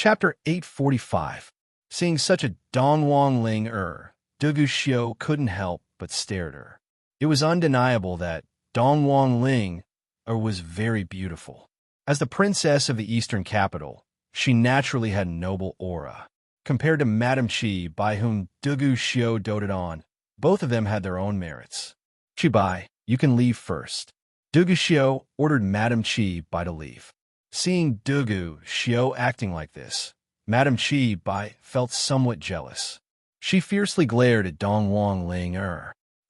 Chapter 845. Seeing such a Dongwang Ling Dugu Xiu couldn't help but stare at her. It was undeniable that Dongwang Ling was very beautiful. As the princess of the eastern capital, she naturally had a noble aura. Compared to Madame Qi, by whom Dugu Xiu doted on, both of them had their own merits. Bai, you can leave first. Dugu Xiu ordered Madame Qi Bai to leave. Seeing Dugu Xiu acting like this, Madame Qi Bai felt somewhat jealous. She fiercely glared at Dongwang Ling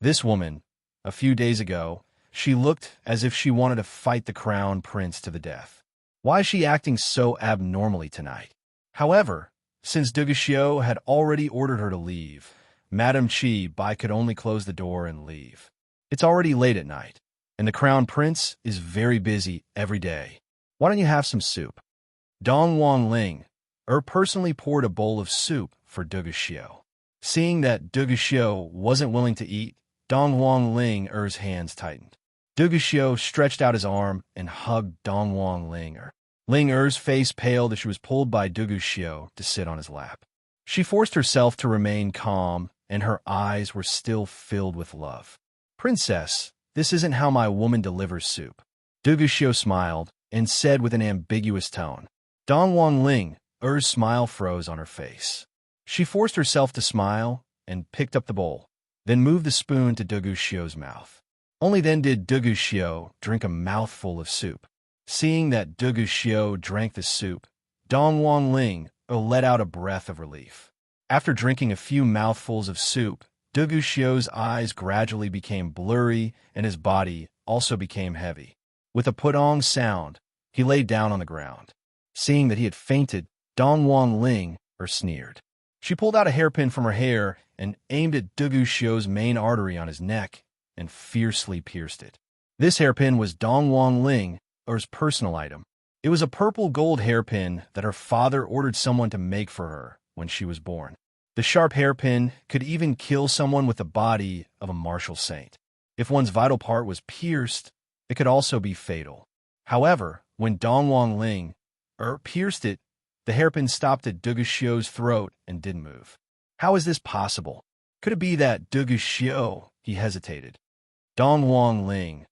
This woman, a few days ago, she looked as if she wanted to fight the crown prince to the death. Why is she acting so abnormally tonight? However, since Dugu Xiu had already ordered her to leave, Madame Qi Bai could only close the door and leave. It's already late at night, and the crown prince is very busy every day. Why don't you have some soup? Dongwang Ling personally poured a bowl of soup for Dugu Xiu. Seeing that Dugu Xiu wasn't willing to eat, Dongwang Ling's hands tightened. Dugu Xiu stretched out his arm and hugged Dongwang Ling. Ling face paled as she was pulled by Dugu Xiu to sit on his lap. She forced herself to remain calm, and her eyes were still filled with love. Princess, this isn't how my woman delivers soup. Dugu Xiu smiled and said with an ambiguous tone. Dongwang Ling's smile froze on her face. She forced herself to smile and picked up the bowl, then moved the spoon to Dugu Xiu's mouth. Only then did Dugu Xiu drink a mouthful of soup. Seeing that Dugu Xiu drank the soup, Dongwang Ling let out a breath of relief. After drinking a few mouthfuls of soup, Dugu Xiu's eyes gradually became blurry and his body also became heavy. With a putong sound, he lay down on the ground. Seeing that he had fainted, Dongwang Ling sneered. She pulled out a hairpin from her hair and aimed at Dugu Xiu's main artery on his neck and fiercely pierced it. This hairpin was Dongwang Ling's personal item. It was a purple gold hairpin that her father ordered someone to make for her when she was born. The sharp hairpin could even kill someone with the body of a martial saint. If one's vital part was pierced, it could also be fatal. However, when Dongwang Ling pierced it, the hairpin stopped at Dugu Xiu's throat and didn't move. How is this possible? Could it be that Dugu Xiu? He hesitated. Dongwang Ling,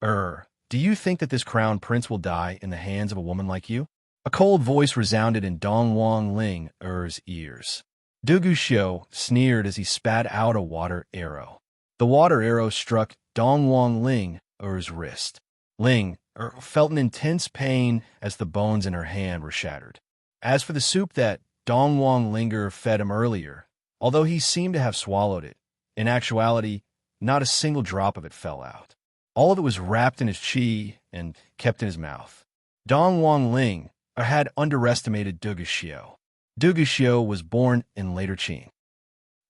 do you think that this crown prince will die in the hands of a woman like you? A cold voice resounded in Dongwang Ling's ears. Dugu Xiu sneered as he spat out a water arrow. The water arrow struck Dongwang Ling's wrist. Ling felt an intense pain as the bones in her hand were shattered. As for the soup that Dongwang Ling fed him earlier, although he seemed to have swallowed it, in actuality, not a single drop of it fell out. All of it was wrapped in his qi and kept in his mouth. Dongwang Ling had underestimated Dugu Xiu. Dugu Xiu was born in later Qing.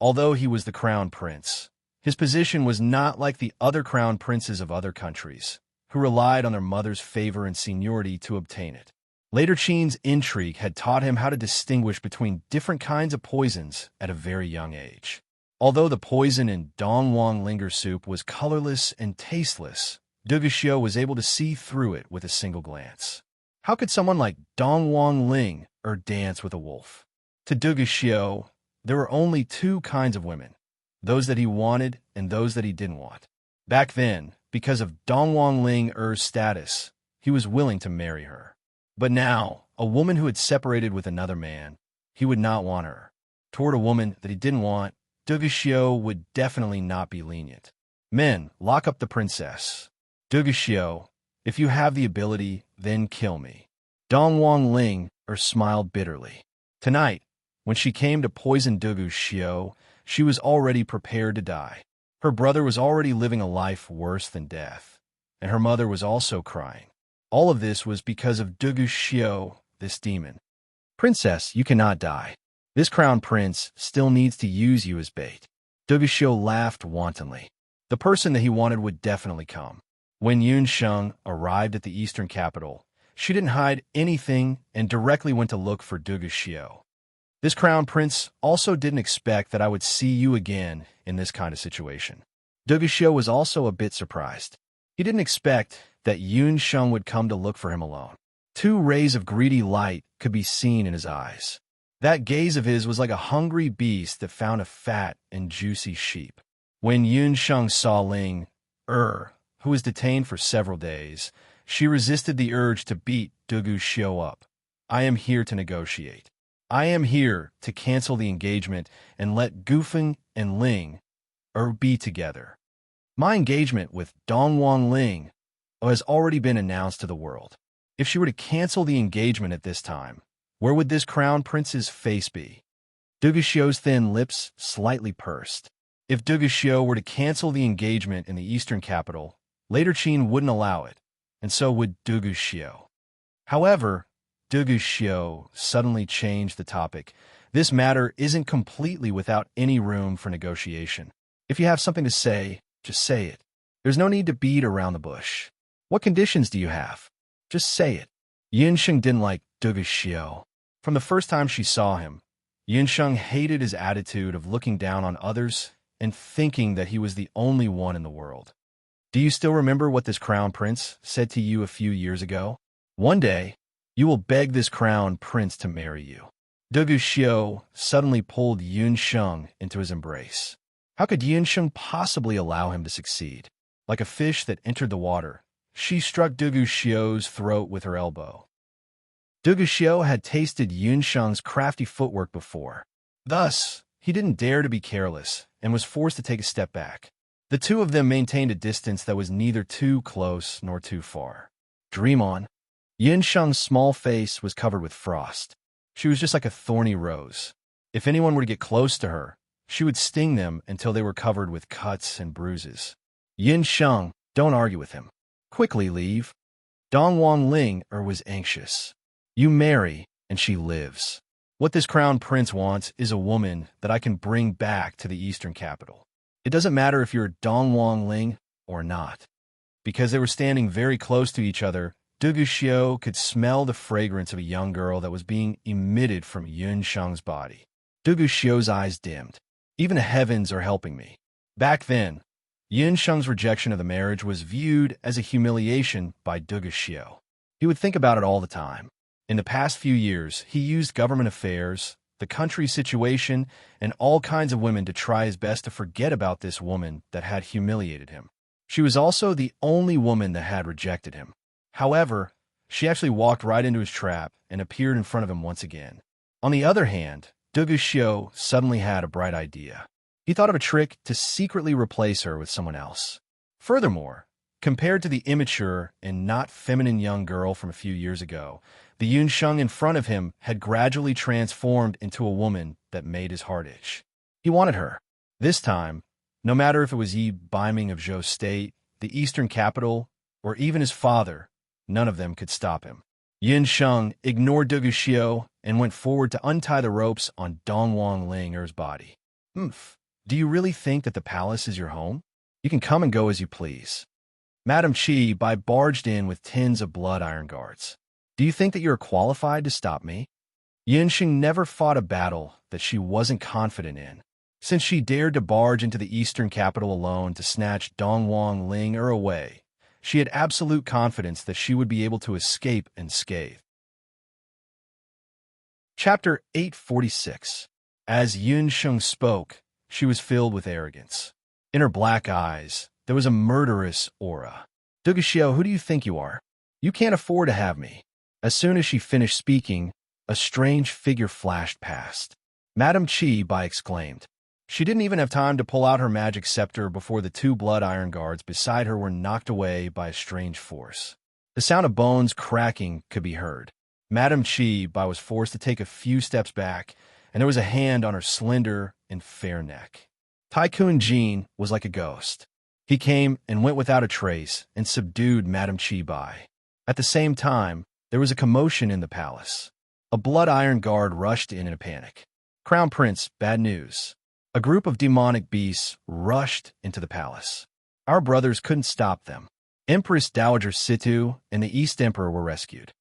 Although he was the crown prince, his position was not like the other crown princes of other countries, who relied on their mother's favor and seniority to obtain it. Later Qing's intrigue had taught him how to distinguish between different kinds of poisons at a very young age. Although the poison in Dongwang Ling's soup was colorless and tasteless, Dugu Xiu was able to see through it with a single glance. How could someone like Dongwang Ling dance with a wolf? To Dugu Xiu, there were only two kinds of women, those that he wanted and those that he didn't want. Back then, because of Dongwang Ling's status, he was willing to marry her. But now, a woman who had separated with another man, he would not want her. Toward a woman that he didn't want, Dugu Xiu would definitely not be lenient. Men, lock up the princess. Dugu Xiu, if you have the ability, then kill me. Dongwang Ling smiled bitterly. Tonight, when she came to poison Dugu Xiu, she was already prepared to die. Her brother was already living a life worse than death, and her mother was also crying. All of this was because of Dugu Xiu, this demon. Princess, you cannot die. This crown prince still needs to use you as bait. Dugu Xiu laughed wantonly. The person that he wanted would definitely come. When Yun Sheng arrived at the eastern capital, she didn't hide anything and directly went to look for Dugu Xiu. This crown prince also didn't expect that I would see you again in this kind of situation. Dugu Xiu was also a bit surprised. He didn't expect that Yun Sheng would come to look for him alone. Two rays of greedy light could be seen in his eyes. That gaze of his was like a hungry beast that found a fat and juicy sheep. When Yun Sheng saw Ling, who was detained for several days, she resisted the urge to beat Dugu Xiu up. I am here to negotiate. I am here to cancel the engagement and let Gufeng and Ling be together. My engagement with Dongwang Ling has already been announced to the world. If she were to cancel the engagement at this time, where would this crown prince's face be? Dugu Xiu's thin lips slightly pursed. If Dugu Xiu were to cancel the engagement in the eastern capital, later Qin wouldn't allow it, and so would Dugu Xiu. However, Dugu Xiu suddenly changed the topic. This matter isn't completely without any room for negotiation. If you have something to say, just say it. There's no need to beat around the bush. What conditions do you have? Just say it. Yinsheng didn't like Dugu Xiu. From the first time she saw him, Yinsheng hated his attitude of looking down on others and thinking that he was the only one in the world. Do you still remember what this crown prince said to you a few years ago? One day, you will beg this crown prince to marry you. Dugu Xiu suddenly pulled Yunsheng into his embrace. How could Yunsheng possibly allow him to succeed? Like a fish that entered the water, she struck Dugu Xiu's throat with her elbow. Dugu Xiu had tasted Yunsheng's crafty footwork before. Thus, he didn't dare to be careless and was forced to take a step back. The two of them maintained a distance that was neither too close nor too far. Dream on. Yunsheng's small face was covered with frost. She was just like a thorny rose. If anyone were to get close to her, she would sting them until they were covered with cuts and bruises. Yunsheng, don't argue with him. Quickly leave. Dongwang Ling was anxious. You marry, and she lives. What this crown prince wants is a woman that I can bring back to the eastern capital. It doesn't matter if you're Dongwang Ling or not. Because they were standing very close to each other, Dugu Xiu could smell the fragrance of a young girl that was being emitted from Yunsheng's body. Dugu Xiu's eyes dimmed. Even the heavens are helping me. Back then, Yunsheng's rejection of the marriage was viewed as a humiliation by Dugu Xiu. He would think about it all the time. In the past few years, he used government affairs, the country's situation, and all kinds of women to try his best to forget about this woman that had humiliated him. She was also the only woman that had rejected him. However, she actually walked right into his trap and appeared in front of him once again. On the other hand, Dugu Xiu suddenly had a bright idea. He thought of a trick to secretly replace her with someone else. Furthermore, compared to the immature and not feminine young girl from a few years ago, the Yunsheng in front of him had gradually transformed into a woman that made his heart itch. He wanted her. This time, no matter if it was Yi Baiming of Zhou State, the eastern capital, or even his father, none of them could stop him. Yunsheng ignored Dugu Xiu and went forward to untie the ropes on Dongwang Ling's body. Do you really think that the palace is your home? You can come and go as you please. Madam Qi Bai barged in with tins of blood iron guards. Do you think that you are qualified to stop me? Yunsheng never fought a battle that she wasn't confident in. Since she dared to barge into the eastern capital alone to snatch Dongwang Ling away, she had absolute confidence that she would be able to escape unscathed. Chapter 846. As Yunsheng spoke, she was filled with arrogance. In her black eyes, there was a murderous aura. Dugu Xiu, who do you think you are? You can't afford to have me. As soon as she finished speaking, a strange figure flashed past. Madam Qi Bai exclaimed. She didn't even have time to pull out her magic scepter before the two blood iron guards beside her were knocked away by a strange force. The sound of bones cracking could be heard. Madam Qi Bai was forced to take a few steps back, and there was a hand on her slender and fair neck. Tycoon Jean was like a ghost. He came and went without a trace and subdued Madam Qi Bai. At the same time, there was a commotion in the palace. A blood iron guard rushed in a panic. Crown Prince, bad news. A group of demonic beasts rushed into the palace. Our brothers couldn't stop them. Empress Dowager Situ and the East Emperor were rescued.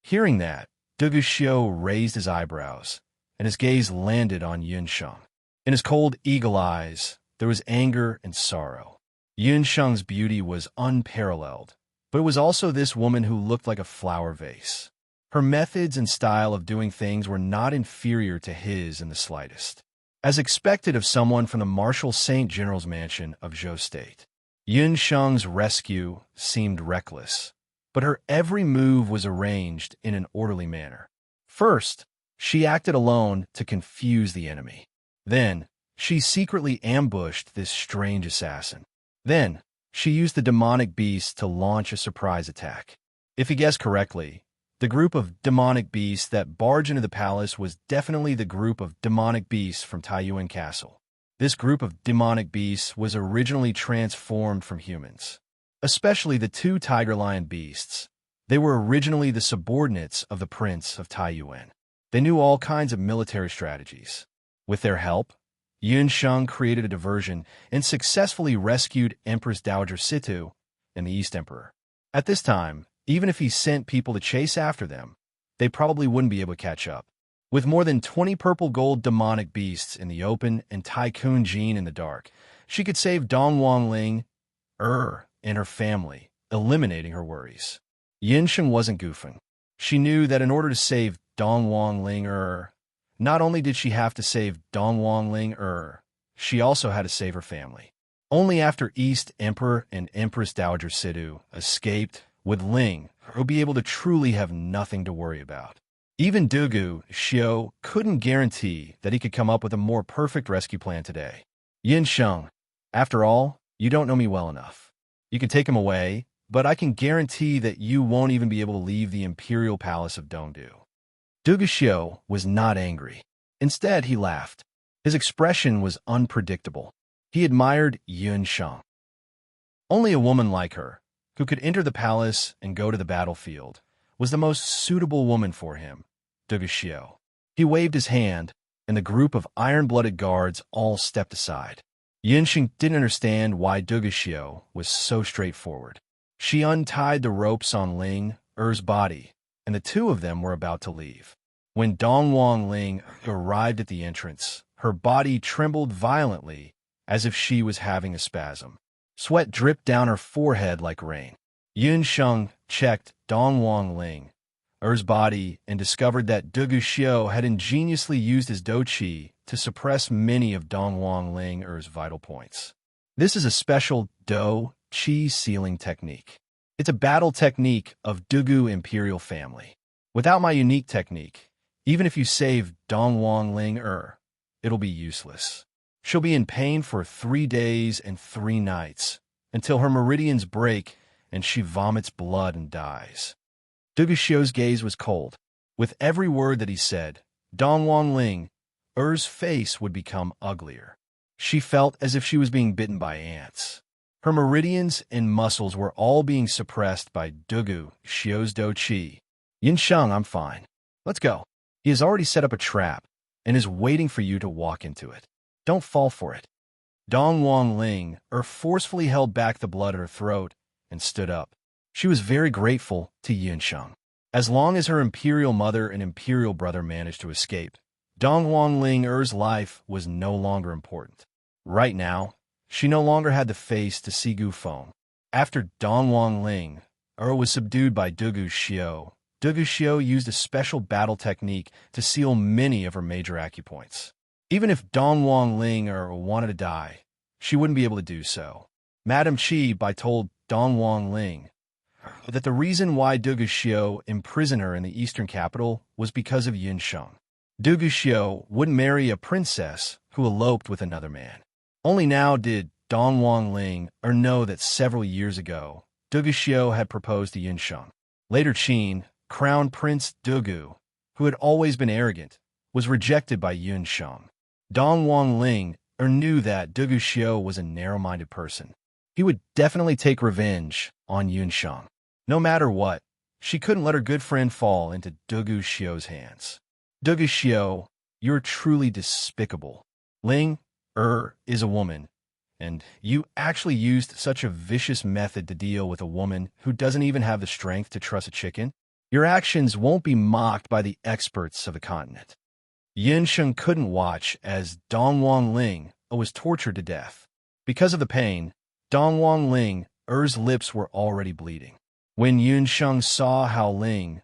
Hearing that, Dugu Xiu raised his eyebrows, and his gaze landed on Yunsheng. In his cold eagle eyes, there was anger and sorrow. Yunsheng's beauty was unparalleled, but it was also this woman who looked like a flower vase. Her methods and style of doing things were not inferior to his in the slightest, as expected of someone from the Marshal St. General's mansion of Zhou State. Yun Sheng's rescue seemed reckless, but her every move was arranged in an orderly manner. First, she acted alone to confuse the enemy. Then, she secretly ambushed this strange assassin. Then, she used the demonic beast to launch a surprise attack. If he guessed correctly, the group of demonic beasts that barged into the palace was definitely the group of demonic beasts from Taiyuan Castle. This group of demonic beasts was originally transformed from humans, especially the two tiger-lion beasts. They were originally the subordinates of the Prince of Taiyuan. They knew all kinds of military strategies. With their help, Yun Sheng created a diversion and successfully rescued Empress Dowager Situ and the East Emperor. At this time, even if he sent people to chase after them, they probably wouldn't be able to catch up. With more than 20 purple-gold demonic beasts in the open and Tycoon Jean in the dark, she could save Dong Wangling, and her family, eliminating her worries. Yin Sheng wasn't goofing. She knew that in order to save Dong Wangling, not only did she have to save Dong Wangling, she also had to save her family. Only after East Emperor and Empress Dowager Situ escaped would Ling be able to truly have nothing to worry about. Even Dugu Xiao couldn't guarantee that he could come up with a more perfect rescue plan today. Yin Sheng, after all, you don't know me well enough. You can take him away, but I can guarantee that you won't even be able to leave the imperial palace of Dongdu. Dugu Xiao was not angry. Instead, he laughed. His expression was unpredictable. He admired Yun Sheng. Only a woman like her, who could enter the palace and go to the battlefield, was the most suitable woman for him, Dugu Xiao. He waved his hand, and the group of iron-blooded guards all stepped aside. Yin Sheng didn't understand why Dugu Xiao was so straightforward. She untied the ropes on Ling Er's body, and the two of them were about to leave. When Dong Wangling arrived at the entrance, her body trembled violently as if she was having a spasm. Sweat dripped down her forehead like rain. Yun Sheng checked Dong Wangling Er's body and discovered that Dugu Xiao had ingeniously used his Do Qi to suppress many of Dong Wangling Er's vital points. This is a special Do Qi sealing technique. It's a battle technique of Dugu imperial family. Without my unique technique, even if you save Dong Wangling it'll be useless. She'll be in pain for 3 days and 3 nights, until her meridians break and she vomits blood and dies. Dugu Xiao's gaze was cold. With every word that he said, Dong Wangling Er's face would become uglier. She felt as if she was being bitten by ants. Her meridians and muscles were all being suppressed by Dugu Xiao's Do Qi. Yin Sheng, I'm fine. Let's go. He has already set up a trap and is waiting for you to walk into it. Don't fall for it. Dong Wangling forcefully held back the blood at her throat and stood up. She was very grateful to Yin Sheng. As long as her imperial mother and imperial brother managed to escape, Dong Wangling life was no longer important. Right now, she no longer had the face to see Gu Feng. After Dong Wangling was subdued by Dugu Xiao used a special battle technique to seal many of her major acupoints. Even if Dong Wangling wanted to die, she wouldn't be able to do so. Madame Qi told Dong Wangling that the reason why Dugu Xiao imprisoned her in the eastern capital was because of Yin Sheng. Dugu Xiao wouldn't marry a princess who eloped with another man. Only now did Dong Wangling know that several years ago, Dugu Xiao had proposed to Yin Sheng. Later Qin, Crown Prince Dugu, who had always been arrogant, was rejected by Yin Sheng. Dong Wangling knew that Dugu Xiao was a narrow-minded person. He would definitely take revenge on Yin Sheng. No matter what, she couldn't let her good friend fall into Dugu Xiao's hands. Dugu Xiao, you're truly despicable. Ling is a woman, and you actually used such a vicious method to deal with a woman who doesn't even have the strength to trust a chicken. Your actions won't be mocked by the experts of the continent. Yin Sheng couldn't watch as Dong Wangling was tortured to death. Because of the pain, Dong Wangling lips were already bleeding. When Yin Sheng saw how Ling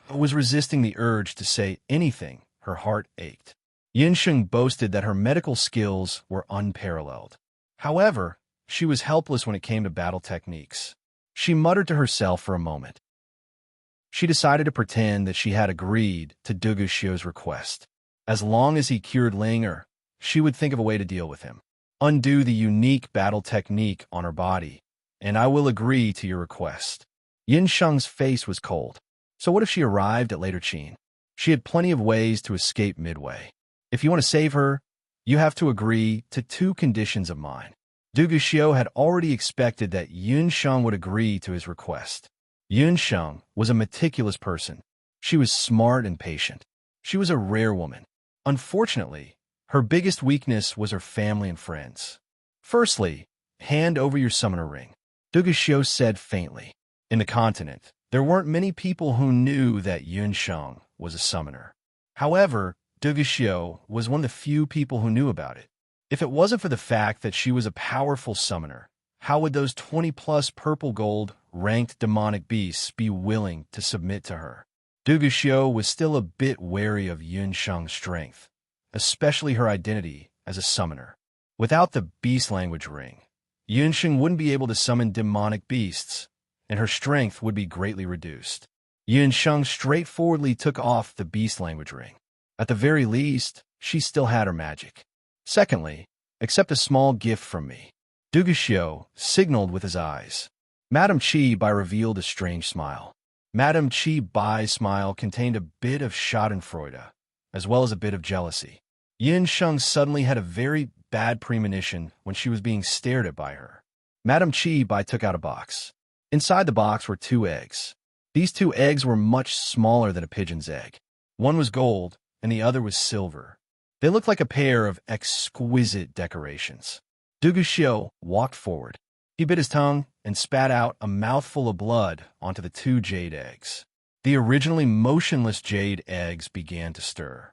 was resisting the urge to say anything. Her heart ached. Yinsheng boasted that her medical skills were unparalleled. However, she was helpless when it came to battle techniques. She muttered to herself for a moment. She decided to pretend that she had agreed to Dugu Xiu's request. As long as he cured Linger, she would think of a way to deal with him. Undo the unique battle technique on her body, and I will agree to your request. Yinsheng's face was cold. So what if she arrived at later Qin? She had plenty of ways to escape midway. If you want to save her, you have to agree to 2 conditions of mine. Dugu Xiu had already expected that Yinsheng would agree to his request. Yinsheng was a meticulous person. She was smart and patient. She was a rare woman. Unfortunately, her biggest weakness was her family and friends. Firstly, hand over your summoner ring, Dugu Xiu said faintly. In the continent, there weren't many people who knew that Yinsheng was a summoner. However, Dugu Xiu was one of the few people who knew about it. If it wasn't for the fact that she was a powerful summoner, how would those 20-plus purple gold ranked demonic beasts be willing to submit to her? Dugu Xiu was still a bit wary of Yinsheng's strength, especially her identity as a summoner. Without the beast language ring, Yinsheng wouldn't be able to summon demonic beasts, and her strength would be greatly reduced. Yinsheng straightforwardly took off the beast language ring. At the very least, she still had her magic. Secondly, accept a small gift from me. Dugu Xiu signaled with his eyes. Madame Qi Bai revealed a strange smile. Madame Qi Bai's smile contained a bit of schadenfreude, as well as a bit of jealousy. Yinsheng suddenly had a very bad premonition when she was being stared at by her. Madame Qi Bai took out a box. Inside the box were 2 eggs. These 2 eggs were much smaller than a pigeon's egg. One was gold, and the other was silver. They looked like a pair of exquisite decorations. Dugu Xiu walked forward. He bit his tongue and spat out a mouthful of blood onto the 2 jade eggs. The originally motionless jade eggs began to stir.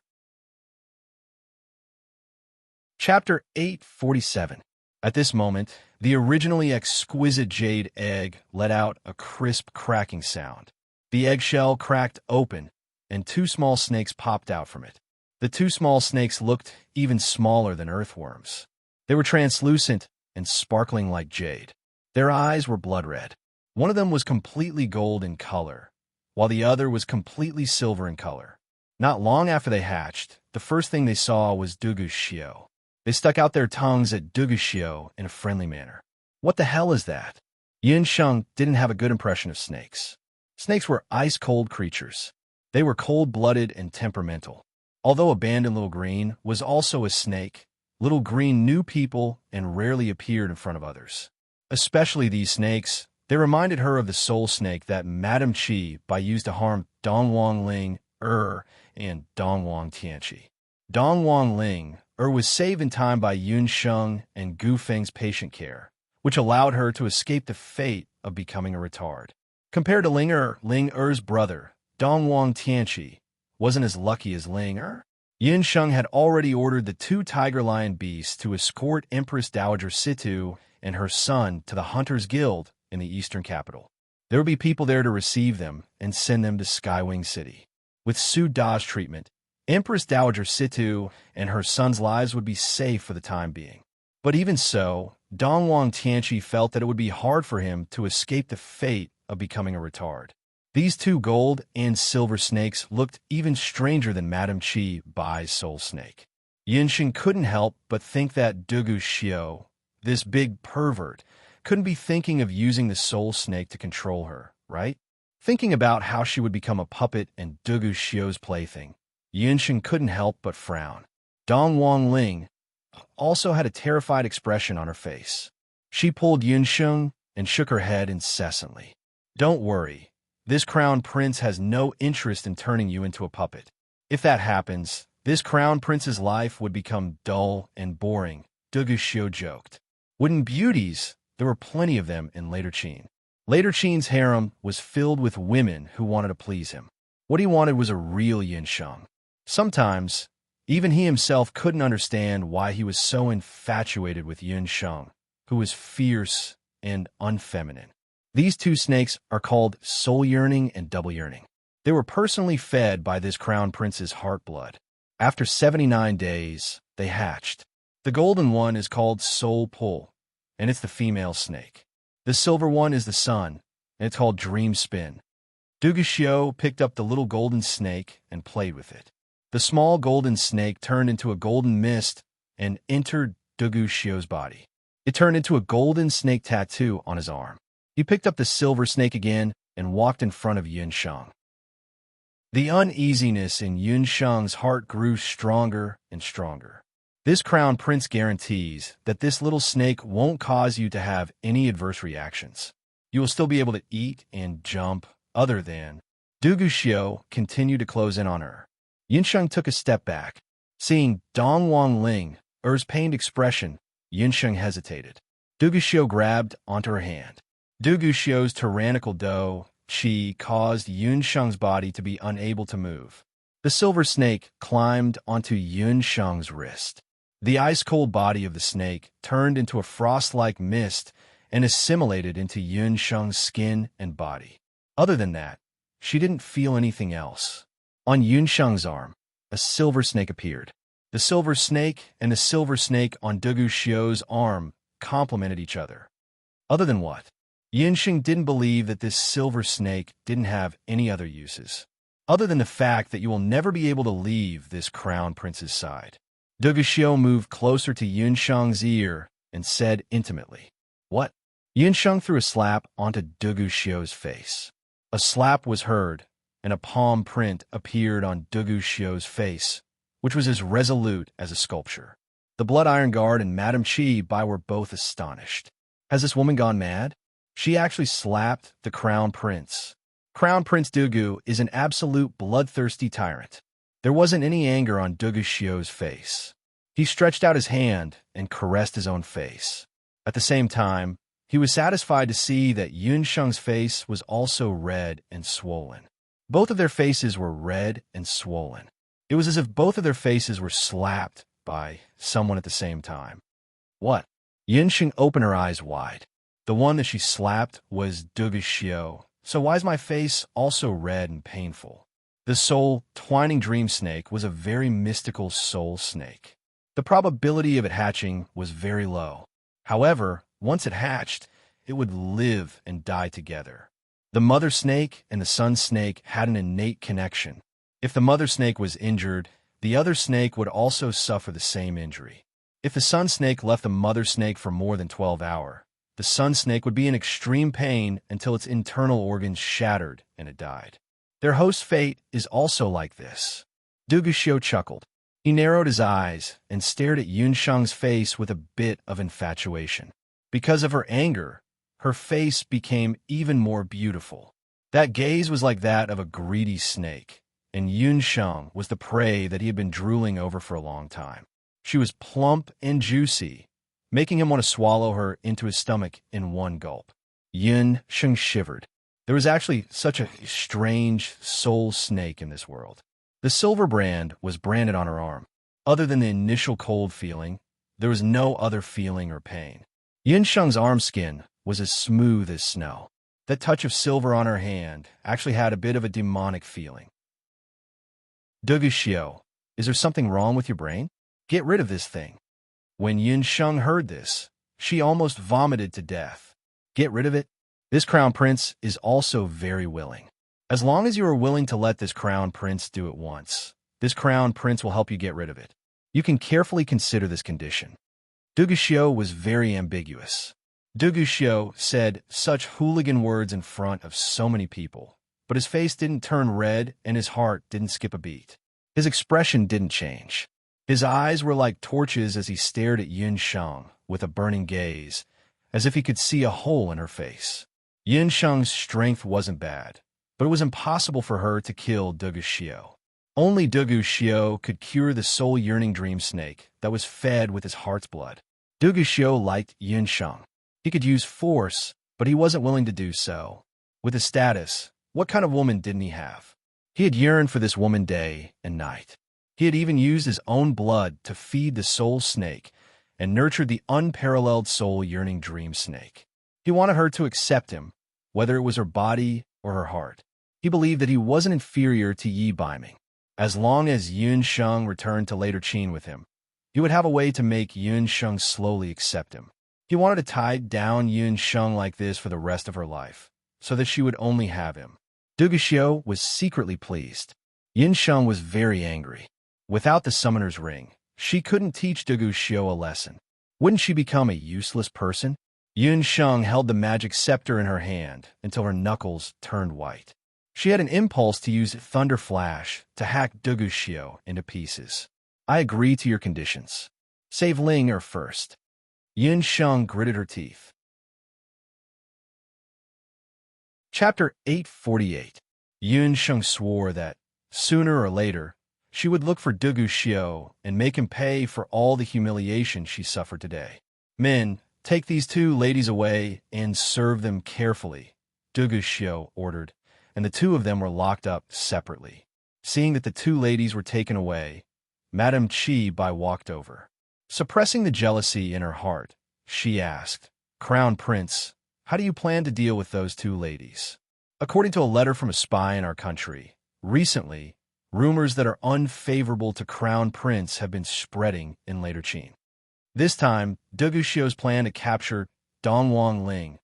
Chapter 847. At this moment, the originally exquisite jade egg let out a crisp cracking sound. The eggshell cracked open, and 2 small snakes popped out from it. The 2 small snakes looked even smaller than earthworms. They were translucent and sparkling like jade. Their eyes were blood red. One of them was completely gold in color, while the other was completely silver in color. Not long after they hatched, the first thing they saw was Dugu Xiu. They stuck out their tongues at Dugu Xiu in a friendly manner. What the hell is that? Yinsheng didn't have a good impression of snakes. Snakes were ice-cold creatures. They were cold-blooded and temperamental. Although abandoned Little Green was also a snake, Little Green knew people and rarely appeared in front of others. Especially these snakes, they reminded her of the soul snake that Madame Qi Bai used to harm Dongwang Ling and Dongwang Tianqi. Dongwang Ling was saved in time by Yunsheng and Gu Feng's patient care, which allowed her to escape the fate of becoming a retard. Compared to Ling Er's brother, Dongwang Tianqi wasn't as lucky as Ling Er. Yinsheng had already ordered the 2 tiger lion beasts to escort Empress Dowager Situ and her son to the Hunters Guild in the eastern capital. There would be people there to receive them and send them to Skywing City. With Su Da's treatment, Empress Dowager Situ and her son's lives would be safe for the time being. But even so, Dongwang Tianqi felt that it would be hard for him to escape the fate of becoming a retard. These 2 gold and silver snakes looked even stranger than Madame Qi Bai's soul snake. Yinsheng couldn't help but think that Dugu Xiu, this big pervert, couldn't be thinking of using the soul snake to control her, right? Thinking about how she would become a puppet and Dugu Xiu's plaything, Yinsheng couldn't help but frown. Dongwang Ling also had a terrified expression on her face. She pulled Yinsheng and shook her head incessantly. Don't worry. This crown prince has no interest in turning you into a puppet. If that happens, this crown prince's life would become dull and boring, Dugu Xiu joked. Wooden beauties, there were plenty of them in Later Qin. Later Qin's harem was filled with women who wanted to please him. What he wanted was a real Yinsheng. Sometimes, even he himself couldn't understand why he was so infatuated with Yinsheng, who was fierce and unfeminine. These 2 snakes are called soul yearning and double yearning. They were personally fed by this crown prince's heart blood. After 79 days, they hatched. The golden one is called Soul Pull, and it's the female snake. The silver one is the sun, and it's called Dream Spin. Duguxiu picked up the little golden snake and played with it. The small golden snake turned into a golden mist and entered Duguxiu's body. It turned into a golden snake tattoo on his arm. He picked up the silver snake again and walked in front of Yunsheng. The uneasiness in Yunsheng's heart grew stronger and stronger. This crown prince guarantees that this little snake won't cause you to have any adverse reactions. You will still be able to eat and jump, other than. Duguxiu continued to close in on her. Yunsheng took a step back. Seeing Dongwang Ling, Er's pained expression, Yunsheng hesitated. Duguxiu grabbed onto her hand. Duguxiu's tyrannical qi caused Yunsheng's body to be unable to move. The silver snake climbed onto Yunsheng's wrist. The ice-cold body of the snake turned into a frost-like mist and assimilated into Yunsheng's skin and body. Other than that, she didn't feel anything else. On Yunsheng's arm, a silver snake appeared. The silver snake and the silver snake on Duguxiu's arm complemented each other. Other than what? Yunsheng didn't believe that this silver snake didn't have any other uses, other than the fact that you will never be able to leave this crown prince's side. Duguxiu moved closer to Yunsheng's ear and said intimately, "What?" Yunsheng threw a slap onto Duguxiu's face. A slap was heard, and a palm print appeared on Duguxiu's face, which was as resolute as a sculpture. The Blood Iron Guard and Madame Qi Bai were both astonished. Has this woman gone mad? She actually slapped the Crown Prince. Crown Prince Dugu is an absolute bloodthirsty tyrant. There wasn't any anger on Duguxiu's face. He stretched out his hand and caressed his own face. At the same time, he was satisfied to see that Yunsheng's face was also red and swollen. Both of their faces were red and swollen. It was as if both of their faces were slapped by someone at the same time. What? Yunsheng opened her eyes wide. The one that she slapped was Duguxiu, so why is my face also red and painful? The soul twining dream snake was a very mystical soul snake. The probability of it hatching was very low. However, once it hatched, it would live and die together. The mother snake and the son snake had an innate connection. If the mother snake was injured, the other snake would also suffer the same injury. If the son snake left the mother snake for more than 12 hours, the son snake would be in extreme pain until its internal organs shattered and it died. Their host's fate is also like this. Duguxiu chuckled. He narrowed his eyes and stared at Yunsheng's face with a bit of infatuation. Because of her anger, her face became even more beautiful. That gaze was like that of a greedy snake, and Yunsheng was the prey that he had been drooling over for a long time. She was plump and juicy, making him want to swallow her into his stomach in one gulp. Yunsheng shivered. There was actually such a strange soul snake in this world. The silver brand was branded on her arm. Other than the initial cold feeling, there was no other feeling or pain. Yunsheng's arm skin was as smooth as snow. That touch of silver on her hand actually had a bit of a demonic feeling. Duguxiu, is there something wrong with your brain? Get rid of this thing. When Yunsheng heard this, she almost vomited to death. Get rid of it? This crown prince is also very willing. As long as you are willing to let this crown prince do it once, this crown prince will help you get rid of it. You can carefully consider this condition. Duguxiu was very ambiguous. Duguxiu said such hooligan words in front of so many people, but his face didn't turn red and his heart didn't skip a beat. His expression didn't change. His eyes were like torches as he stared at Yunsheng with a burning gaze, as if he could see a hole in her face. Yunsheng's strength wasn't bad, but it was impossible for her to kill Duguxiu. Only Duguxiu could cure the soul-yearning dream snake that was fed with his heart's blood. Duguxiu liked Yunsheng. He could use force, but he wasn't willing to do so. With his status, what kind of woman didn't he have? He had yearned for this woman day and night. He had even used his own blood to feed the soul snake and nurtured the unparalleled soul-yearning dream snake. He wanted her to accept him, whether it was her body or her heart. He believed that he wasn't inferior to Yi Baiming. As long as Yun Sheng returned to later Qin with him, he would have a way to make Yun Sheng slowly accept him. He wanted to tie down Yun Sheng like this for the rest of her life, so that she would only have him. Du Guxiu was secretly pleased. Yun Sheng was very angry. Without the summoner's ring, she couldn't teach Du Guxiu a lesson. Wouldn't she become a useless person? Yun Sheng held the magic scepter in her hand until her knuckles turned white. She had an impulse to use Thunder Flash to hack Du Guxiu into pieces. I agree to your conditions. Save Ling Er first. Yun Sheng gritted her teeth. Chapter 848. Yun Sheng swore that, sooner or later, she would look for Du Guxiu and make him pay for all the humiliation she suffered today. Men, take these two ladies away and serve them carefully, Du Guxiu ordered, and the two of them were locked up separately. Seeing that the two ladies were taken away, Madame Qi Bai walked over. Suppressing the jealousy in her heart, she asked, "Crown Prince, how do you plan to deal with those two ladies?" According to a letter from a spy in our country, recently, rumors that are unfavorable to Crown Prince have been spreading in later Qin. This time, Du Guxiu's plan to capture Dongwang Ling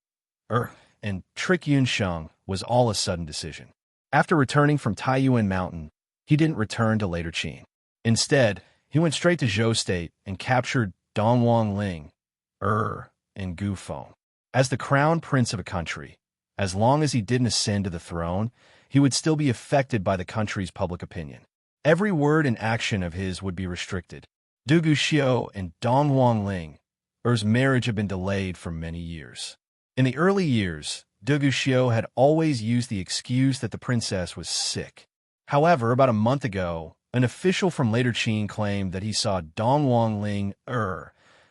and trick Yun Sheng was all a sudden decision. After returning from Taiyuan Mountain, he didn't return to later Qin. Instead, he went straight to Zhou State and captured Dongwang Ling, and Gu Feng. As the crown prince of a country, as long as he didn't ascend to the throne, he would still be affected by the country's public opinion. Every word and action of his would be restricted. Du Guxiu and Dongwang Ling's marriage had been delayed for many years. In the early years, Du Guxiu had always used the excuse that the princess was sick. However, about a month ago, an official from later Qin claimed that he saw Dongwang Ling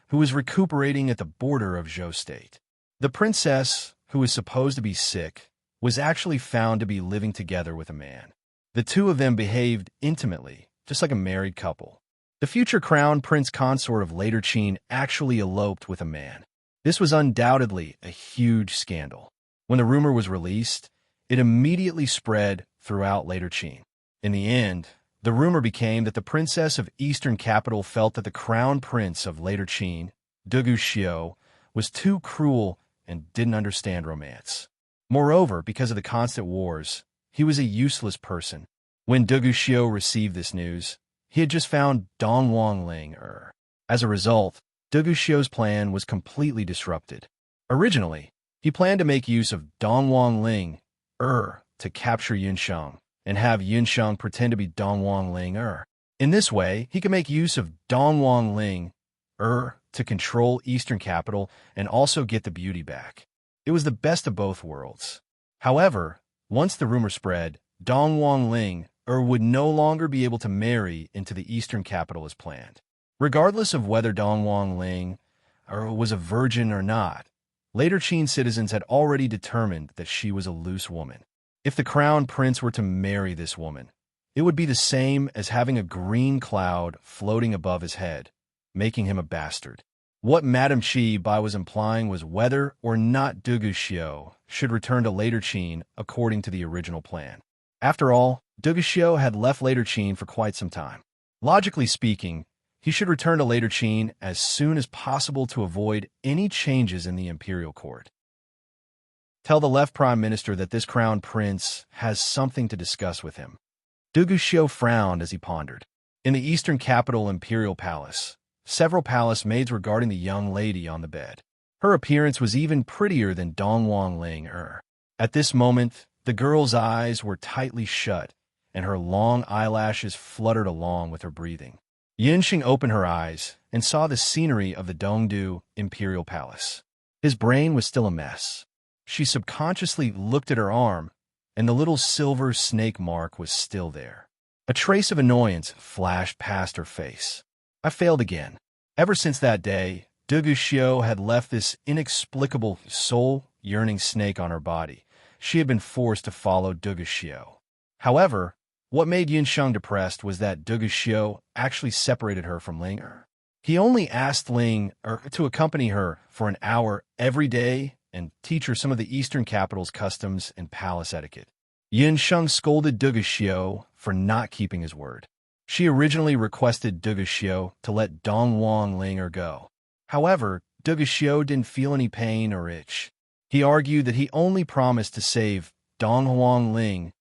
who was recuperating at the border of Zhou State. The princess, who was supposed to be sick, was actually found to be living together with a man. The two of them behaved intimately, just like a married couple. The future crown prince consort of later Qin actually eloped with a man. This was undoubtedly a huge scandal. When the rumor was released, it immediately spread throughout later Qin. In the end, the rumor became that the princess of Eastern Capital felt that the crown prince of later Qin, Du Guxiu, was too cruel and didn't understand romance. Moreover, because of the constant wars, he was a useless person. When Du Guxiu received this news, he had just found Dongwang Ling. As a result, Du Guxiu's plan was completely disrupted. Originally, he planned to make use of Dongwang Ling to capture Yun Sheng and have Yun Sheng pretend to be Dongwang Ling. In this way, he could make use of Dongwang Ling to control Eastern Capital and also get the beauty back. It was the best of both worlds. However, once the rumor spread, Dongwang Ling would no longer be able to marry into the Eastern Capital as planned. Regardless of whether Dongwang Ling was a virgin or not, later Qin citizens had already determined that she was a loose woman. If the crown prince were to marry this woman, it would be the same as having a green cloud floating above his head, making him a bastard. What Madame Qi Bai was implying was whether or not Du Guxiu should return to later Qin according to the original plan. After all, Du Guxiu had left later Qin for quite some time. Logically speaking, he should return to later Qin as soon as possible to avoid any changes in the imperial court. Tell the left prime minister that this crown prince has something to discuss with him. Du Guxiu frowned as he pondered. In the eastern capital imperial palace, several palace maids were guarding the young lady on the bed. Her appearance was even prettier than Dongwang Ling. At this moment, the girl's eyes were tightly shut, and her long eyelashes fluttered along with her breathing. Yunxing opened her eyes and saw the scenery of the Dongdu Imperial Palace. His brain was still a mess. She subconsciously looked at her arm, and the little silver snake mark was still there. A trace of annoyance flashed past her face. I failed again. Ever since that day, Du Guxiu had left this inexplicable soul-yearning snake on her body. She had been forced to follow Du Guxiu. However, what made Yun Sheng depressed was that Du Guxiu actually separated her from Ling. He only asked Ling to accompany her for an hour every day and teach her some of the Eastern capital's customs and palace etiquette. Yin Sheng scolded Duguxiu for not keeping his word. She originally requested Duguxiu to let Dong Wang Ling go. However, Duguxiu didn't feel any pain or itch. He argued that he only promised to save Dong Wang Ling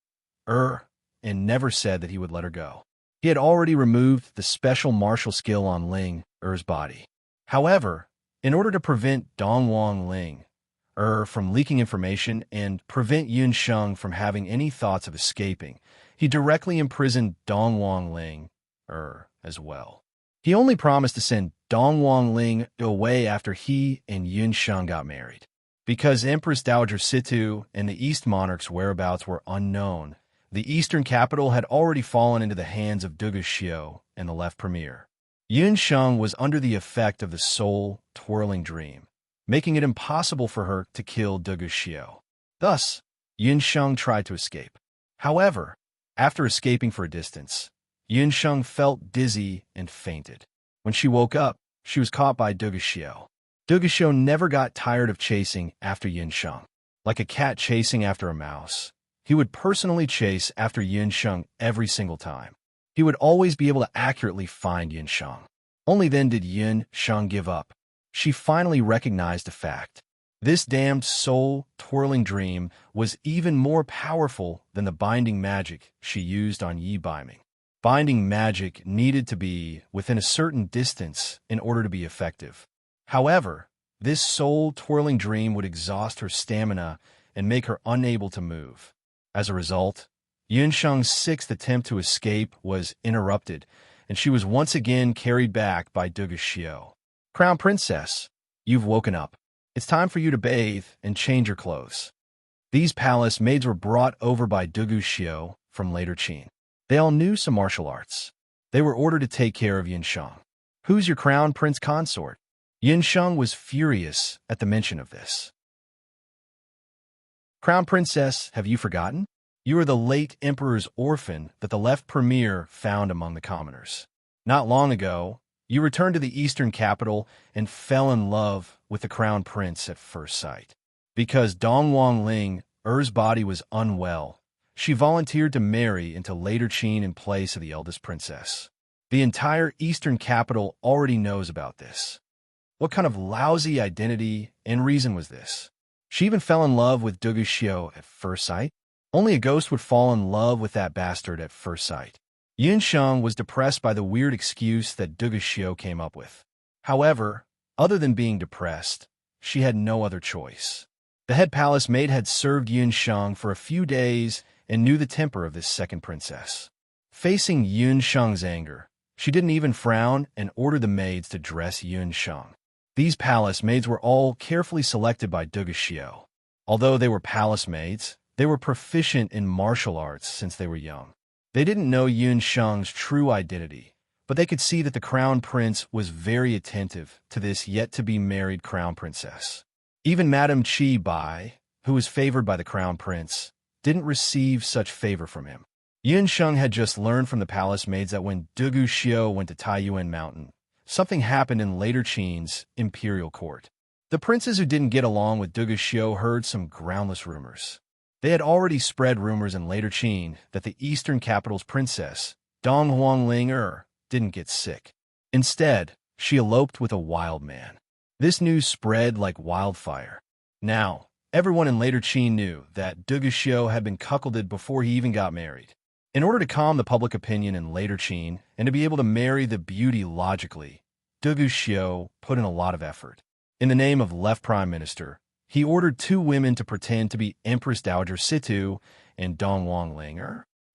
and never said that he would let her go. He had already removed the special martial skill on Ling Er's body. However, in order to prevent Dong Wang Ling from leaking information and prevent Yun Sheng from having any thoughts of escaping, he directly imprisoned Dong Wang Ling as well. He only promised to send Dong Wang Ling away after he and Yun Sheng got married. Because Empress Dowager Situ and the East Monarch's whereabouts were unknown, the eastern capital had already fallen into the hands of Duguxiu and the left premier. Yun Sheng was under the effect of the soul-twirling dream, making it impossible for her to kill Duguxiu. Thus, Yun Sheng tried to escape. However, after escaping for a distance, Yun Sheng felt dizzy and fainted. When she woke up, she was caught by Duguxiu. Duguxiu never got tired of chasing after Yun Sheng. Like a cat chasing after a mouse, he would personally chase after Yun Sheng every single time. He would always be able to accurately find Yun Sheng. Only then did Yun Sheng give up. She finally recognized the fact. This damned soul-twirling dream was even more powerful than the binding magic she used on Yi Baiming. Binding magic needed to be within a certain distance in order to be effective. However, this soul-twirling dream would exhaust her stamina and make her unable to move. As a result, Yun Sheng's sixth attempt to escape was interrupted, and she was once again carried back by Duguxiu. Crown Princess, you've woken up. It's time for you to bathe and change your clothes. These palace maids were brought over by Duguxiu from later Qin. They all knew some martial arts. They were ordered to take care of Yun Sheng. Who's your crown prince consort? Yun Sheng was furious at the mention of this. Crown Princess, have you forgotten? You are the late emperor's orphan that the left premier found among the commoners. Not long ago, you returned to the eastern capital and fell in love with the crown prince at first sight. Because Dong Wang Ling, Er's body was unwell, she volunteered to marry into later Qin in place of the eldest princess. The entire eastern capital already knows about this. What kind of lousy identity and reason was this? She even fell in love with Duguxiu at first sight? Only a ghost would fall in love with that bastard at first sight. Yun Sheng was depressed by the weird excuse that Duguxiu came up with. However, other than being depressed, she had no other choice. The head palace maid had served Yun Sheng for a few days and knew the temper of this second princess. Facing Yun Sheng's anger, she didn't even frown and ordered the maids to dress Yun Sheng. These palace maids were all carefully selected by Duguxiu. Although they were palace maids, they were proficient in martial arts since they were young. They didn't know Yun Sheng's true identity, but they could see that the crown prince was very attentive to this yet-to-be-married crown princess. Even Madame Qi Bai, who was favored by the crown prince, didn't receive such favor from him. Yun Sheng had just learned from the palace maids that when Duguxiu went to Taiyuan Mountain, something happened in later Qin's imperial court. The princes who didn't get along with Duguxiu heard some groundless rumors. They had already spread rumors in later Qin that the eastern capital's princess, Dong Wang Ling didn't get sick. Instead, she eloped with a wild man. This news spread like wildfire. Now, everyone in later Qin knew that Duguxiu had been cuckolded before he even got married. In order to calm the public opinion in later Qin and to be able to marry the beauty logically, Duguxiu put in a lot of effort. In the name of left prime minister, he ordered two women to pretend to be Empress Dowager Situ and Dong Wang Ling.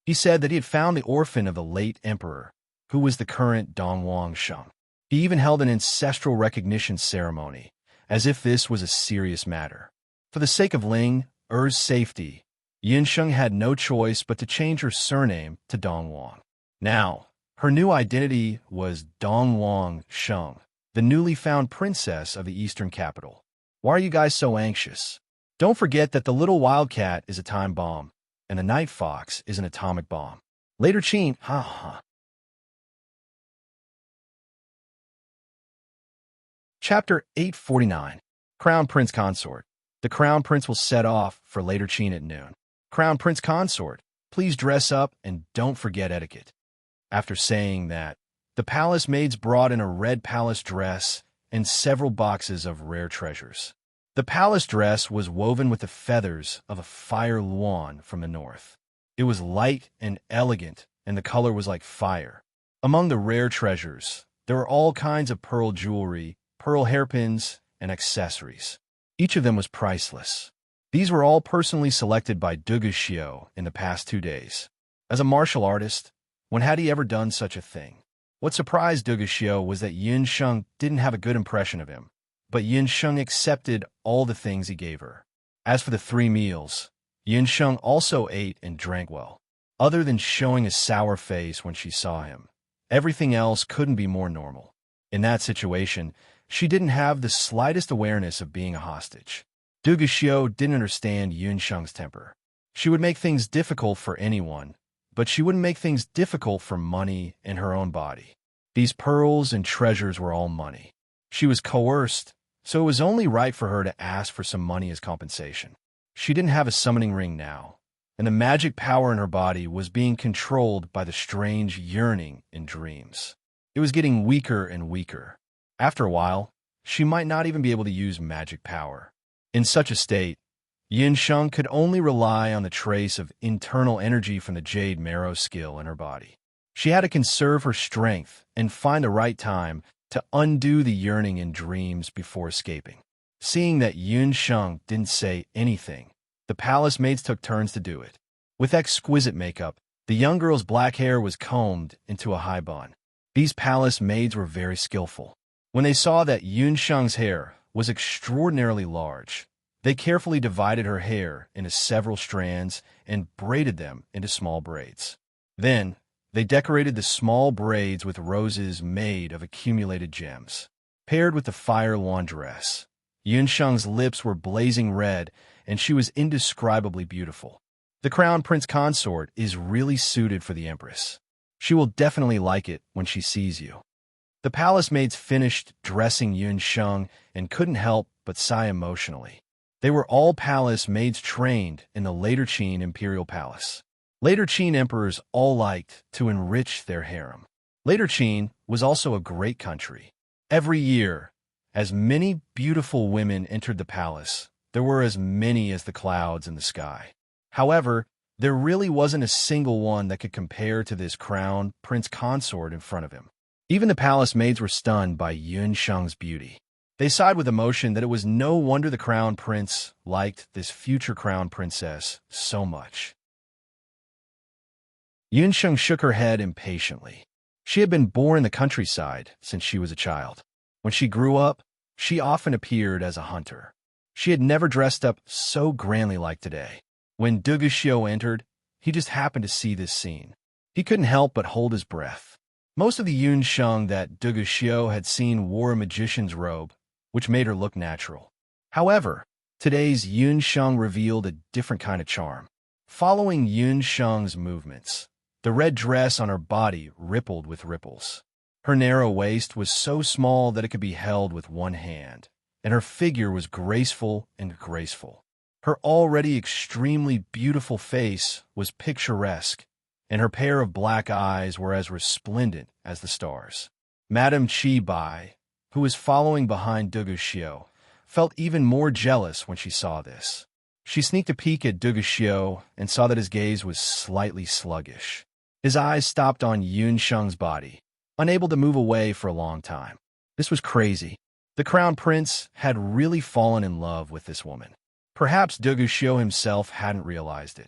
He said that he had found the orphan of the late emperor, who was the current Dong Wang Sheng. He even held an ancestral recognition ceremony, as if this was a serious matter. For the sake of Ling Er's safety, Yun Sheng had no choice but to change her surname to Dong Wang. Now, her new identity was Dong Wang Sheng, the newly found princess of the eastern capital. Why are you guys so anxious? Don't forget that the little wildcat is a time bomb, and the night fox is an atomic bomb. Later Qin, Chapter 849, Crown Prince Consort. The Crown Prince will set off for later Qin at noon. Crown Prince Consort, please dress up and don't forget etiquette." After saying that, the palace maids brought in a red palace dress and several boxes of rare treasures. The palace dress was woven with the feathers of a fire luan from the north. It was light and elegant, and the color was like fire. Among the rare treasures, there were all kinds of pearl jewelry, pearl hairpins, and accessories. Each of them was priceless. These were all personally selected by Duguxiu in the past 2 days. As a martial artist, when had he ever done such a thing? What surprised Duguxiu was that Yin Sheng didn't have a good impression of him, but Yin Sheng accepted all the things he gave her. As for the 3 meals, Yin Sheng also ate and drank well. Other than showing a sour face when she saw him, everything else couldn't be more normal. In that situation, she didn't have the slightest awareness of being a hostage. Duguxiu didn't understand Yun Sheng's temper. She would make things difficult for anyone, but she wouldn't make things difficult for money and her own body. These pearls and treasures were all money. She was coerced, so it was only right for her to ask for some money as compensation. She didn't have a summoning ring now, and the magic power in her body was being controlled by the strange yearning in dreams. It was getting weaker and weaker. After a while, she might not even be able to use magic power. In such a state, Yin Sheng could only rely on the trace of internal energy from the Jade Marrow skill in her body. She had to conserve her strength and find the right time to undo the yearning in dreams before escaping. Seeing that Yin Sheng didn't say anything, the palace maids took turns to do it. With exquisite makeup, the young girl's black hair was combed into a high bun. These palace maids were very skillful. When they saw that Yin Sheng's hair was extraordinarily large, they carefully divided her hair into several strands and braided them into small braids. Then, they decorated the small braids with roses made of accumulated gems. Paired with the fire lawn dress, Yin Sheng's lips were blazing red, and she was indescribably beautiful. The Crown Prince Consort is really suited for the Empress. She will definitely like it when she sees you. The palace maids finished dressing Yin Sheng and couldn't help but sigh emotionally. They were all palace maids trained in the later Qin imperial palace. Later Qin emperors all liked to enrich their harem. Later Qin was also a great country. Every year, as many beautiful women entered the palace, there were as many as the clouds in the sky. However, there really wasn't a single one that could compare to this crown prince consort in front of him. Even the palace maids were stunned by Yun Sheng's beauty. They sighed with emotion that it was no wonder the crown prince liked this future crown princess so much. Yun Sheng shook her head impatiently. She had been born in the countryside since she was a child. When she grew up, she often appeared as a hunter. She had never dressed up so grandly like today. When Duguxiu entered, he just happened to see this scene. He couldn't help but hold his breath. Most of the Yun Sheng that Duguxiu had seen wore a magician's robe, which made her look natural. However, today's Yun Sheng revealed a different kind of charm. Following Yun Sheng's movements, the red dress on her body rippled with ripples. Her narrow waist was so small that it could be held with one hand, and her figure was graceful and graceful. Her already extremely beautiful face was picturesque, and her pair of black eyes were as resplendent as the stars. Madame Qi Bai, who was following behind Duguxiu, felt even more jealous when she saw this. She sneaked a peek at Duguxiu and saw that his gaze was slightly sluggish. His eyes stopped on Yun Sheng's body, unable to move away for a long time. This was crazy. The crown prince had really fallen in love with this woman. Perhaps Duguxiu himself hadn't realized it,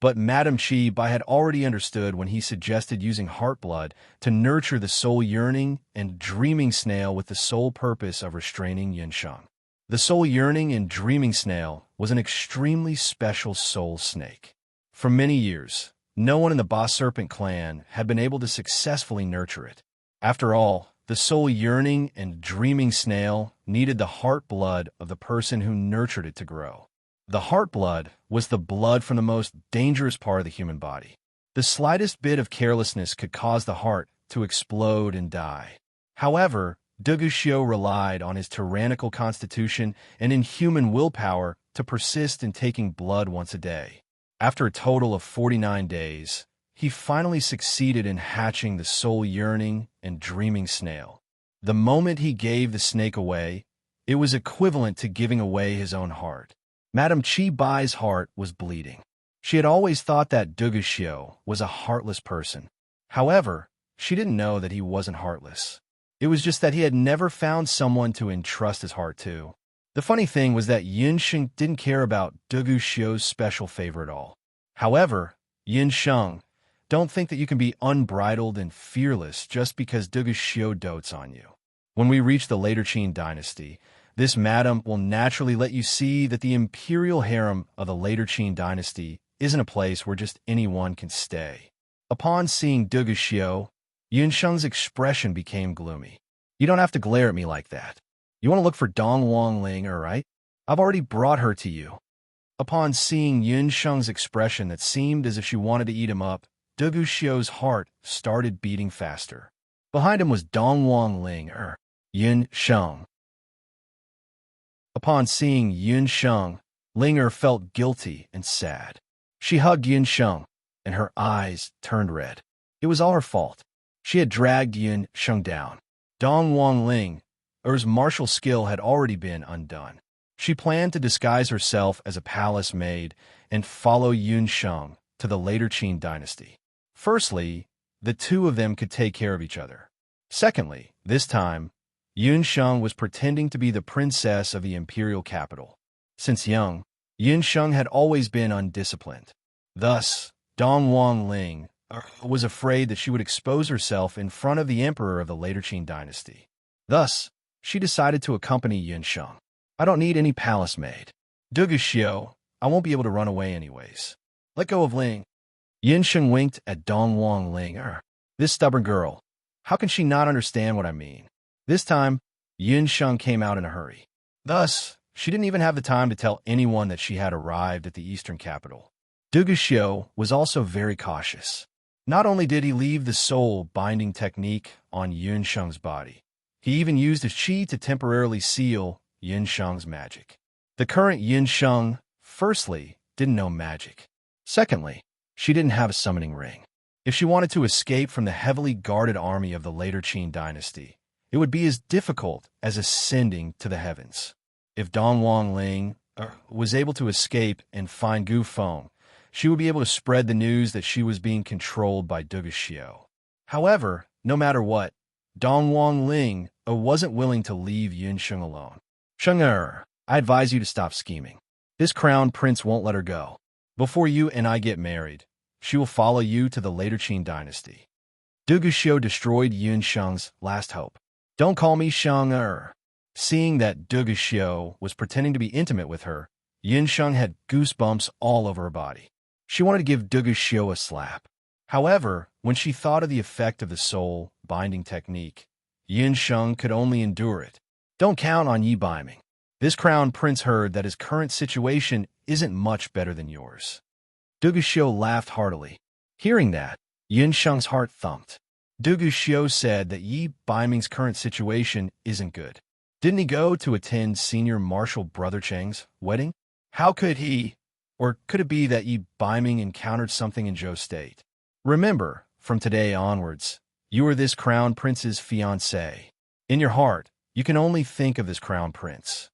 but Madame Qi Bai had already understood when he suggested using heart blood to nurture the soul yearning and dreaming snail with the sole purpose of restraining Yin Sheng. The soul yearning and dreaming snail was an extremely special soul snake. For many years, no one in the Boss Serpent clan had been able to successfully nurture it. After all, the soul yearning and dreaming snail needed the heart blood of the person who nurtured it to grow. The heart blood was the blood from the most dangerous part of the human body. The slightest bit of carelessness could cause the heart to explode and die. However, Duguxiu relied on his tyrannical constitution and inhuman willpower to persist in taking blood once a day. After a total of 49 days, he finally succeeded in hatching the soul-yearning and dreaming snail. The moment he gave the snake away, it was equivalent to giving away his own heart. Madame Chi Bai's heart was bleeding. She had always thought that Duguxiu was a heartless person. However, she didn't know that he wasn't heartless. It was just that he had never found someone to entrust his heart to. The funny thing was that Yunsheng didn't care about Duguxiu's special favor at all. However, Yunsheng, don't think that you can be unbridled and fearless just because Duguxiu dotes on you. When we reach the later Qin dynasty, this madam will naturally let you see that the imperial harem of the later Qin dynasty isn't a place where just anyone can stay. Upon seeing Duguxiu, Yunsheng's expression became gloomy. You don't have to glare at me like that. You want to look for Dong Wangling, right? I've already brought her to you. Upon seeing Yunsheng's expression that seemed as if she wanted to eat him up, Duguxiu's heart started beating faster. Behind him was Dong Wangling, Yunsheng. Upon seeing Yunsheng, Linger felt guilty and sad. She hugged Yunsheng, and her eyes turned red. It was all her fault. She had dragged Yunsheng down. Dong Wangling's martial skill had already been undone. She planned to disguise herself as a palace maid and follow Yunsheng to the later Qin dynasty. Firstly, the two of them could take care of each other. Secondly, this time, Yunsheng was pretending to be the princess of the imperial capital. Since young, Yunsheng had always been undisciplined. Thus, Dong Wangling was afraid that she would expose herself in front of the emperor of the later Qin dynasty. Thus, she decided to accompany Yunsheng. I don't need any palace maid. Duguxiu, I won't be able to run away anyways. Let go of Ling. Yunsheng winked at Dong Wangling. This stubborn girl. How can she not understand what I mean? This time, Yunsheng came out in a hurry. Thus, she didn't even have the time to tell anyone that she had arrived at the eastern capital. Duguxiu was also very cautious. Not only did he leave the soul binding technique on Yunsheng's body, he even used his qi to temporarily seal Yunsheng's magic. The current Yunsheng, firstly, didn't know magic. Secondly, she didn't have a summoning ring. If she wanted to escape from the heavily guarded army of the later Qin dynasty, it would be as difficult as ascending to the heavens. If Dong Wangling was able to escape and find Gu Feng, she would be able to spread the news that she was being controlled by Duguxiu. However, no matter what, Dong Wangling wasn't willing to leave Yunsheng alone. Sheng, I advise you to stop scheming. This crown prince won't let her go. Before you and I get married, she will follow you to the later Qin dynasty. Duguxiu destroyed Yunsheng's last hope. Don't call me Sheng. Seeing that Duguxiu was pretending to be intimate with her, Yunsheng had goosebumps all over her body. She wanted to give Duguxiu a slap. However, when she thought of the effect of the soul binding technique, Yunsheng could only endure it. Don't count on Yi Baiming. This crown prince heard that his current situation isn't much better than yours. Duguxiu laughed heartily. Hearing that, Yunsheng's heart thumped. Duguxiu said that Yi Baiming's current situation isn't good. Didn't he go to attend Senior Marshal Brother Cheng's wedding? How could he, or could it be that Yi Baiming encountered something in Zhou State? Remember, from today onwards, you are this crown prince's fiancé. In your heart, you can only think of this crown prince.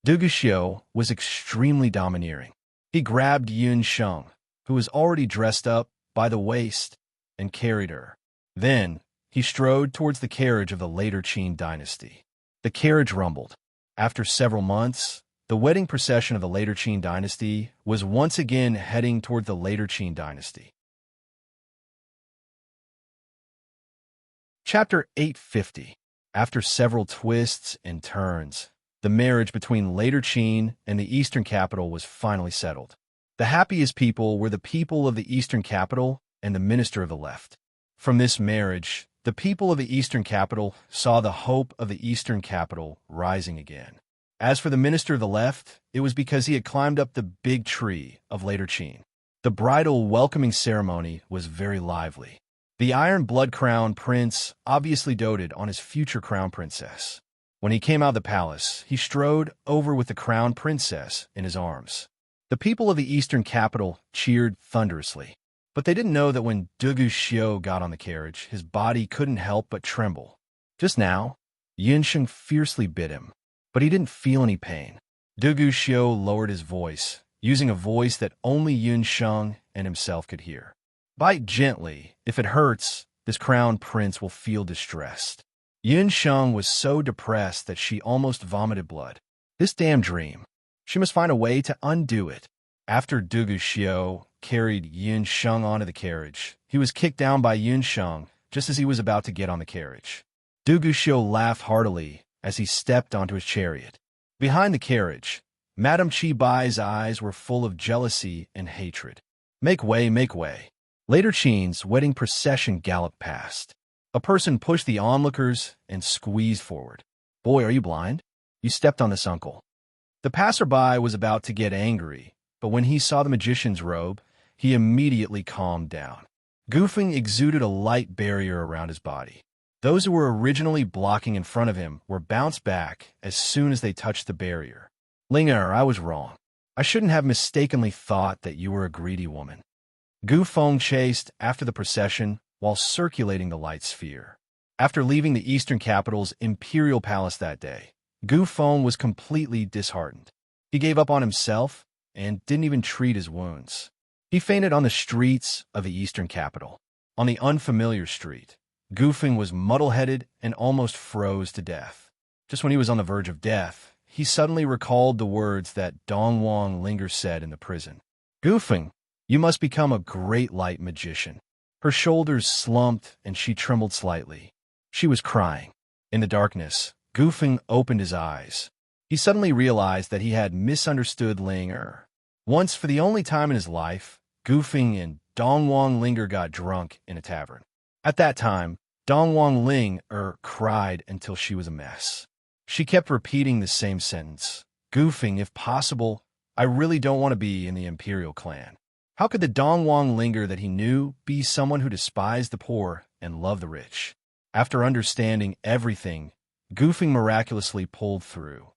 Duguxiu was extremely domineering. He grabbed Yunsheng, who was already dressed up, by the waist, and carried her. Then, he strode towards the carriage of the later Qin dynasty. The carriage rumbled. After several months, the wedding procession of the later Qin dynasty was once again heading toward the later Qin dynasty. Chapter 850. After several twists and turns, the marriage between later Qin and the eastern capital was finally settled. The happiest people were the people of the eastern capital and the minister of the left. From this marriage, the people of the eastern capital saw the hope of the eastern capital rising again. As for the minister of the left, it was because he had climbed up the big tree of later Qin. The bridal welcoming ceremony was very lively. The Iron Blood Crown Prince obviously doted on his future crown princess. When he came out of the palace, he strode over with the crown princess in his arms. The people of the eastern capital cheered thunderously. But they didn't know that when Dugu Xiu got on the carriage, his body couldn't help but tremble. Just now, Yunsheng fiercely bit him, but he didn't feel any pain. Dugu Xiu lowered his voice, using a voice that only Yunsheng and himself could hear. Bite gently. If it hurts, this crown prince will feel distressed. Yunsheng was so depressed that she almost vomited blood. This damn dream. She must find a way to undo it. After Dugu Xiu carried Yunsheng onto the carriage, he was kicked down by Yunsheng just as he was about to get on the carriage. Dugu Xiu laughed heartily as he stepped onto his chariot. Behind the carriage, Madame Qi Bai's eyes were full of jealousy and hatred. Make way, make way. Later Qin's wedding procession galloped past. A person pushed the onlookers and squeezed forward. Boy, are you blind? You stepped on this, uncle. The passerby was about to get angry, but when he saw the magician's robe, he immediately calmed down. Gufeng exuded a light barrier around his body. Those who were originally blocking in front of him were bounced back as soon as they touched the barrier. Linger, I was wrong. I shouldn't have mistakenly thought that you were a greedy woman. Gufeng chased after the procession while circulating the light sphere. After leaving the eastern capital's imperial palace that day, Gufeng was completely disheartened. He gave up on himself and didn't even treat his wounds. He fainted on the streets of the eastern capital. On the unfamiliar street, Gufeng was muddle-headed and almost froze to death. Just when he was on the verge of death, he suddenly recalled the words that Dongwang Linger said in the prison. Gufeng, you must become a great light magician. Her shoulders slumped and she trembled slightly. She was crying. In the darkness, Gufeng opened his eyes. He suddenly realized that he had misunderstood Linger. Once, for the only time in his life, Gufeng and Dongwang Linger got drunk in a tavern. At that time, Dongwang Linger cried until she was a mess. She kept repeating the same sentence. Gufeng, if possible, I really don't want to be in the imperial clan. How could the Dongwang Linger that he knew be someone who despised the poor and loved the rich? After understanding everything, Gufeng miraculously pulled through.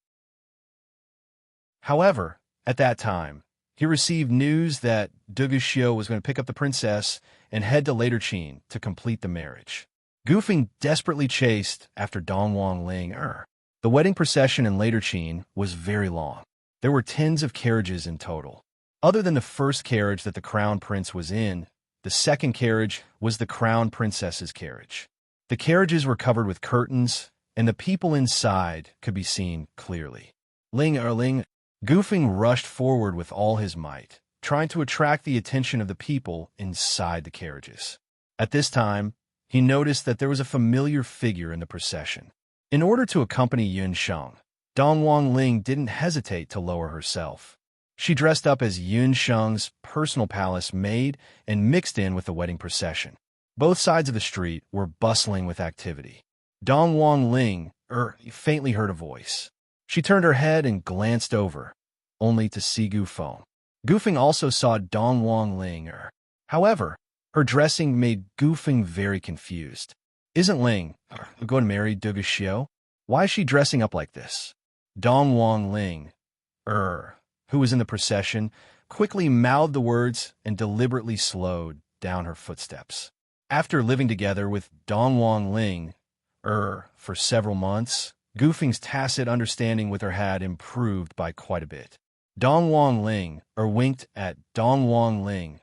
However, at that time, he received news that Dugu Xiu was going to pick up the princess and head to Later Qin to complete the marriage. Gufeng desperately chased after Dongwang Linger. The wedding procession in Later Qin was very long. There were tens of carriages in total. Other than the first carriage that the crown prince was in, the second carriage was the crown princess's carriage. The carriages were covered with curtains, and the people inside could be seen clearly. Gufeng rushed forward with all his might, trying to attract the attention of the people inside the carriages. At this time, he noticed that there was a familiar figure in the procession. In order to accompany Yunsheng, Dongwang Ling didn't hesitate to lower herself. She dressed up as Yunsheng's personal palace maid and mixed in with the wedding procession. Both sides of the street were bustling with activity. Dongwang Ling faintly heard a voice. She turned her head and glanced over, only to see Gufeng. Gufeng also saw Dongwang Ling. However, her dressing made Gufeng very confused. Isn't Ling going to marry Dugu Xiu? Why is she dressing up like this? Dongwang Ling, who was in the procession, quickly mouthed the words and deliberately slowed down her footsteps. After living together with Dongwang Ling, for several months, Gufeng's tacit understanding with her had improved by quite a bit. Dongwang Ling winked at Dongwang Ling,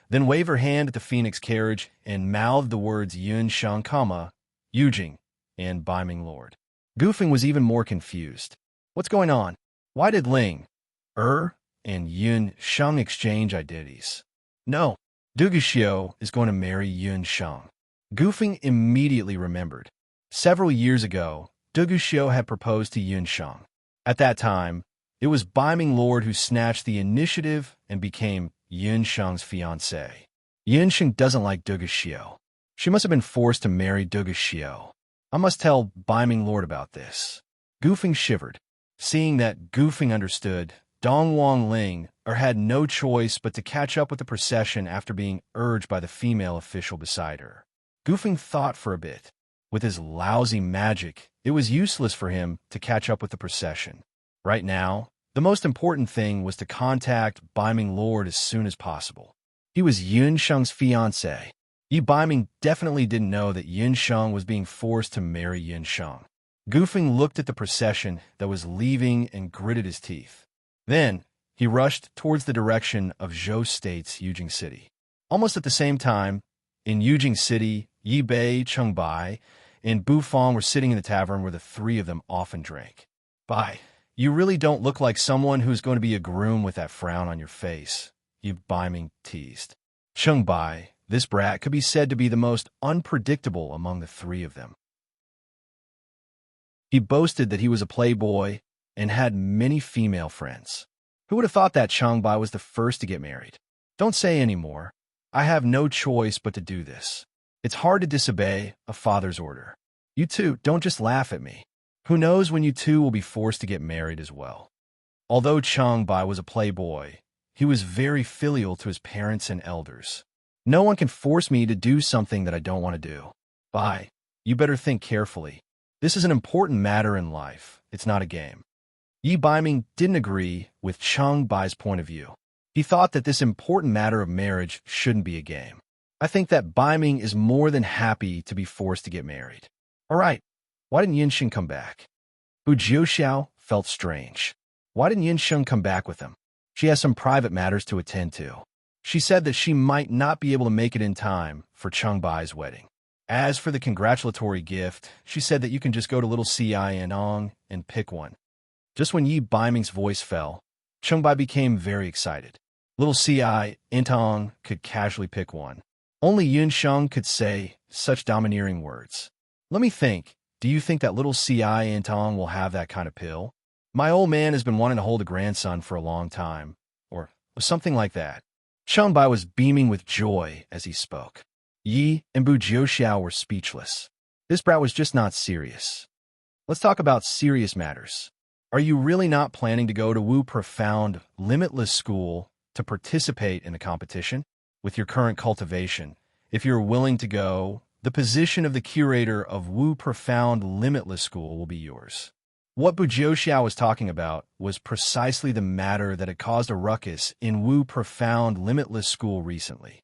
then waved her hand at the phoenix carriage and mouthed the words Yun Shang, Yujing, and Biming Lord. Gufeng was even more confused. What's going on? Why did Ling, and Yun Shang exchange identities? No, Dugu Xiu is going to marry Yun Shang. Gufeng immediately remembered. Several years ago, Dugu Xiu had proposed to Yun Shang. At that time, it was Biming Lord who snatched the initiative and became Yun Shang's fiancée. Yun Shang doesn't like Dugu Xiu. She must have been forced to marry Dugu Xiu. I must tell Biming Lord about this. Gufeng shivered. Seeing that Gufeng understood, Dongwang Ling had no choice but to catch up with the procession after being urged by the female official beside her. Gufeng thought for a bit. With his lousy magic, it was useless for him to catch up with the procession. Right now, The most important thing was to contact Baiming Lord as soon as possible. He was Yun Sheng's fiancé. Yi Baiming definitely didn't know that Yun Sheng was being forced to marry Yun Sheng. Gufeng looked at the procession that was leaving and gritted his teeth. Then, he rushed towards the direction of Zhou State's Yujing City. Almost at the same time, in Yujing City, Yi Bei, Cheng Bai, and Bu Fong were sitting in the tavern where the three of them often drank. Bai, you really don't look like someone who's going to be a groom with that frown on your face, Yi Baiming teased. Cheng Bai, this brat, could be said to be the most unpredictable among the three of them. He boasted that he was a playboy and had many female friends. Who would have thought that Cheng Bai was the first to get married? Don't say any more. I have no choice but to do this. It's hard to disobey a father's order. You two, don't just laugh at me. Who knows when you two will be forced to get married as well. Although Cheng Bai was a playboy, he was very filial to his parents and elders. No one can force me to do something that I don't want to do. Bai, you better think carefully. This is an important matter in life. It's not a game. Yi Baiming didn't agree with Cheng Bai's point of view. He thought that this important matter of marriage shouldn't be a game. I think that Baiming is more than happy to be forced to get married. All right, why didn't Yinsheng come back? Bu Jiuxiao felt strange. Why didn't Yinsheng come back with him? She has some private matters to attend to. She said that she might not be able to make it in time for Cheng Bai's wedding. As for the congratulatory gift, she said that you can just go to little Xianong and pick one. Just when Yi Baiming's voice fell, Cheng Bai became very excited. Little Xianong could casually pick one. Only Yun Sheng could say such domineering words. Let me think. Do you think that little Xianong will have that kind of pill? My old man has been wanting to hold a grandson for a long time, or something like that. Cheng Bai was beaming with joy as he spoke. Yi and Bu Jiuxiao were speechless. This brat was just not serious. Let's talk about serious matters. Are you really not planning to go to Wu Profound Limitless School to participate in the competition? With your current cultivation, if you're willing to go, the position of the curator of Wu Profound Limitless School will be yours. What Bu Jiuxiao was talking about was precisely the matter that had caused a ruckus in Wu Profound Limitless School recently.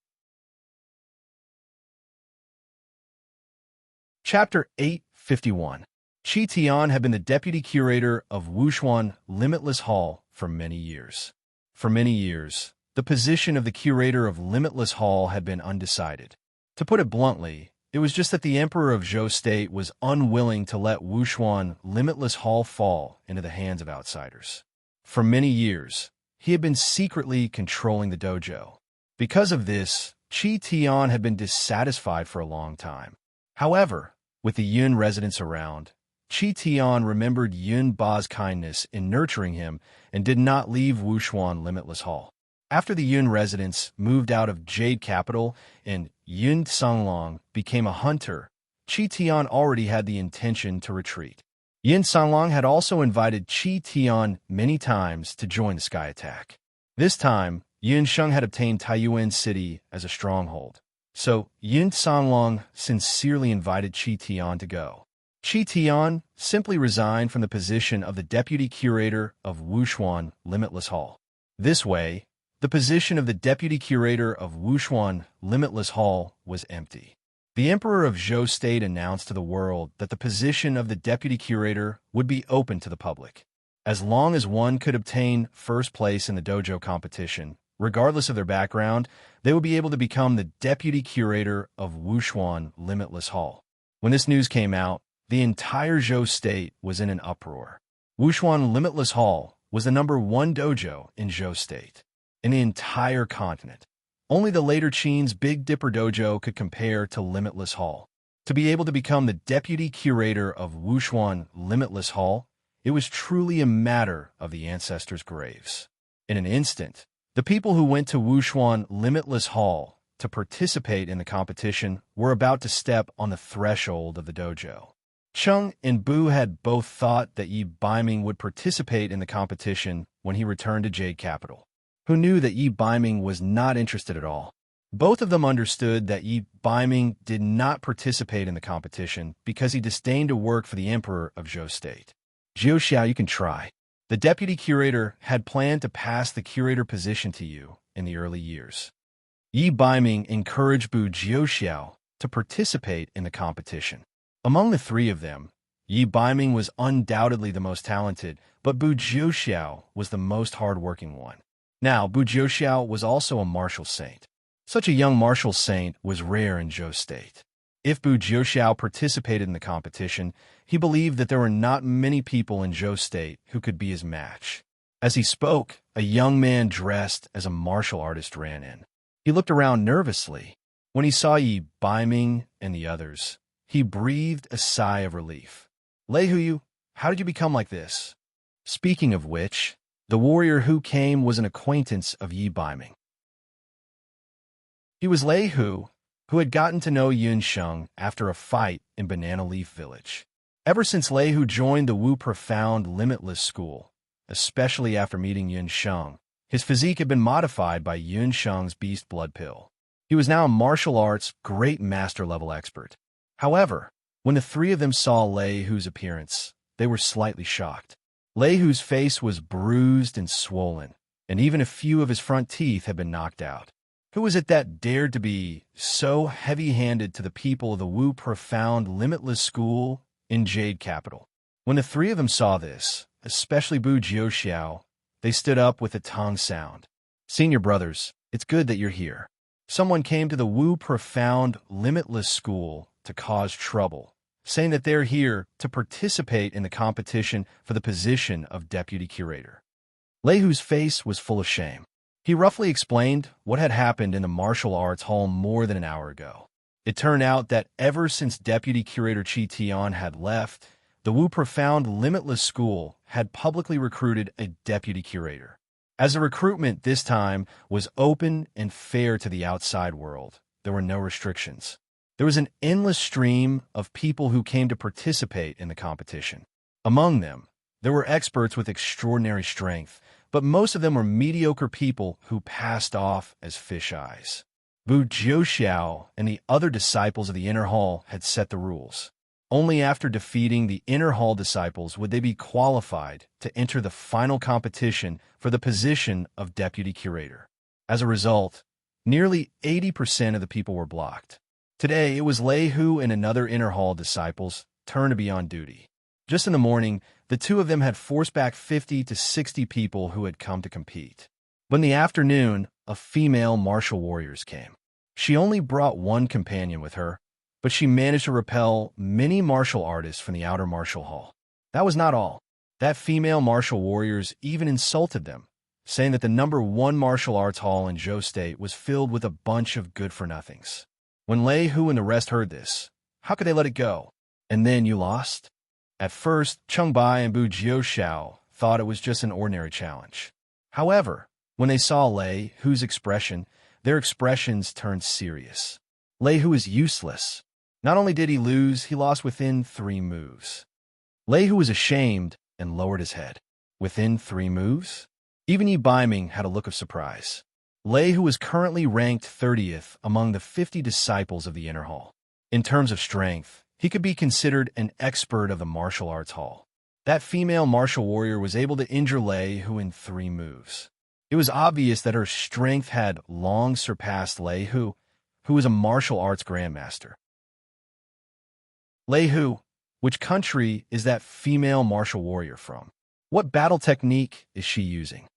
Chapter 851. Qi Tian had been the deputy curator of Wushuan Limitless Hall for many years. For many years, the position of the curator of Limitless Hall had been undecided. To put it bluntly, it was just that the Emperor of Zhou State was unwilling to let Wushuan Limitless Hall fall into the hands of outsiders. For many years, he had been secretly controlling the dojo. Because of this, Qi Tian had been dissatisfied for a long time. However, with the Yun residents around, Qi Tian remembered Yun Ba's kindness in nurturing him and did not leave Wushuan Limitless Hall. After the Yun residents moved out of Jade Capital and Yun Sanglong became a hunter, Qi Tian already had the intention to retreat. Yun Sanglong had also invited Qi Tian many times to join the Sky Attack. This time, Yun Sheng had obtained Taiyuan City as a stronghold. So, Yun Sanglong sincerely invited Qi Tian to go. Qi Tian simply resigned from the position of the deputy curator of Wushuan Limitless Hall. This way, the position of the deputy curator of Wushuan Limitless Hall was empty. The Emperor of Zhou State announced to the world that the position of the deputy curator would be open to the public. As long as one could obtain first place in the dojo competition, regardless of their background, they would be able to become the deputy curator of Wushuan Limitless Hall. When this news came out, the entire Zhou State was in an uproar. Wushuan Limitless Hall was the #1 dojo in Zhou State. In the entire continent, only the later Qin's Big Dipper Dojo could compare to Limitless Hall. To be able to become the deputy curator of Wushuan Limitless Hall, it was truly a matter of the ancestors' graves. In an instant, the people who went to Wushuan Limitless Hall to participate in the competition were about to step on the threshold of the dojo. Cheng and Bu had both thought that Yi Baiming would participate in the competition when he returned to Jade Capital. Who knew that Yi Baiming was not interested at all? Both of them understood that Yi Baiming did not participate in the competition because he disdained to work for the Emperor of Zhou State. Jiuxiao, you can try. The deputy curator had planned to pass the curator position to you in the early years. Yi Baiming encouraged Bu Jiuxiao to participate in the competition. Among the three of them, Yi Baiming was undoubtedly the most talented, but Bu Jiuxiao was the most hard-working one. Now, Bu Jiuxiao was also a martial saint. Such a young martial saint was rare in Zhou State. If Bu Jiuxiao participated in the competition, he believed that there were not many people in Zhou State who could be his match. As he spoke, a young man dressed as a martial artist ran in. He looked around nervously. When he saw Yi Baiming and the others, he breathed a sigh of relief. Lei Huyu, how did you become like this? Speaking of which, the warrior who came was an acquaintance of Yi Baiming. He was Lei Hu, who had gotten to know Yun Sheng after a fight in Banana Leaf Village. Ever since Lei Hu joined the Wu Profound Limitless School, especially after meeting Yun Sheng, his physique had been modified by Yun Sheng's beast blood pill. He was now a martial arts great master-level expert. However, when the three of them saw Lei Hu's appearance, they were slightly shocked. Lei Hu's face was bruised and swollen, and even a few of his front teeth had been knocked out. Who was it that dared to be so heavy-handed to the people of the Wu Profound Limitless School in Jade Capital? When the three of them saw this, especially Bu Jiuxiao, they stood up with a tongue sound. Senior brothers, it's good that you're here. Someone came to the Wu Profound Limitless School to cause trouble, saying that they're here to participate in the competition for the position of deputy curator. Lei Hu's face was full of shame. He roughly explained what had happened in the martial arts hall more than an hour ago. It turned out that ever since deputy curator Qi Tian had left, the Wu Profound Limitless School had publicly recruited a deputy curator. As the recruitment this time was open and fair to the outside world, there were no restrictions. There was an endless stream of people who came to participate in the competition. Among them, there were experts with extraordinary strength, but most of them were mediocre people who passed off as fish eyes. Bu Jiuxiao and the other disciples of the Inner Hall had set the rules. Only after defeating the Inner Hall disciples would they be qualified to enter the final competition for the position of deputy curator. As a result, nearly 80% of the people were blocked. Today, it was Lei Hu and another Inner Hall disciples' turn to be on duty. Just in the morning, the two of them had forced back 50 to 60 people who had come to compete. But in the afternoon, a female martial warrior came. She only brought one companion with her, but she managed to repel many martial artists from the outer martial hall. That was not all. That female martial warriors even insulted them, saying that the #1 martial arts hall in Zhou State was filled with a bunch of good-for-nothings. When Lei Hu and the rest heard this, how could they let it go? And then you lost? At first, Cheng Bai and Bu Jiuxiao thought it was just an ordinary challenge. However, when they saw Lei Hu's expression, their expressions turned serious. Lei Hu is useless. Not only did he lose, he lost within 3 moves. Lei Hu was ashamed and lowered his head. Within 3 moves? Even Yi Baiming had a look of surprise. Lei Hu was currently ranked 30th among the 50 disciples of the Inner Hall. In terms of strength, he could be considered an expert of the martial arts hall. That female martial warrior was able to injure Lei Hu in 3 moves. It was obvious that her strength had long surpassed Lei Hu, who was a martial arts grandmaster. Lei Hu, which country is that female martial warrior from? What battle technique is she using?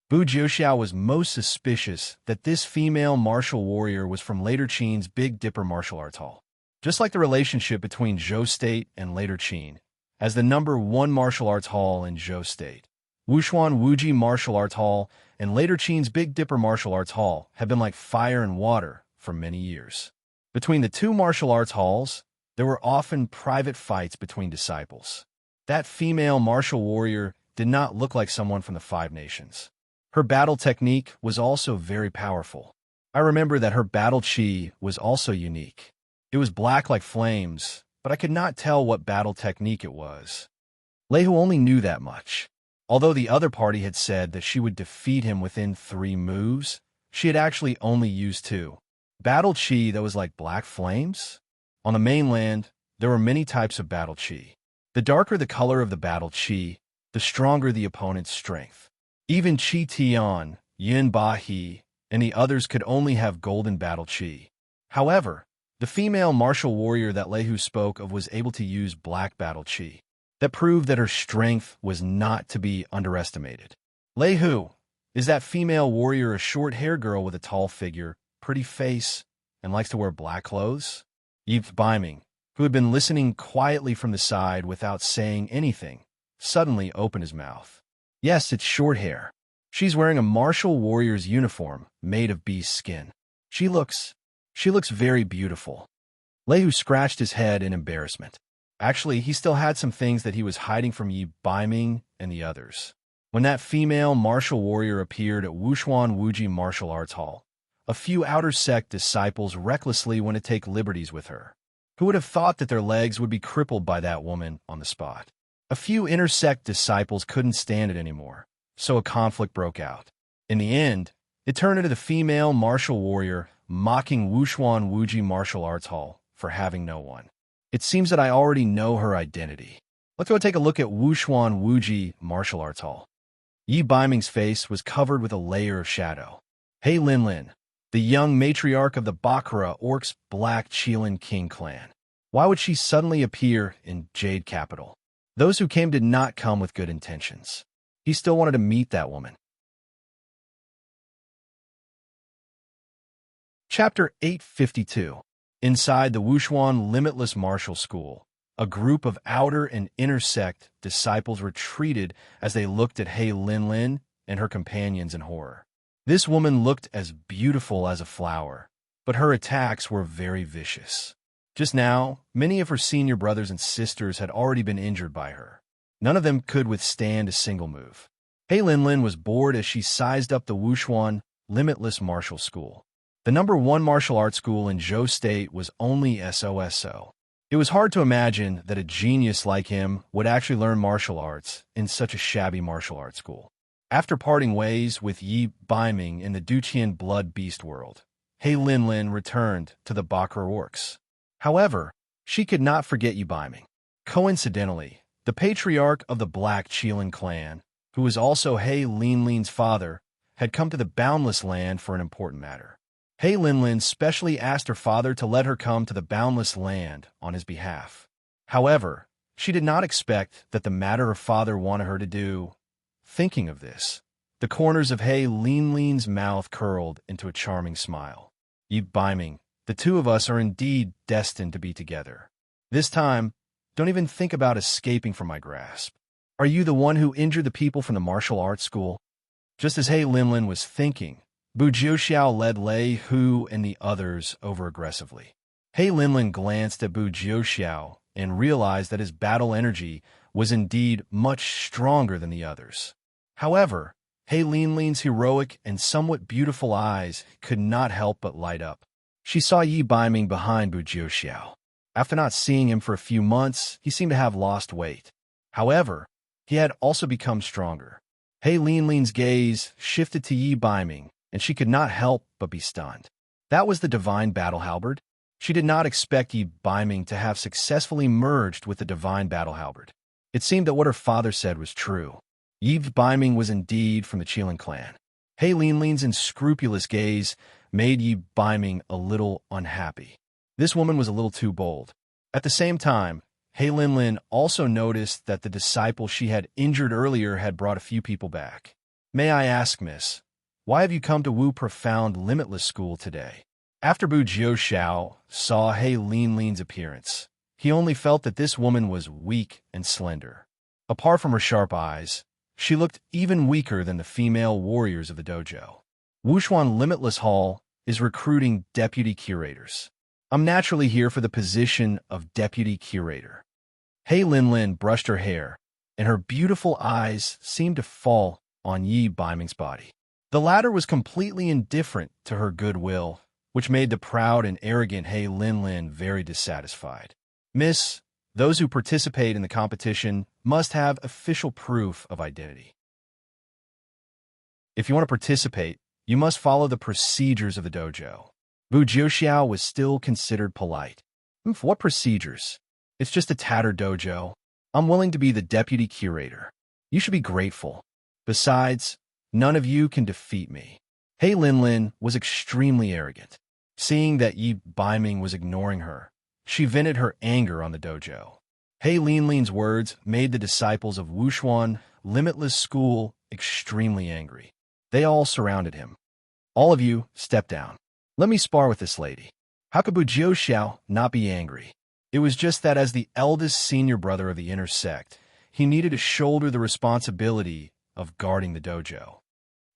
Bu Jiuxiao was most suspicious that this female martial warrior was from Later Qin's Big Dipper martial arts hall. Just like the relationship between Zhou State and Later Qin, as the #1 martial arts hall in Zhou State, Wushuan Wuji Martial Arts Hall and Later Qin's Big Dipper Martial Arts Hall have been like fire and water for many years. Between the 2 martial arts halls, there were often private fights between disciples. That female martial warrior did not look like someone from the 5 nations. Her battle technique was also very powerful. I remember that her battle chi was also unique. It was black like flames, but I could not tell what battle technique it was. Lei Hu only knew that much. Although the other party had said that she would defeat him within 3 moves, she had actually only used 2. Battle chi that was like black flames? On the mainland, there were many types of battle chi. The darker the color of the battle chi, the stronger the opponent's strength. Even Chi Tian, Yin Ba He, and the others could only have golden battle chi. However, the female martial warrior that Lei Hu spoke of was able to use black battle chi. That proved that her strength was not to be underestimated. Lei Hu, is that female warrior a short-haired girl with a tall figure, pretty face, and likes to wear black clothes? Yi Biming, who had been listening quietly from the side without saying anything, suddenly opened his mouth. Yes, it's short hair. She's wearing a martial warrior's uniform made of beast skin. She looks very beautiful. Lei Hu scratched his head in embarrassment. Actually, he still had some things that he was hiding from Yi Biming and the others. When that female martial warrior appeared at Wushuan Wuji Martial Arts Hall, a few outer sect disciples recklessly went to take liberties with her. Who would have thought that their legs would be crippled by that woman on the spot? A few inner sect disciples couldn't stand it anymore, so a conflict broke out. In the end, it turned into the female martial warrior mocking Wushuan Wuji Martial Arts Hall for having no one. It seems that I already know her identity. Let's go take a look at Wushuan Wuji Martial Arts Hall. Yi Biming's face was covered with a layer of shadow. Hey Linlin, the young matriarch of the Bakura Orcs Black Qilin King clan. Why would she suddenly appear in Jade Capital? Those who came did not come with good intentions. He still wanted to meet that woman. Chapter 852. Inside the Wushuan Limitless Martial School, a group of outer and inner sect disciples retreated as they looked at He Linlin and her companions in horror. This woman looked as beautiful as a flower, but her attacks were very vicious. Just now, many of her senior brothers and sisters had already been injured by her. None of them could withstand a single move. He Linlin was bored as she sized up the Wushuan Limitless Martial School. The #1 martial arts school in Zhou State was only SOSO. It was hard to imagine that a genius like him would actually learn martial arts in such a shabby martial arts school. After parting ways with Yi Biming in the Duqian Blood Beast world, He Linlin returned to the Bakura Orcs. However, she could not forget Yi Biming. Coincidentally, the patriarch of the Black Qilin clan, who was also He Linlin's father, had come to the Boundless Land for an important matter. He Linlin specially asked her father to let her come to the Boundless Land on his behalf. However, she did not expect that the matter her father wanted her to do. Thinking of this, the corners of He Linlin's mouth curled into a charming smile. Yi Biming, the two of us are indeed destined to be together. This time, don't even think about escaping from my grasp. Are you the one who injured the people from the martial arts school? Just as He Linlin was thinking, Bu Jiuxiao led Lei Hu and the others over aggressively. He Linlin glanced at Bu Jiuxiao and realized that his battle energy was indeed much stronger than the others. However, He Linlin's heroic and somewhat beautiful eyes could not help but light up. She saw Yi Biming behind Bu Jiuxiao. After not seeing him for a few months, he seemed to have lost weight. However, he had also become stronger. He Linlin's gaze shifted to Yi Biming, and she could not help but be stunned. That was the Divine Battle Halberd. She did not expect Yi Biming to have successfully merged with the Divine Battle Halberd. It seemed that what her father said was true. Yi Biming was indeed from the Qilin clan. He Linlin's unscrupulous gaze made Yi Biming a little unhappy. This woman was a little too bold. At the same time, He Linlin also noticed that the disciple she had injured earlier had brought a few people back. May I ask, miss, why have you come to Wu Profound Limitless School today? After Bu Jiuxiao saw He Linlin's appearance, he only felt that this woman was weak and slender. Apart from her sharp eyes, she looked even weaker than the female warriors of the dojo. Wushuan Limitless Hall is recruiting deputy curators. I'm naturally here for the position of deputy curator. He Linlin brushed her hair, and her beautiful eyes seemed to fall on Yi Biming's body. The latter was completely indifferent to her goodwill, which made the proud and arrogant He Linlin very dissatisfied. Miss, those who participate in the competition must have official proof of identity. If you want to participate, you must follow the procedures of the dojo. Bu Jiuxiao was still considered polite. What procedures? It's just a tattered dojo. I'm willing to be the deputy curator. You should be grateful. Besides, none of you can defeat me. He Linlin was extremely arrogant. Seeing that Yi Baiming was ignoring her, she vented her anger on the dojo. He Linlin's words made the disciples of Wushuan Limitless School extremely angry. They all surrounded him. All of you, step down. Let me spar with this lady. How could Bu Jiuxiao not be angry? It was just that as the eldest senior brother of the inner sect, he needed to shoulder the responsibility of guarding the dojo.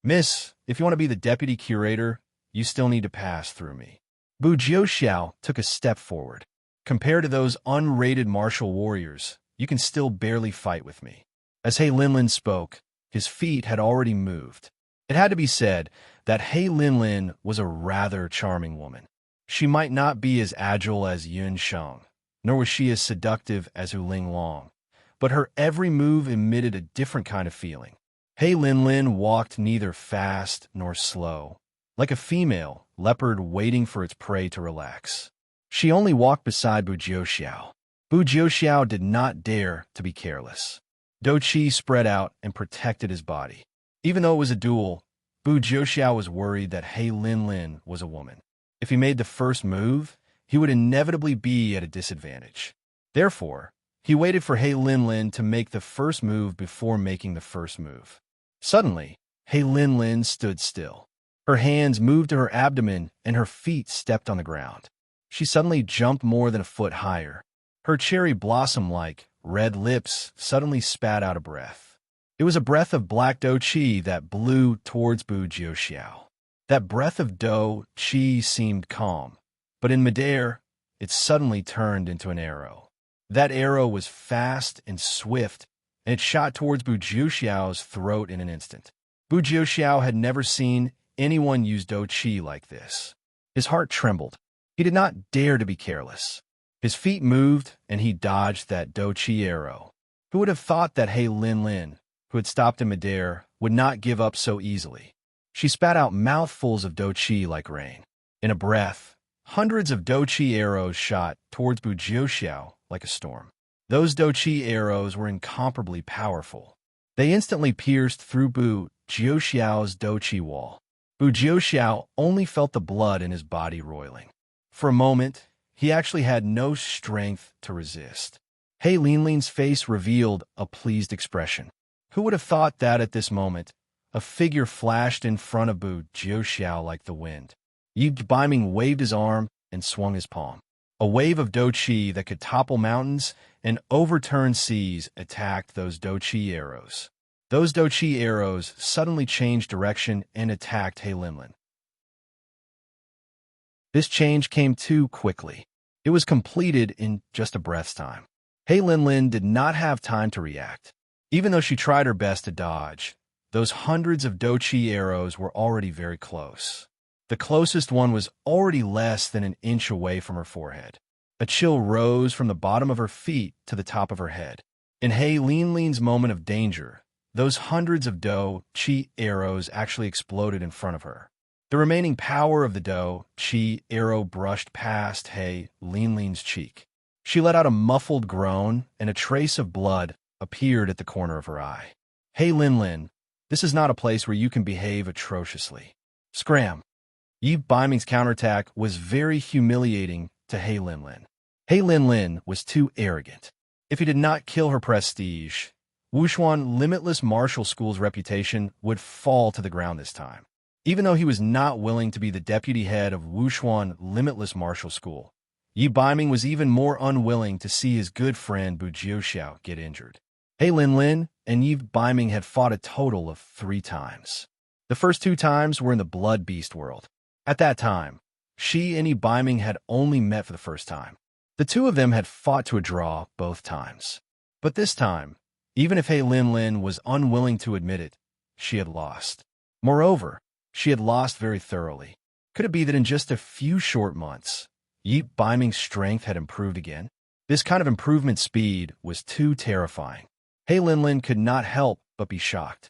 Miss, if you want to be the deputy curator, you still need to pass through me. Bu Jiuxiao took a step forward. Compared to those unrated martial warriors, you can still barely fight with me. As He Linlin spoke, his feet had already moved. It had to be said that He Linlin was a rather charming woman. She might not be as agile as Yun Sheng, nor was she as seductive as Hu Ling Long, but her every move emitted a different kind of feeling. He Linlin walked neither fast nor slow, like a female leopard waiting for its prey to relax. She only walked beside Bu Jiuxiao. Bu Jiuxiao did not dare to be careless. Do Qi spread out and protected his body. Even though it was a duel, Bu Jiuxiao was worried that He Linlin was a woman. If he made the first move, he would inevitably be at a disadvantage. Therefore, he waited for He Linlin to make the first move before making the first move. Suddenly, He Linlin stood still. Her hands moved to her abdomen and her feet stepped on the ground. She suddenly jumped more than a foot higher. Her cherry blossom-like red lips suddenly spat out a breath. It was a breath of black Do Qi that blew towards Bu Jiuxiao. That breath of Do Qi seemed calm, but in midair, it suddenly turned into an arrow. That arrow was fast and swift, and it shot towards Bu Jiuxiao's throat in an instant. Bu Jiuxiao had never seen anyone use Do Qi like this. His heart trembled. He did not dare to be careless. His feet moved, and he dodged that Do Qi arrow. Who would have thought that He Linlin, who had stopped in midair, would not give up so easily? She spat out mouthfuls of Do Qi like rain. In a breath, hundreds of Do Qi arrows shot towards Bu Jiuxiao like a storm. Those Do Qi arrows were incomparably powerful. They instantly pierced through Bu Jiuxiao's Do Qi wall. Bu Jiuxiao only felt the blood in his body roiling. For a moment, he actually had no strength to resist. He Linlin's face revealed a pleased expression. Who would have thought that at this moment, a figure flashed in front of Bu Jiuxiao like the wind. Yi Baiming waved his arm and swung his palm. A wave of Do Qi that could topple mountains and overturn seas attacked those Do Qi arrows. Those Do Qi arrows suddenly changed direction and attacked He Linlin. This change came too quickly. It was completed in just a breath's time. He Linlin did not have time to react. Even though she tried her best to dodge, those hundreds of Do Qi arrows were already very close. The closest one was already less than an inch away from her forehead. A chill rose from the bottom of her feet to the top of her head. In He Linlin's moment of danger, those hundreds of Do Qi arrows actually exploded in front of her. The remaining power of the Do Qi arrow brushed past He Linlin's cheek. She let out a muffled groan, and a trace of blood appeared at the corner of her eye. He Linlin, this is not a place where you can behave atrociously. Scram! Yi Baiming's counterattack was very humiliating to He Linlin. He Linlin was too arrogant. If he did not kill her prestige, Wushuan Limitless Martial School's reputation would fall to the ground this time. Even though he was not willing to be the deputy head of Wushuan Limitless Martial School, Yi Baiming was even more unwilling to see his good friend Bu Jiuxiao get injured. He Linlin and Yi Baiming had fought a total of 3 times. The first 2 times were in the Blood Beast world. At that time, she and Yi Baiming had only met for the first time. The two of them had fought to a draw both times. But this time, even if He Linlin was unwilling to admit it, she had lost. Moreover, she had lost very thoroughly. Could it be that in just a few short months, Yi Baiming's strength had improved again? This kind of improvement speed was too terrifying. He Linlin could not help but be shocked.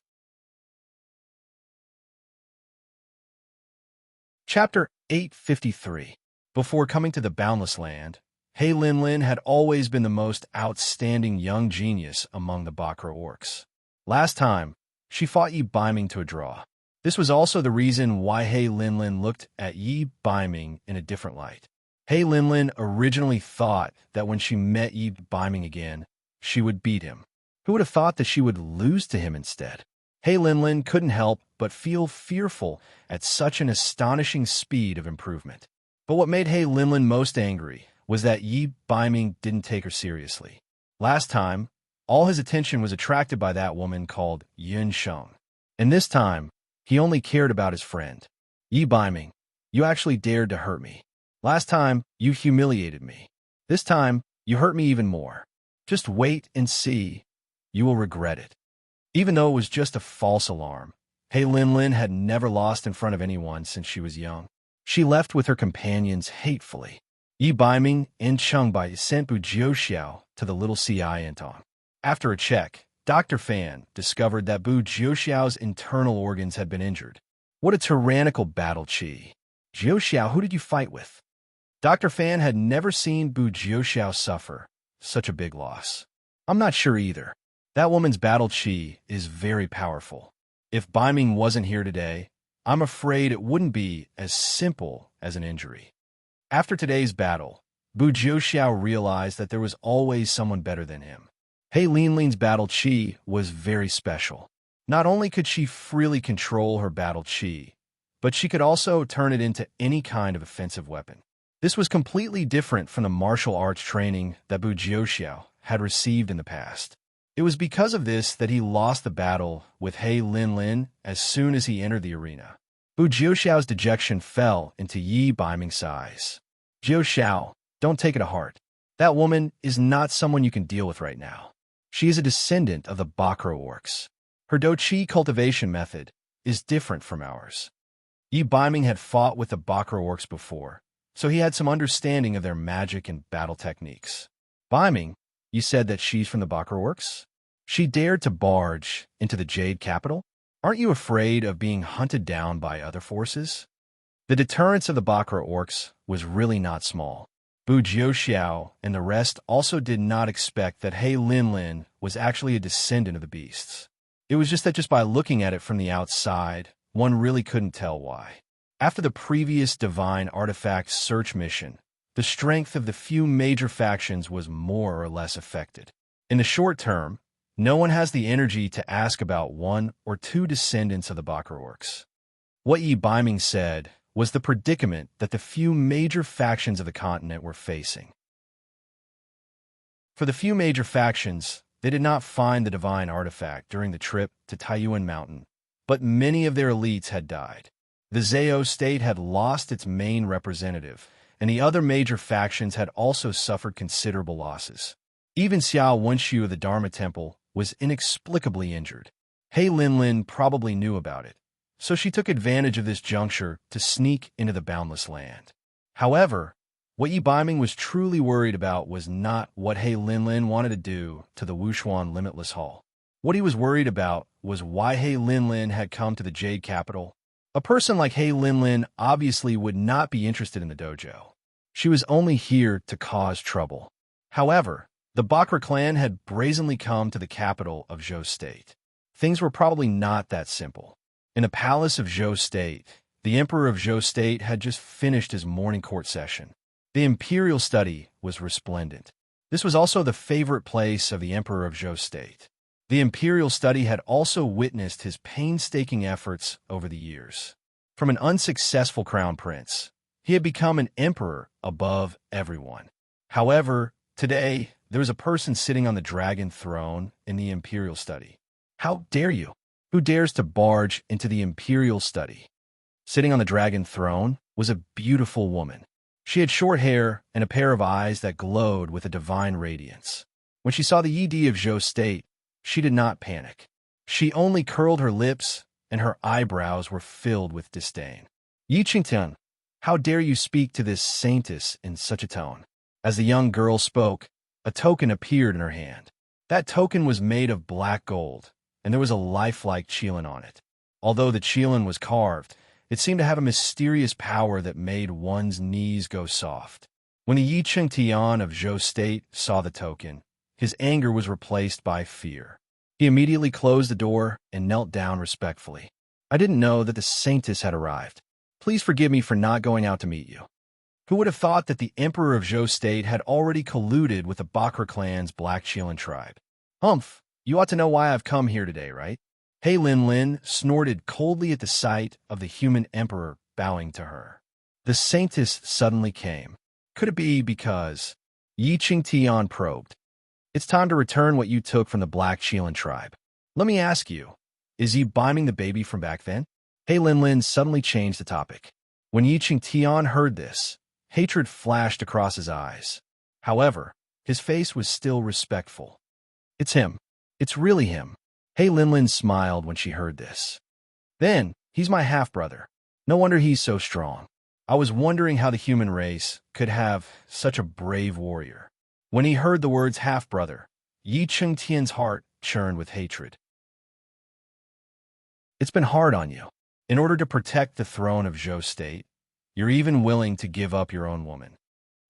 Chapter 853. Before coming to the Boundless Land, He Linlin had always been the most outstanding young genius among the Bakra orcs. Last time, she fought Yi Baiming to a draw. This was also the reason why He Linlin looked at Yi Baiming in a different light. He Linlin originally thought that when she met Yi Baiming again, she would beat him. Who would have thought that she would lose to him instead? He Linlin couldn't help but feel fearful at such an astonishing speed of improvement. But what made He Linlin most angry was that Yi Baiming didn't take her seriously. Last time, all his attention was attracted by that woman called Yun Sheng. And this time, he only cared about his friend. Yi Baiming, you actually dared to hurt me. Last time, you humiliated me. This time, you hurt me even more. Just wait and see. You will regret it. Even though it was just a false alarm, He Linlin had never lost in front of anyone since she was young. She left with her companions hatefully. Yi Baiming and Cheng Bai sent Bu Jiuxiao to the little CI Antong. After a check, Dr. Fan discovered that Bu Jiuxiao's internal organs had been injured. What a tyrannical battle, Qi. Jiuxiao, who did you fight with? Dr. Fan had never seen Bu Jiuxiao suffer such a big loss. I'm not sure either. That woman's battle Qi is very powerful. If Baiming wasn't here today, I'm afraid it wouldn't be as simple as an injury. After today's battle, Bu Jiuxiao realized that there was always someone better than him. He Linlin's battle Qi was very special. Not only could she freely control her battle Qi, but she could also turn it into any kind of offensive weapon. This was completely different from the martial arts training that Bu Jiuxiao had received in the past. It was because of this that he lost the battle with He Linlin as soon as he entered the arena. Bu Jiuxiao's dejection fell into Yi Baiming's eyes. Jiuxiao, don't take it to heart. That woman is not someone you can deal with right now. She is a descendant of the Bakro orcs. Her Do-Chi cultivation method is different from ours. Yi Baiming had fought with the Bakro orcs before, so he had some understanding of their magic and battle techniques. Baiming, you said that she's from the Bakro orcs? She dared to barge into the Jade capital? Aren't you afraid of being hunted down by other forces? The deterrence of the Bakro orcs was really not small. Bu Jiuxiao and the rest also did not expect that He Linlin was actually a descendant of the beasts. It was just that just by looking at it from the outside, one really couldn't tell why. After the previous divine artifact search mission, the strength of the few major factions was more or less affected. In the short term, no one has the energy to ask about one or two descendants of the Bakro orcs. What Yi Baiming said was the predicament that the few major factions of the continent were facing. For the few major factions, they did not find the divine artifact during the trip to Taiyuan Mountain, but many of their elites had died. The Zhao state had lost its main representative, and the other major factions had also suffered considerable losses. Even Xiao Wenshu of the Dharma Temple was inexplicably injured. He Linlin probably knew about it, so she took advantage of this juncture to sneak into the Boundless Land. However, what Yi Baiming was truly worried about was not what He Linlin wanted to do to the Wushuan Limitless Hall. What he was worried about was why He Linlin had come to the Jade Capital. A person like He Linlin obviously would not be interested in the dojo. She was only here to cause trouble. However, the Bakra clan had brazenly come to the capital of Zhou State. Things were probably not that simple. In the palace of Zhou State, the Emperor of Zhou State had just finished his morning court session. The imperial study was resplendent. This was also the favorite place of the Emperor of Zhou State. The imperial study had also witnessed his painstaking efforts over the years. From an unsuccessful crown prince, he had become an emperor above everyone. However, today, there was a person sitting on the dragon throne in the imperial study. How dare you? Who dares to barge into the imperial study? Sitting on the dragon throne was a beautiful woman. She had short hair and a pair of eyes that glowed with a divine radiance. When she saw the ED of Zhou State, she did not panic. She only curled her lips, and her eyebrows were filled with disdain. Yi Qingtian, how dare you speak to this saintess in such a tone? As the young girl spoke, a token appeared in her hand. That token was made of black gold, and there was a lifelike qilin on it. Although the qilin was carved, it seemed to have a mysterious power that made one's knees go soft. When the Yi Qingtian of Zhou State saw the token, his anger was replaced by fear. He immediately closed the door and knelt down respectfully. I didn't know that the saintess had arrived. Please forgive me for not going out to meet you. Who would have thought that the Emperor of Zhou State had already colluded with the Bakr clan's Black Qilin tribe? Humph, you ought to know why I've come here today, right? Hey Lin Lin snorted coldly at the sight of the human emperor bowing to her. The saintess suddenly came. Could it be because Yi Qingtian probed? It's time to return what you took from the Black Qilin tribe. Let me ask you, is Yi biming the baby from back then? Hey Lin Lin suddenly changed the topic. When Yi Qingtian heard this, hatred flashed across his eyes. However, his face was still respectful. It's him. It's really him. Hey Lin Lin smiled when she heard this. Then, he's my half-brother. No wonder he's so strong. I was wondering how the human race could have such a brave warrior. When he heard the words half-brother, Yi Qingtian's heart churned with hatred. It's been hard on you. In order to protect the throne of Zhou State, you're even willing to give up your own woman.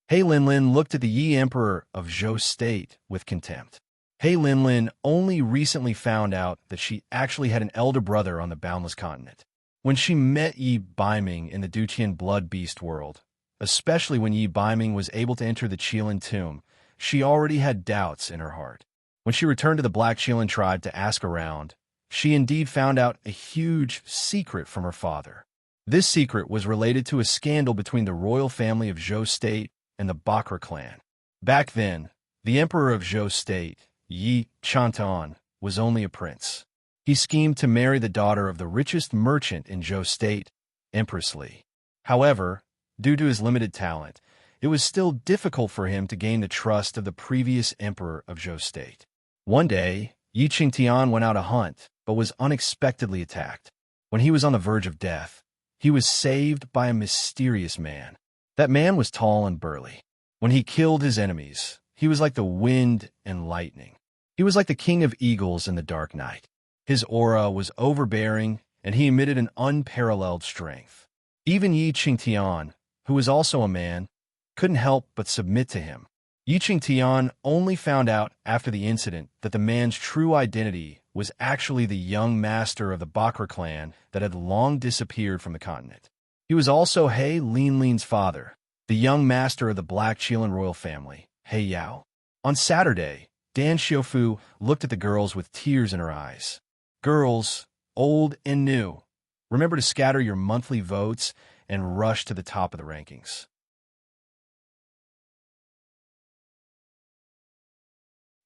Hey Lin Lin looked at the Yi Emperor of Zhou State with contempt. Hey Lin Lin only recently found out that she actually had an elder brother on the Boundless Continent. When she met Yi Biming in the Duqian Blood Beast world, especially when Yi Biming was able to enter the Qilin tomb, she already had doubts in her heart. When she returned to the Black Qilin tribe to ask around, she indeed found out a huge secret from her father. This secret was related to a scandal between the royal family of Zhou State and the Bakr clan. Back then, the Emperor of Zhou State, Yi Qingtian, was only a prince. He schemed to marry the daughter of the richest merchant in Zhou State, Empress Li. However, due to his limited talent, it was still difficult for him to gain the trust of the previous Emperor of Zhou State. One day, Yi Qingtian went out to hunt, but was unexpectedly attacked. When he was on the verge of death, he was saved by a mysterious man. That man was tall and burly. When he killed his enemies, he was like the wind and lightning. He was like the king of eagles in the dark night. His aura was overbearing, and he emitted an unparalleled strength. Even Yi Qingtian, who was also a man, couldn't help but submit to him. Yi Qingtian only found out after the incident that the man's true identity was actually the young master of the Bakr clan that had long disappeared from the continent. He was also He Lin Lin's father, the young master of the Black Qilin royal family, He Yao. On Saturday, Dan Xiufu looked at the girls with tears in her eyes. Girls, old and new, remember to scatter your monthly votes and rush to the top of the rankings.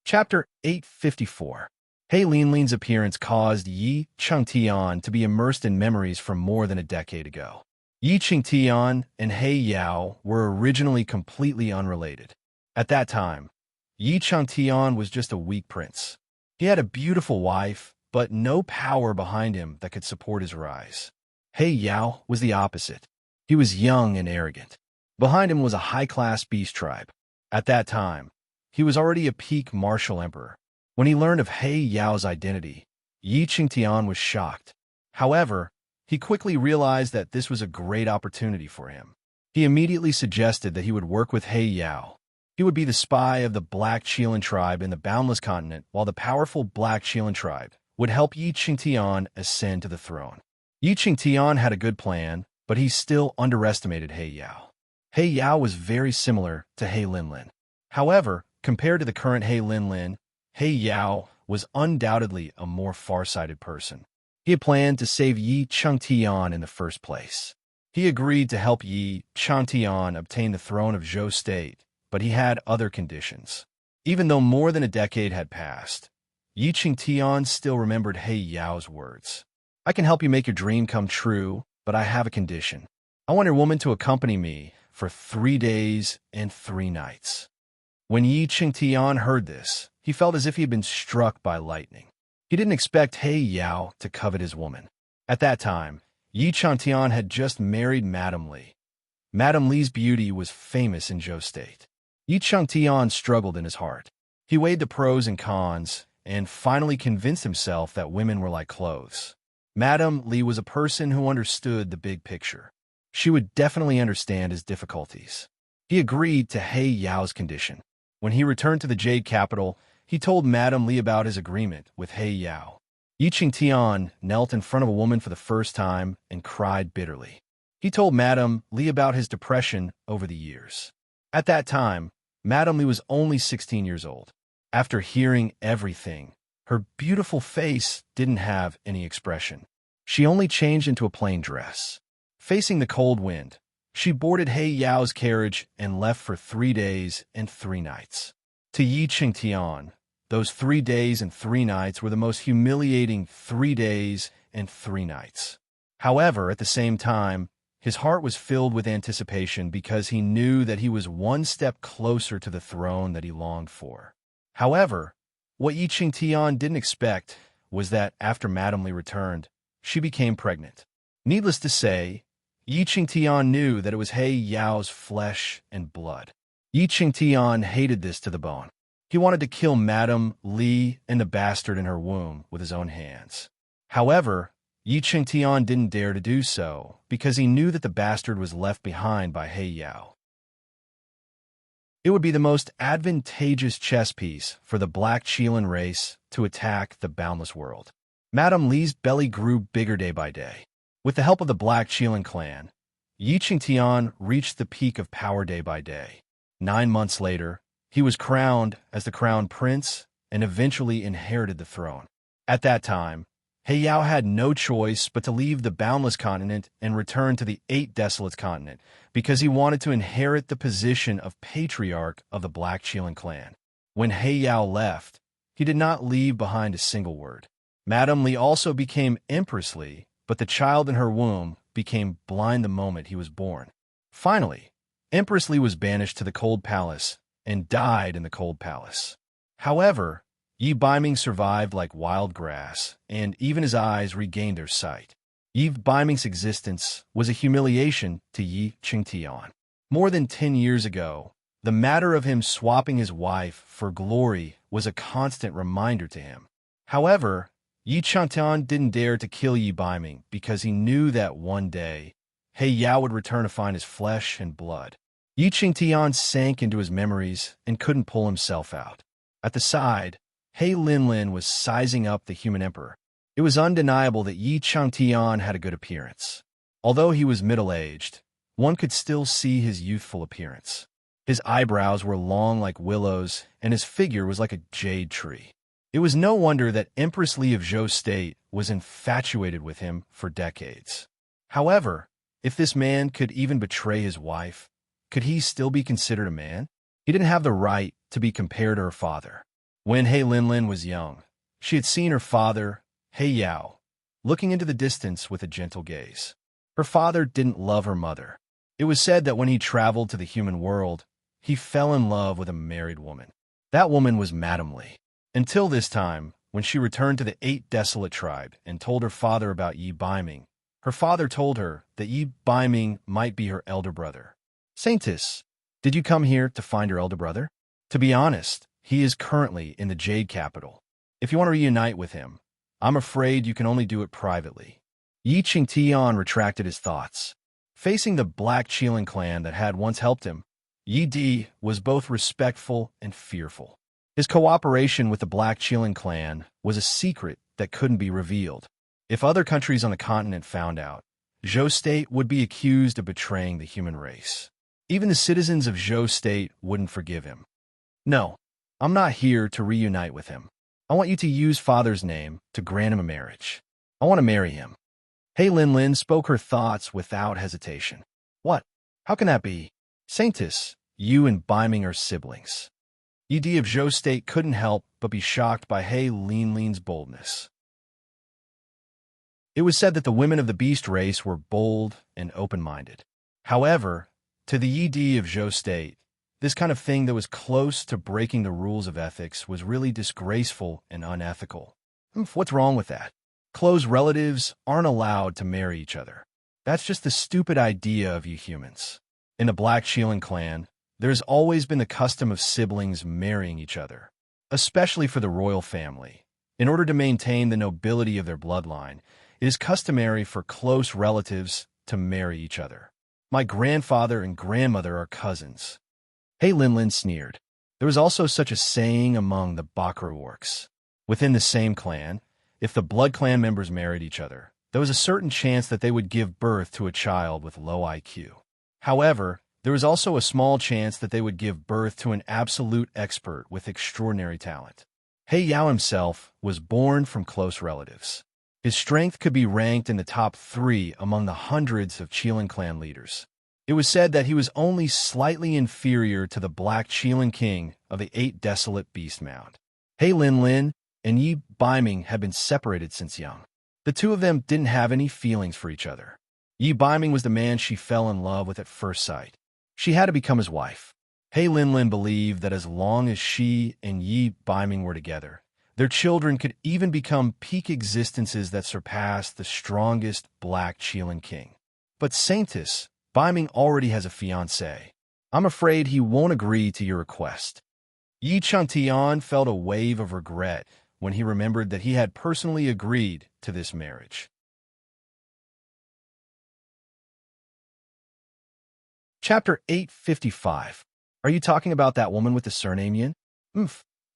Chapter 854. He Lin Lin's appearance caused Yi Qingtian to be immersed in memories from more than a decade ago. Yi Qingtian and He Yao were originally completely unrelated. At that time, Yi Qingtian was just a weak prince. He had a beautiful wife, but no power behind him that could support his rise. He Yao was the opposite. He was young and arrogant. Behind him was a high-class beast tribe. At that time, he was already a peak martial emperor. When he learned of He Yao's identity, Yi Qingtian was shocked. However, he quickly realized that this was a great opportunity for him. He immediately suggested that he would work with He Yao. He would be the spy of the Black Qilin tribe in the Boundless Continent, while the powerful Black Qilin tribe would help Yi Qingtian ascend to the throne. Yi Qingtian had a good plan, but he still underestimated He Yao. He Yao was very similar to He Lin Lin. However, compared to the current He Lin Lin, He Yao was undoubtedly a more far-sighted person. He had planned to save Yi Qingtian in the first place. He agreed to help Yi Qingtian obtain the throne of Zhou State, but he had other conditions. Even though more than a decade had passed, Yi Qingtian still remembered He Yao's words. I can help you make your dream come true, but I have a condition. I want your woman to accompany me for 3 days and 3 nights. When Yi Qingtian heard this, he felt as if he had been struck by lightning. He didn't expect He Yao to covet his woman. At that time, Yi Qingtian had just married Madame Li. Madame Li's beauty was famous in Zhou State. Yi Qingtian struggled in his heart. He weighed the pros and cons, and finally convinced himself that women were like clothes. Madame Li was a person who understood the big picture. She would definitely understand his difficulties. He agreed to He Yao's condition. When he returned to the Jade capital, He told Madame Li about his agreement with He Yao. Yi Qingtian knelt in front of a woman for the first time and cried bitterly. He told Madame Li about his depression over the years. At that time, Madame Li was only 16 years old. After hearing everything, her beautiful face didn't have any expression. She only changed into a plain dress. Facing the cold wind, she boarded He Yao's carriage and left for 3 days and 3 nights. To Yi Qingtian, those 3 days and 3 nights were the most humiliating 3 days and 3 nights. However, at the same time, his heart was filled with anticipation because he knew that he was one step closer to the throne that he longed for. However, what Yi Qingtian didn't expect was that after Madame Li returned, she became pregnant. Needless to say, Yi Qingtian knew that it was He Yao's flesh and blood. Yi Qingtian hated this to the bone. He wanted to kill Madame Li and the bastard in her womb with his own hands. However, Yi Qingtian didn't dare to do so because he knew that the bastard was left behind by He Yao. It would be the most advantageous chess piece for the Black Qilin race to attack the boundless world. Madame Li's belly grew bigger day by day. With the help of the Black Qilin clan, Yi Qingtian reached the peak of power day by day. 9 months later, he was crowned as the crown prince and eventually inherited the throne. At that time, He Yao had no choice but to leave the boundless continent and return to the 8 desolate continent because he wanted to inherit the position of patriarch of the Black Qilin clan. When He Yao left, he did not leave behind a single word. Madame Li also became Empress Li, but the child in her womb became blind the moment he was born. Finally, Empress Li was banished to the Cold Palace and died in the Cold Palace. However, Yi Baiming survived like wild grass, and even his eyes regained their sight. Yi Baiming's existence was a humiliation to Yi Qingtian. More than 10 years ago, the matter of him swapping his wife for glory was a constant reminder to him. However, Yi Qingtian didn't dare to kill Yi Baiming because he knew that one day, He Yao would return to find his flesh and blood. Yi Qingtian sank into his memories and couldn't pull himself out. At the side, He Linlin was sizing up the human emperor. It was undeniable that Yi Qingtian had a good appearance. Although he was middle-aged, one could still see his youthful appearance. His eyebrows were long like willows, and his figure was like a jade tree. It was no wonder that Empress Li of Zhou State was infatuated with him for decades. However, if this man could even betray his wife, could he still be considered a man? He didn't have the right to be compared to her father. When He Linlin was young, she had seen her father, He Yao, looking into the distance with a gentle gaze. Her father didn't love her mother. It was said that when he traveled to the human world, he fell in love with a married woman. That woman was Madame Li. Until this time, when she returned to the 8 desolate tribe and told her father about Yi Baiming, her father told her that Yi Baiming might be her elder brother. Saintess, did you come here to find your elder brother? To be honest, he is currently in the Jade capital. If you want to reunite with him, I'm afraid you can only do it privately. Yi Qingtian retracted his thoughts. Facing the Black Qilin clan that had once helped him, Yi Di was both respectful and fearful. His cooperation with the Black Qilin clan was a secret that couldn't be revealed. If other countries on the continent found out, Zhou State would be accused of betraying the human race. Even the citizens of Zhou State wouldn't forgive him. No, I'm not here to reunite with him. I want you to use father's name to grant him a marriage. I want to marry him. He Linlin spoke her thoughts without hesitation. What? How can that be? Saintess, you and Baiming are siblings. Yi Di of Zhou State couldn't help but be shocked by He Linlin's boldness. It was said that the women of the beast race were bold and open-minded. However, to the Yi Di of Zhou State, this kind of thing that was close to breaking the rules of ethics was really disgraceful and unethical. What's wrong with that? Close relatives aren't allowed to marry each other. That's just the stupid idea of you humans. In the Black Qilin clan, there's always been the custom of siblings marrying each other, especially for the royal family. In order to maintain the nobility of their bloodline, it is customary for close relatives to marry each other. My grandfather and grandmother are cousins. He Linlin sneered. There was also such a saying among the Bakra orcs. Within the same clan, if the blood clan members married each other, there was a certain chance that they would give birth to a child with low IQ. However, there was also a small chance that they would give birth to an absolute expert with extraordinary talent. He Yao himself was born from close relatives. His strength could be ranked in the top 3 among the hundreds of Qilin clan leaders. It was said that he was only slightly inferior to the Black Qilin king of the 8 Desolate Beast Mound. He Linlin and Yi Biming had been separated since young. The two of them didn't have any feelings for each other. Yi Biming was the man she fell in love with at first sight. She had to become his wife. He Linlin believed that as long as she and Yi Biming were together, their children could even become peak existences that surpassed the strongest Black Qilin king. But Saintis, Biming already has a fiancée. I'm afraid he won't agree to your request. Yi Changtian felt a wave of regret when he remembered that he had personally agreed to this marriage. Chapter 855. Are you talking about that woman with the surname Yin?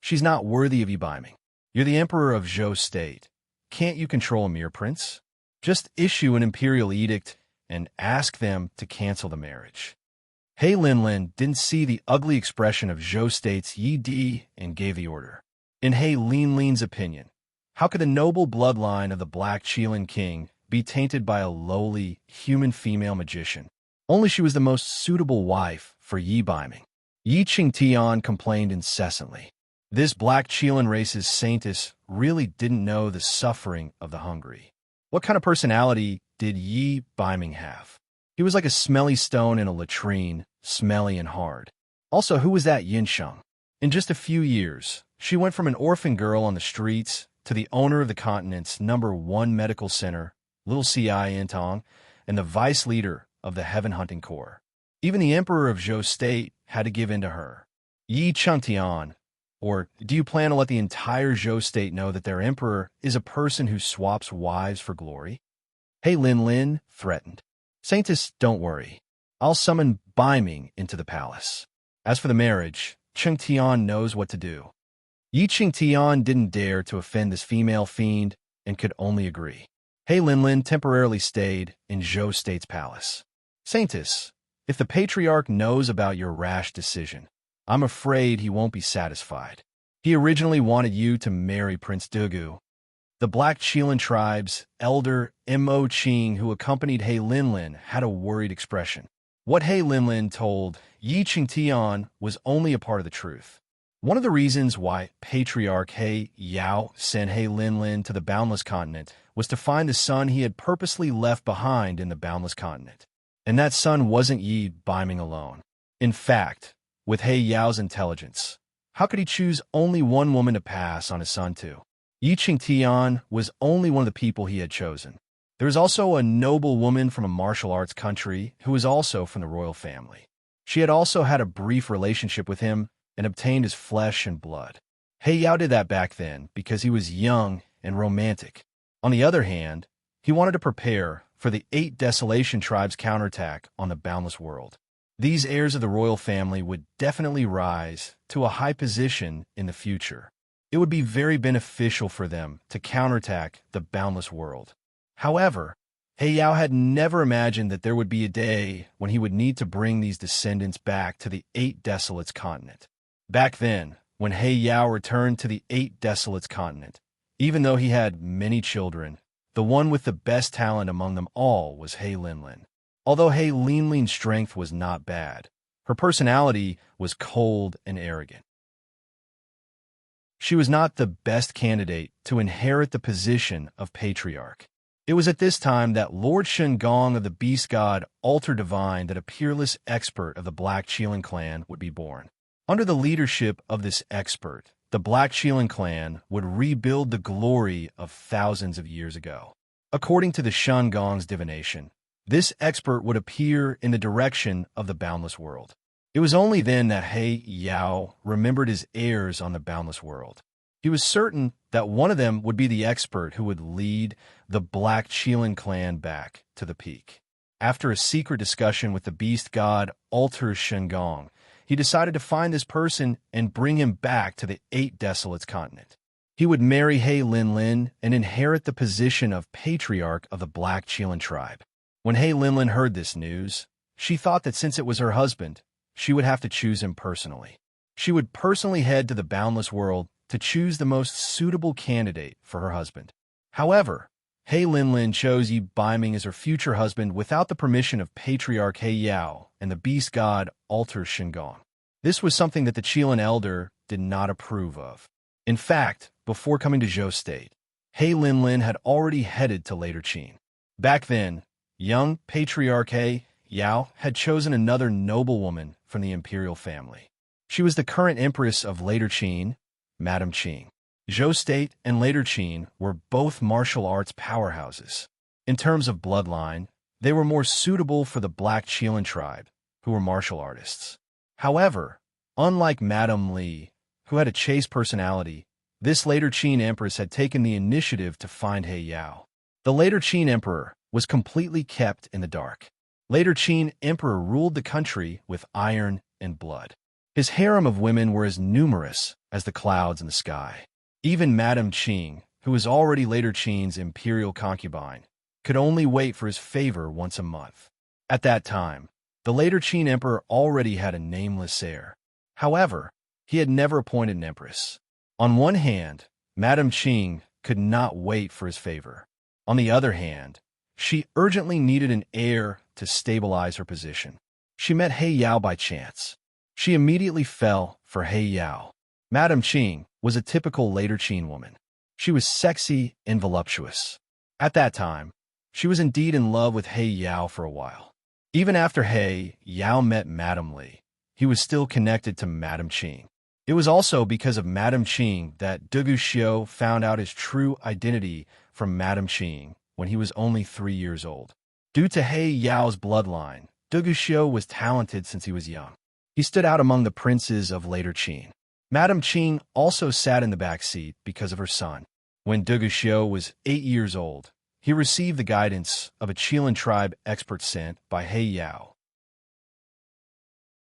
She's not worthy of you, Biming. You're the emperor of Zhou State. Can't you control a mere prince? Just issue an imperial edict and ask them to cancel the marriage. He Linlin didn't see the ugly expression of Zhou State's Yi Di and gave the order. In He Linlin's opinion, how could the noble bloodline of the Black Qilin king be tainted by a lowly, human female magician? Only she was the most suitable wife for Yi Biming. Yi Qingtian complained incessantly. This Black Qilin race's Saintis really didn't know the suffering of the hungry. What kind of personality did Yi Biming have? He was like a smelly stone in a latrine, smelly and hard. Also, who was that Yin Sheng? In just a few years, she went from an orphan girl on the streets to the owner of the continent's #1 medical center, Little C.I. Intong, and the vice leader of the Heaven Hunting Corps. Even the emperor of Zhou State had to give in to her. Yi Changtian, or do you plan to let the entire Zhou State know that their emperor is a person who swaps wives for glory? He Linlin threatened. Saintis, don't worry. I'll summon Biming into the palace. As for the marriage, Chengtian knows what to do. Yi Qingtian didn't dare to offend this female fiend and could only agree. He Linlin temporarily stayed in Zhou State's palace. Saintis, if the patriarch knows about your rash decision, I'm afraid he won't be satisfied. He originally wanted you to marry Prince Dugu. The Black Qilin tribe's elder Mo Qing, who accompanied He Linlin, had a worried expression. What He Linlin told Yi Qingtian was only a part of the truth. One of the reasons why Patriarch He Yao sent He Linlin to the Boundless Continent was to find the son he had purposely left behind in the Boundless Continent. And that son wasn't Yi Biming alone. In fact, with He Yao's intelligence, how could he choose only one woman to pass on his son to? Yi Qingtian was only one of the people he had chosen. There was also a noble woman from a martial arts country who was also from the royal family. She had also had a brief relationship with him and obtained his flesh and blood. He Yao did that back then because he was young and romantic. On the other hand, he wanted to prepare for the 8 Desolation tribes' counterattack on the Boundless World. These heirs of the royal family would definitely rise to a high position in the future. It would be very beneficial for them to counterattack the Boundless World. However, He Yao had never imagined that there would be a day when he would need to bring these descendants back to the 8 Desolates continent. Back then, when He Yao returned to the 8 Desolates continent, even though he had many children, the one with the best talent among them all was He Linlin. Although He Linlin's strength was not bad, her personality was cold and arrogant. She was not the best candidate to inherit the position of patriarch. It was at this time that Lord Shengong of the Beast God Altar divined that a peerless expert of the Black Qilin clan would be born. Under the leadership of this expert, the Black Qilin clan would rebuild the glory of thousands of years ago. According to the Shengong's divination, this expert would appear in the direction of the Boundless World. It was only then that He Yao remembered his heirs on the Boundless World. He was certain that one of them would be the expert who would lead the Black Qilin clan back to the peak. After a secret discussion with the beast god Altar Shengong, he decided to find this person and bring him back to the Eight Desolates continent. He would marry He Linlin and inherit the position of patriarch of the Black Chelan tribe. When He Linlin heard this news, she thought that since it was her husband, she would have to choose him personally. She would personally head to the boundless world to choose the most suitable candidate for her husband. However, He Linlin chose Yi Baiming as her future husband without the permission of Patriarch He Yao and the beast god Alter Shingong. This was something that the Chelan elder did not approve of. In fact, before coming to Zhou State, He Linlin had already headed to Later Qin. Back then, young Patriarch He Yao had chosen another noblewoman from the imperial family. She was the current empress of Later Qin, Madame Qing. Zhou State and Later Qin were both martial arts powerhouses. In terms of bloodline, they were more suitable for the Black Chelan tribe, who were martial artists. However, unlike Madame Li, who had a chaste personality, this Later Qin empress had taken the initiative to find He Yao. The Later Qin emperor was completely kept in the dark. Later Qin emperor ruled the country with iron and blood. His harem of women were as numerous as the clouds in the sky. Even Madame Qing, who was already Later Qin's imperial concubine, could only wait for his favor once a month. At that time, the Later Qin emperor already had a nameless heir. However, he had never appointed an empress. On one hand, Madame Qing could not wait for his favor. On the other hand, she urgently needed an heir to stabilize her position. She met He Yao by chance. She immediately fell for He Yao. Madame Qing was a typical Later Qin woman. She was sexy and voluptuous. At that time, she was indeed in love with He Yao for a while. Even after He Yao met Madame Li, he was still connected to Madame Qing. It was also because of Madame Qing that Dugu Xiu found out his true identity from Madame Qing when he was only 3 years old. Due to He Yao's bloodline, Dugu Xiu was talented since he was young. He stood out among the princes of Later Qin. Madame Qing also sat in the back seat because of her son. When Dugu Xiu was 8 years old, he received the guidance of a Chelan tribe expert sent by He Yao.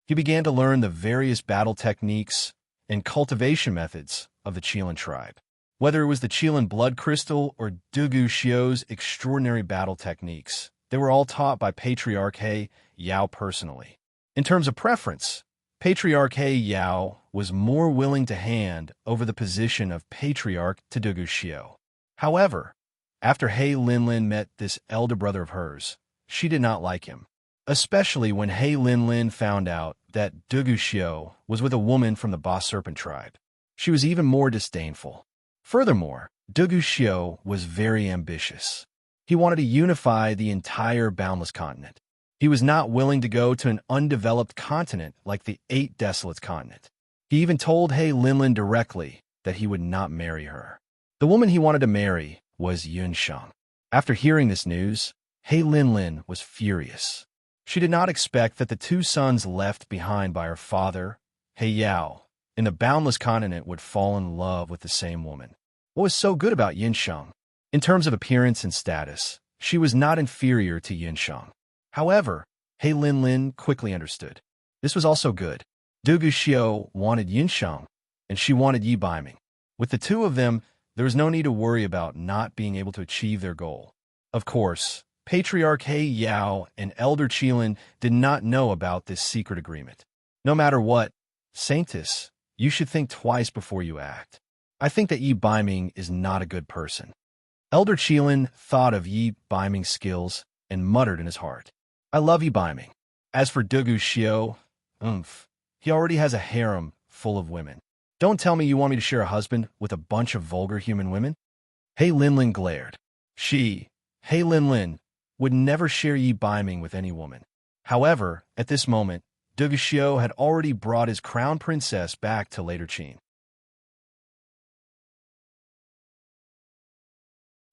He began to learn the various battle techniques and cultivation methods of the Chelan tribe. Whether it was the Chelan blood crystal or Dugu Xiu's extraordinary battle techniques, they were all taught by Patriarch He Yao personally. In terms of preference, Patriarch He Yao was more willing to hand over the position of Patriarch to Dugu Xiu. However, after He Linlin met this elder brother of hers, she did not like him, especially when He Linlin found out that Dugu Xiu was with a woman from the Boss Serpent tribe. She was even more disdainful. Furthermore, Dugu Xiu was very ambitious. He wanted to unify the entire boundless continent. He was not willing to go to an undeveloped continent like the Eight Desolates continent. He even told He Linlin directly that he would not marry her. The woman he wanted to marry was Yunsheng. After hearing this news, He Linlin was furious. She did not expect that the two sons left behind by her father, He Yao, in the boundless continent would fall in love with the same woman. What was so good about Yunsheng? In terms of appearance and status, she was not inferior to Yunsheng. However, He Linlin quickly understood. This was also good. Dugu Xiu wanted Yunsheng, and she wanted Yi Baiming. With the two of them, there was no need to worry about not being able to achieve their goal. Of course, Patriarch He Yao and Elder Chelan did not know about this secret agreement. No matter what, Saintess, you should think twice before you act. I think that Yi Baiming is not a good person. Elder Chelan thought of Yi Baiming's skills and muttered in his heart, I love Yi Baiming. As for Dugu Xiu, he already has a harem full of women. Don't tell me you want me to share a husband with a bunch of vulgar human women? He Linlin glared. He Linlin, would never share Yi Baiming with any woman. However, at this moment, Dugu Xiu had already brought his crown princess back to Later Qin.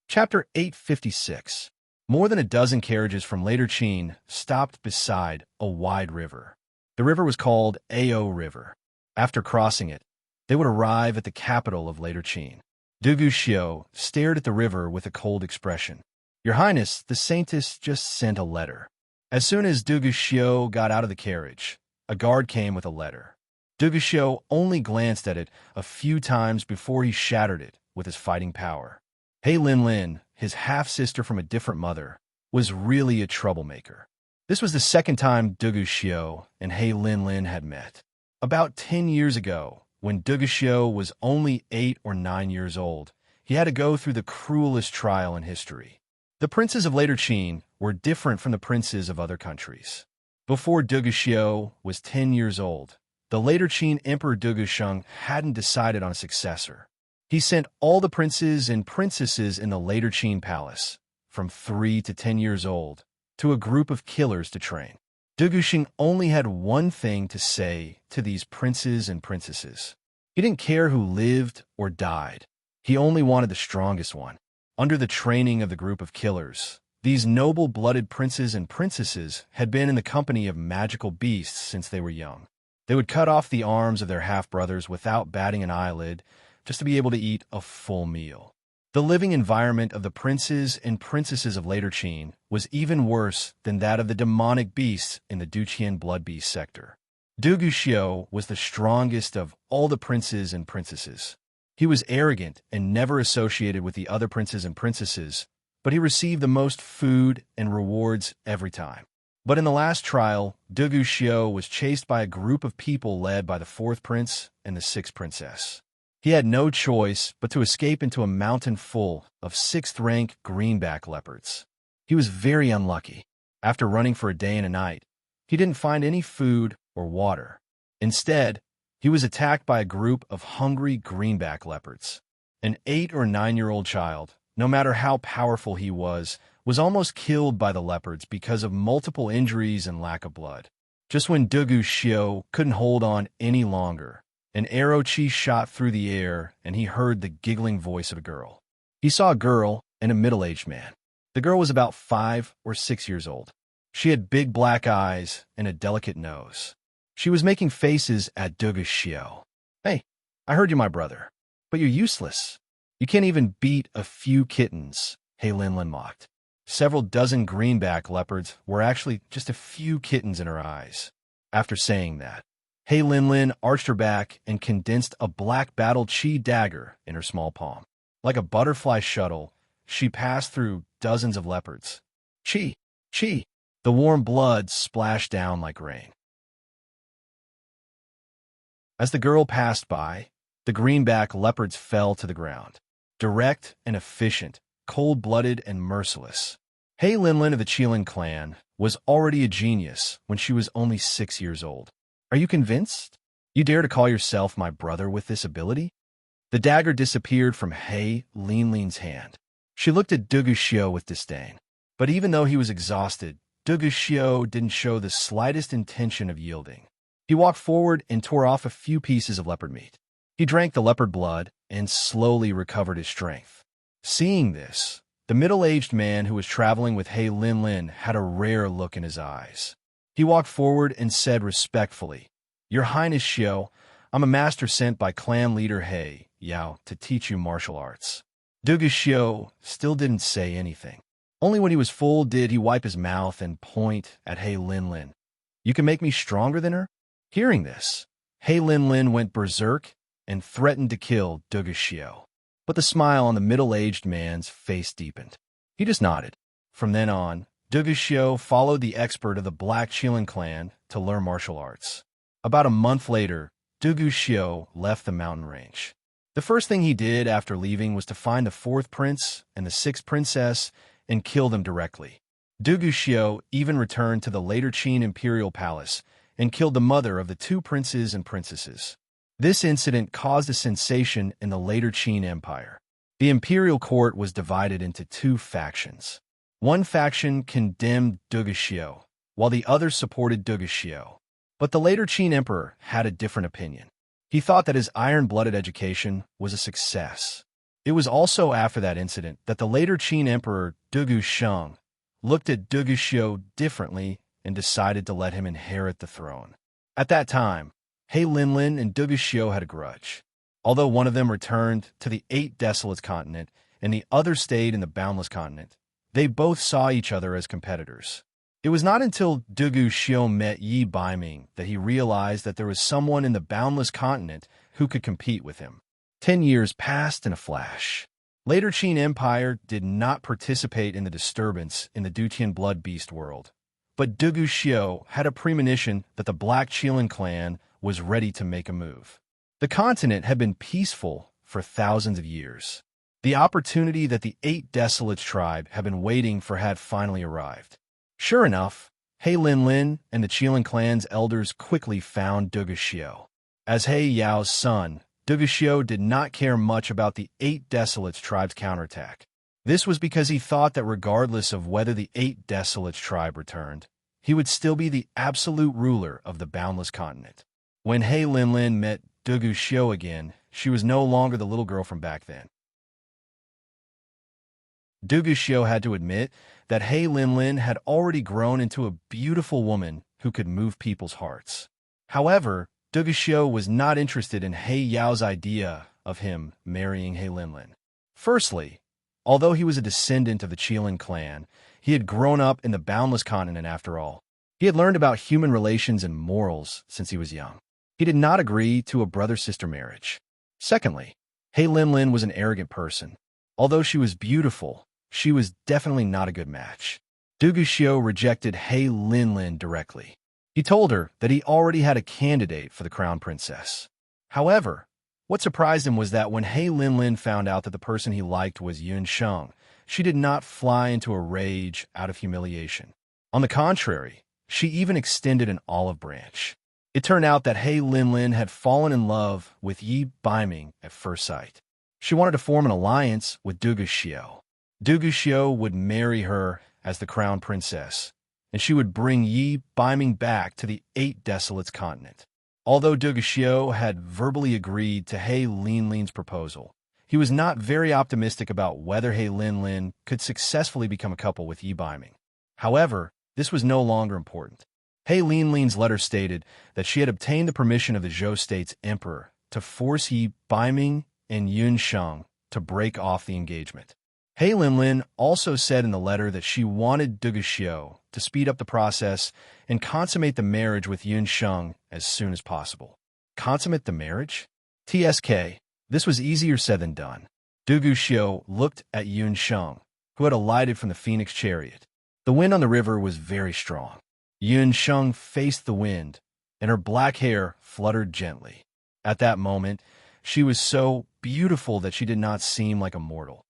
Chapter 856. More than a dozen carriages from Later Qin stopped beside a wide river. The river was called Ao River. After crossing it, they would arrive at the capital of Later Qin. Dugu Xiu stared at the river with a cold expression. Your Highness, the Saintess just sent a letter. As soon as Dugu Xiu got out of the carriage, a guard came with a letter. Duguxiu only glanced at it a few times before he shattered it with his fighting power. He Linlin, his half-sister from a different mother, was really a troublemaker. This was the second time Duguxiu and He Linlin had met. About 10 years ago, when Duguxiu was only 8 or 9 years old, he had to go through the cruelest trial in history. The princes of later Qin were different from the princes of other countries. Before Duguxiu was 10 years old, the later Qin Emperor Dugusheng hadn't decided on a successor. He sent all the princes and princesses in the later Qin palace, from 3 to 10 years old, to a group of killers to train. Dugusheng only had one thing to say to these princes and princesses. He didn't care who lived or died. He only wanted the strongest one. Under the training of the group of killers, these noble-blooded princes and princesses had been in the company of magical beasts since they were young. They would cut off the arms of their half-brothers without batting an eyelid, just to be able to eat a full meal. The living environment of the princes and princesses of later Qin was even worse than that of the demonic beasts in the Duqian blood beast sector. Duguxiu was the strongest of all the princes and princesses. He was arrogant and never associated with the other princes and princesses, but he received the most food and rewards every time. But in the last trial, Duguxiu was chased by a group of people led by the 4th prince and the 6th princess. He had no choice but to escape into a mountain full of 6th-rank greenback leopards. He was very unlucky. After running for a day and a night, he didn't find any food or water. Instead, he was attacked by a group of hungry greenback leopards. An 8 or 9-year-old child, no matter how powerful he was almost killed by the leopards because of multiple injuries and lack of blood. Just when Duguxiu couldn't hold on any longer, an arrow chi shot through the air, and he heard the giggling voice of a girl. He saw a girl and a middle-aged man. The girl was about 5 or 6 years old. She had big black eyes and a delicate nose. She was making faces at Duguxiu. "Hey, I heard you're my brother, but you're useless. You can't even beat a few kittens," He Linlin mocked. Several dozen greenback leopards were actually just a few kittens in her eyes. After saying that, He Linlin arched her back and condensed a black battle chi dagger in her small palm. Like a butterfly shuttle, she passed through dozens of leopards. Chi! Chi! The warm blood splashed down like rain. As the girl passed by, the greenback leopards fell to the ground. Direct and efficient, cold-blooded and merciless. He Linlin of the Qilin clan was already a genius when she was only 6 years old. "Are you convinced? You dare to call yourself my brother with this ability?" The dagger disappeared from He Linlin's hand. She looked at Duguxiu with disdain. But even though he was exhausted, Duguxiu didn't show the slightest intention of yielding. He walked forward and tore off a few pieces of leopard meat. He drank the leopard blood and slowly recovered his strength. Seeing this, the middle-aged man who was traveling with He Linlin had a rare look in his eyes. He walked forward and said respectfully, "Your Highness Xiu, I'm a master sent by clan leader He Yao to teach you martial arts." Duguxiu still didn't say anything. Only when he was full did he wipe his mouth and point at He Linlin. "You can make me stronger than her?" Hearing this, He Linlin went berserk and threatened to kill Duguxiu. But the smile on the middle-aged man's face deepened. He just nodded. From then on, Duguxiu followed the expert of the Black Qilin clan to learn martial arts. About a month later, Duguxiu left the mountain range. The first thing he did after leaving was to find the 4th prince and the 6th princess and kill them directly. Duguxiu even returned to the later Qin imperial palace and killed the mother of the 2 princes and princesses. This incident caused a sensation in the later Qin Empire. The imperial court was divided into 2 factions. One faction condemned Duguxiu, while the other supported Duguxiu. But the later Qin emperor had a different opinion. He thought that his iron-blooded education was a success. It was also after that incident that the later Qin emperor Dugusheng looked at Duguxiu differently and decided to let him inherit the throne. At that time, He Linlin and Duguxiu had a grudge. Although one of them returned to the 8 desolate continent and the other stayed in the boundless continent, they both saw each other as competitors. It was not until Dugu Xiu met Yi Baiming that he realized that there was someone in the boundless continent who could compete with him. 10 years passed in a flash. Later Qin Empire did not participate in the disturbance in the Dutian Blood Beast world, but Dugu Xiu had a premonition that the Black Qilin clan was ready to make a move. The continent had been peaceful for thousands of years. The opportunity that the 8 Desolates tribe had been waiting for had finally arrived. Sure enough, He Linlin and the Qilin clan's elders quickly found Dugu Xiu. As He Yao's son, Dugu Xiu did not care much about the 8 Desolates tribe's counterattack. This was because he thought that regardless of whether the 8 Desolates tribe returned, he would still be the absolute ruler of the boundless continent. When He Linlin met Dugu Xiu again, she was no longer the little girl from back then. Dugu Xiu had to admit that He Linlin had already grown into a beautiful woman who could move people's hearts. However, Dugu Xiu was not interested in He Yao's idea of him marrying He Linlin. Firstly, although he was a descendant of the Qilin clan, he had grown up in the boundless continent after all. He had learned about human relations and morals since he was young. He did not agree to a brother-sister marriage. Secondly, He Linlin was an arrogant person. Although she was beautiful, she was definitely not a good match. Dugu Xiu rejected He Linlin directly. He told her that he already had a candidate for the crown princess. However, what surprised him was that when He Linlin found out that the person he liked was Yun Sheng, she did not fly into a rage out of humiliation. On the contrary, she even extended an olive branch. It turned out that He Linlin had fallen in love with Yi Baiming at first sight. She wanted to form an alliance with Dugu Xiu. Dugu Xiu would marry her as the crown princess, and she would bring Yi Baiming back to the 8 Desolates continent. Although Dugu Xiu had verbally agreed to He Linlin's proposal, he was not very optimistic about whether He Linlin could successfully become a couple with Yi Baiming. However, this was no longer important. He Linlin's letter stated that she had obtained the permission of the Zhou state's emperor to force Yi Baiming and Yun Sheng to break off the engagement. He Linlin also said in the letter that she wanted Dugu Xiu to speed up the process and consummate the marriage with Yun Sheng as soon as possible. Consummate the marriage? TSK. This was easier said than done. Dugu Xiu looked at Yun Sheng, who had alighted from the phoenix chariot. The wind on the river was very strong. Yun Sheng faced the wind, and her black hair fluttered gently. At that moment, she was so beautiful that she did not seem like a mortal.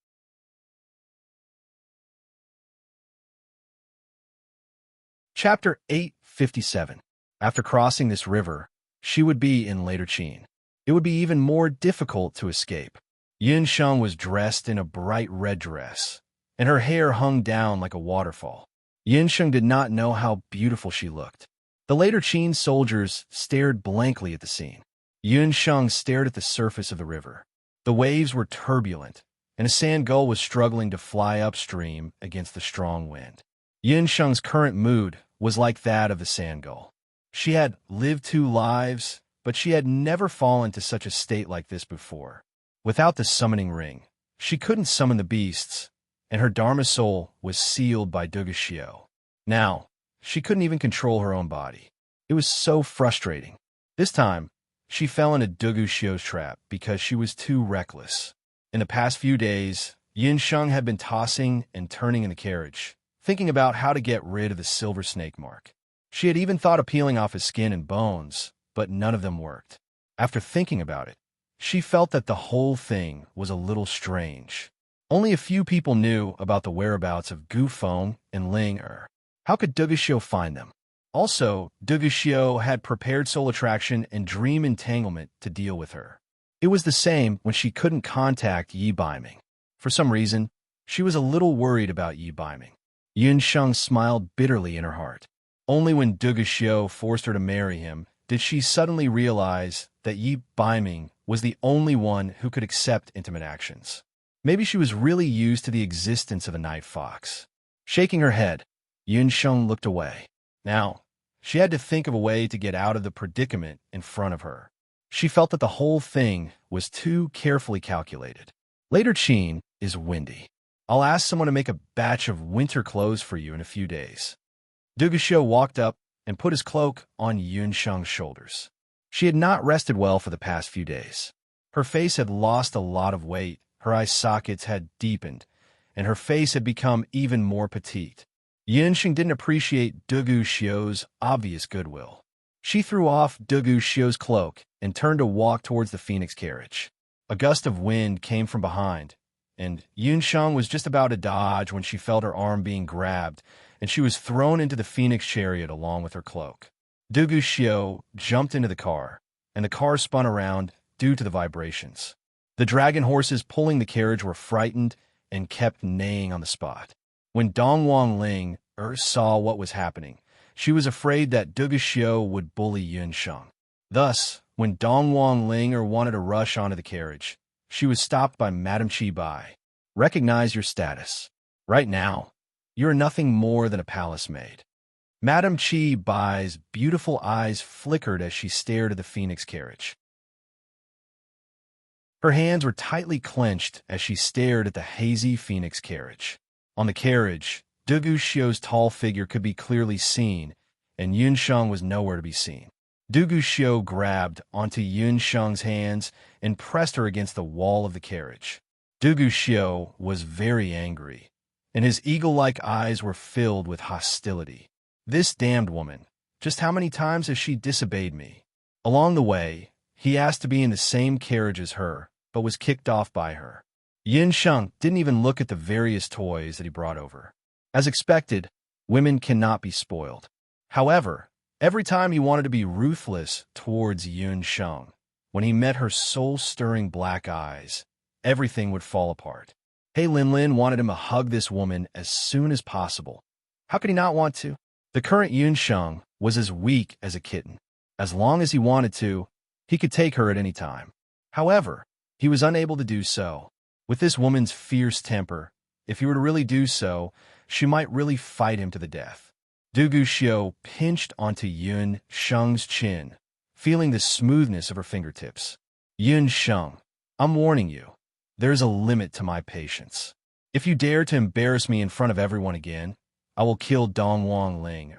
Chapter 857. After crossing this river, she would be in later Qin. It would be even more difficult to escape. Yun Sheng was dressed in a bright red dress, and her hair hung down like a waterfall. Yun Sheng did not know how beautiful she looked. The later Qin soldiers stared blankly at the scene. Yun Sheng stared at the surface of the river. The waves were turbulent, and a sand gull was struggling to fly upstream against the strong wind. Yun Sheng's current mood was like that of the sand gull. She had lived 2 lives, but she had never fallen to such a state like this before. Without the summoning ring, she couldn't summon the beasts, and her Dharma soul was sealed by Dugu Xiu. Now, she couldn't even control her own body. It was so frustrating. This time, she fell into Dugu Xiu's trap because she was too reckless. In the past few days, Yun Sheng had been tossing and turning in the carriage, thinking about how to get rid of the silver snake mark. She had even thought of peeling off his skin and bones, but none of them worked. After thinking about it, she felt that the whole thing was a little strange. Only a few people knew about the whereabouts of Gu Feng and Ling Er. How could Dugu Xiu find them? Also, Dugu Xiu had prepared soul attraction and dream entanglement to deal with her. It was the same when she couldn't contact Yi Baiming. For some reason, she was a little worried about Yi Baiming. Yun Sheng smiled bitterly in her heart. Only when Dugu Xiu forced her to marry him did she suddenly realize that Yi Baiming was the only one who could accept intimate actions. Maybe she was really used to the existence of a night fox. Shaking her head, Yun Sheng looked away. Now, she had to think of a way to get out of the predicament in front of her. She felt that the whole thing was too carefully calculated. Later Qin is windy. I'll ask someone to make a batch of winter clothes for you in a few days. Duguxiu walked up and put his cloak on Yunsheng's shoulders. She had not rested well for the past few days. Her face had lost a lot of weight, her eye sockets had deepened, and her face had become even more petite. Yunsheng didn't appreciate Duguxiu's obvious goodwill. She threw off Duguxiu's cloak and turned to walk towards the phoenix carriage. A gust of wind came from behind, and Yunsheng was just about to dodge when she felt her arm being grabbed, and she was thrown into the phoenix chariot along with her cloak. Duguxiu jumped into the car, and the car spun around due to the vibrations. The dragon horses pulling the carriage were frightened and kept neighing on the spot. When Dongwang Ling saw what was happening, she was afraid that Duguxiu would bully Yunsheng. Thus, when Dongwang Ling wanted to rush onto the carriage, she was stopped by Madame Qi Bai. Recognize your status. Right now, you're nothing more than a palace maid. Madame Qi Bai's beautiful eyes flickered as she stared at the phoenix carriage. Her hands were tightly clenched as she stared at the hazy phoenix carriage. On the carriage, Duguxiu's tall figure could be clearly seen, and Yunsheng was nowhere to be seen. Duguxiu grabbed onto Yunsheng's hands and pressed her against the wall of the carriage. Duguxiu was very angry, and his eagle-like eyes were filled with hostility. This damned woman, just how many times has she disobeyed me? Along the way, he asked to be in the same carriage as her, but was kicked off by her. Yunsheng didn't even look at the various toys that he brought over. As expected, women cannot be spoiled. However, every time he wanted to be ruthless towards Yunsheng, when he met her soul-stirring black eyes, everything would fall apart. Hey Lin wanted him to hug this woman as soon as possible. How could he not want to? The current Yunsheng was as weak as a kitten. As long as he wanted to, he could take her at any time. However, he was unable to do so. With this woman's fierce temper, if he were to really do so, she might really fight him to the death. Duguxiu pinched onto Yunsheng's chin, feeling the smoothness of her fingertips. Yunsheng, I'm warning you, there's a limit to my patience. If you dare to embarrass me in front of everyone again, I will kill Dongwang Ling.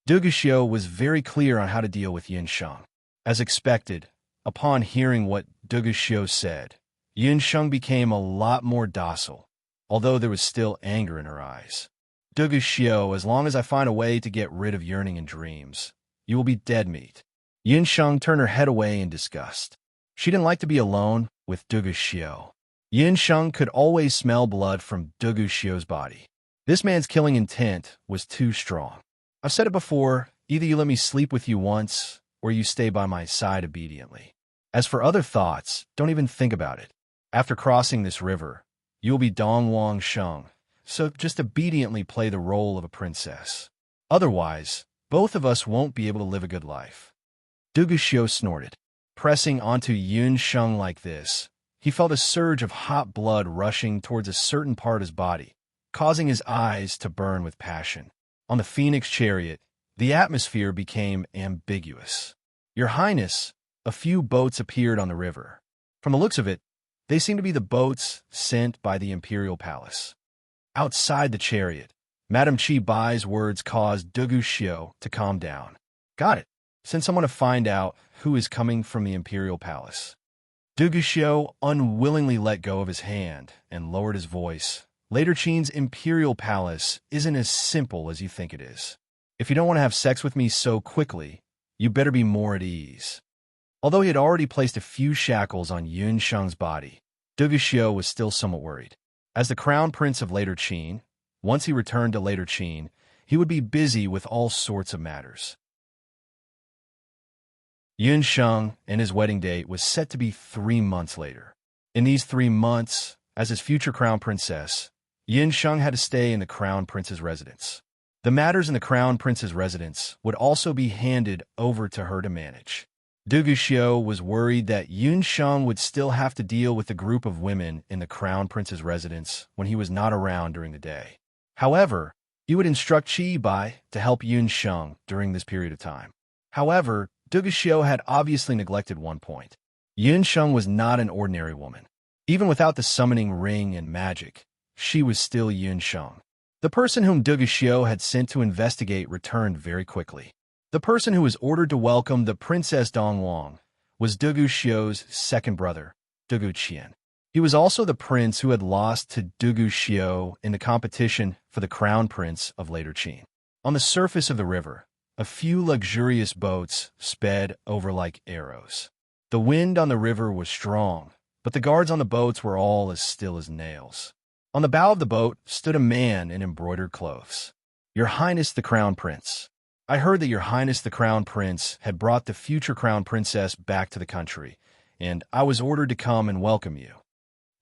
Duguxiu was very clear on how to deal with Yunsheng. As expected, upon hearing what Duguxiu said, Yunsheng became a lot more docile, although there was still anger in her eyes. Duguxiu, as long as I find a way to get rid of yearning and dreams, you will be dead meat. Yunsheng turned her head away in disgust. She didn't like to be alone with Duguxiu. Yunsheng could always smell blood from Duguxiu's body. This man's killing intent was too strong. I've said it before, either you let me sleep with you once, or you stay by my side obediently. As for other thoughts, don't even think about it. After crossing this river, you will be Dongwang Sheng, so just obediently play the role of a princess. Otherwise, both of us won't be able to live a good life. Duguxiu snorted. Pressing onto Yunsheng like this, he felt a surge of hot blood rushing towards a certain part of his body, causing his eyes to burn with passion. On the phoenix chariot, the atmosphere became ambiguous. Your Highness, a few boats appeared on the river. From the looks of it, they seem to be the boats sent by the imperial palace. Outside the chariot, Madame Qi Bai's words caused Duguxiu to calm down. Got it. Send someone to find out who is coming from the imperial palace. Duguxiu unwillingly let go of his hand and lowered his voice. Later Qin's imperial palace isn't as simple as you think it is. If you don't want to have sex with me so quickly, you better be more at ease. Although he had already placed a few shackles on Yunsheng's body, Duguxiu was still somewhat worried. As the crown prince of Later Qin, once he returned to Later Qin, he would be busy with all sorts of matters. Yunsheng and his wedding date was set to be 3 months later. In these 3 months, as his future crown princess, Yunsheng had to stay in the crown prince's residence. The matters in the crown prince's residence would also be handed over to her to manage. Duguxiu was worried that Yunsheng would still have to deal with the group of women in the crown prince's residence when he was not around during the day. However, he would instruct Qi Bai to help Yunsheng during this period of time. However, Duguxiu had obviously neglected one point. Yunsheng was not an ordinary woman. Even without the summoning ring and magic, she was still Yunsheng. The person whom Duguxiu had sent to investigate returned very quickly. The person who was ordered to welcome the Princess Dongwang was Duguxiu's second brother, Duguqian. He was also the prince who had lost to Duguxiu in the competition for the crown prince of later Qin. On the surface of the river, a few luxurious boats sped over like arrows. The wind on the river was strong, but the guards on the boats were all as still as nails. On the bow of the boat stood a man in embroidered clothes. "Your Highness the Crown Prince. I heard that Your Highness the Crown Prince had brought the future Crown Princess back to the country, and I was ordered to come and welcome you."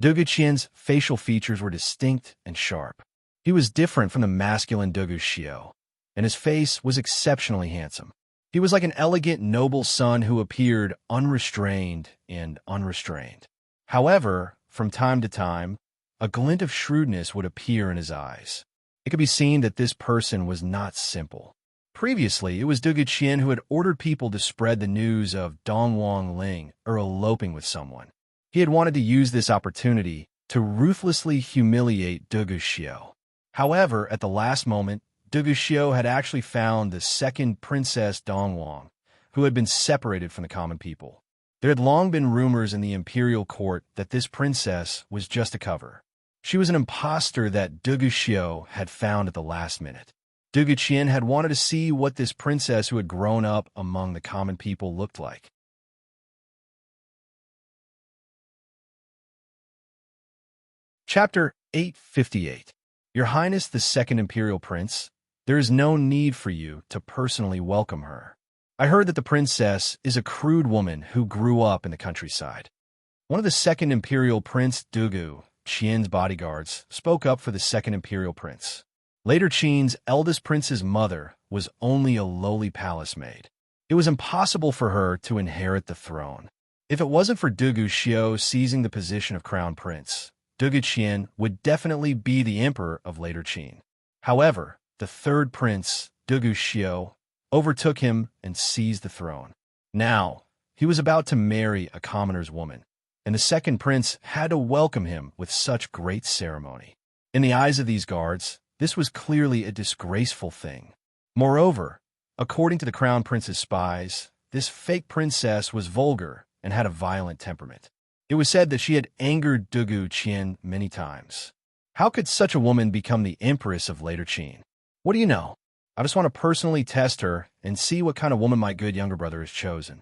Duguqian's facial features were distinct and sharp. He was different from the masculine Duguxiu, and his face was exceptionally handsome. He was like an elegant, noble son who appeared unrestrained and unrestrained. However, from time to time, a glint of shrewdness would appear in his eyes. It could be seen that this person was not simple. Previously, it was Duguqian who had ordered people to spread the news of Dongwang Ling eloping with someone. He had wanted to use this opportunity to ruthlessly humiliate Duguxiu. However, at the last moment, Duguxiu had actually found the second Princess Dongwang, who had been separated from the common people. There had long been rumors in the imperial court that this princess was just a cover. She was an impostor that Duguxiu had found at the last minute. Duguqian had wanted to see what this princess who had grown up among the common people looked like. Chapter 858. Your Highness the Second Imperial Prince, there is no need for you to personally welcome her. I heard that the princess is a crude woman who grew up in the countryside. One of the second imperial Prince Duguqian's bodyguards spoke up for the second imperial prince. Later Qin's eldest prince's mother was only a lowly palace maid. It was impossible for her to inherit the throne. If it wasn't for Duguxiu seizing the position of crown prince, Duguqian would definitely be the emperor of later Qin. However, the third prince, Duguxiu, overtook him and seized the throne. Now, he was about to marry a commoner's woman, and the second prince had to welcome him with such great ceremony. In the eyes of these guards, this was clearly a disgraceful thing. Moreover, according to the crown prince's spies, this fake princess was vulgar and had a violent temperament. It was said that she had angered Duguqian many times. How could such a woman become the empress of later Qin? What do you know? I just want to personally test her and see what kind of woman my good younger brother has chosen.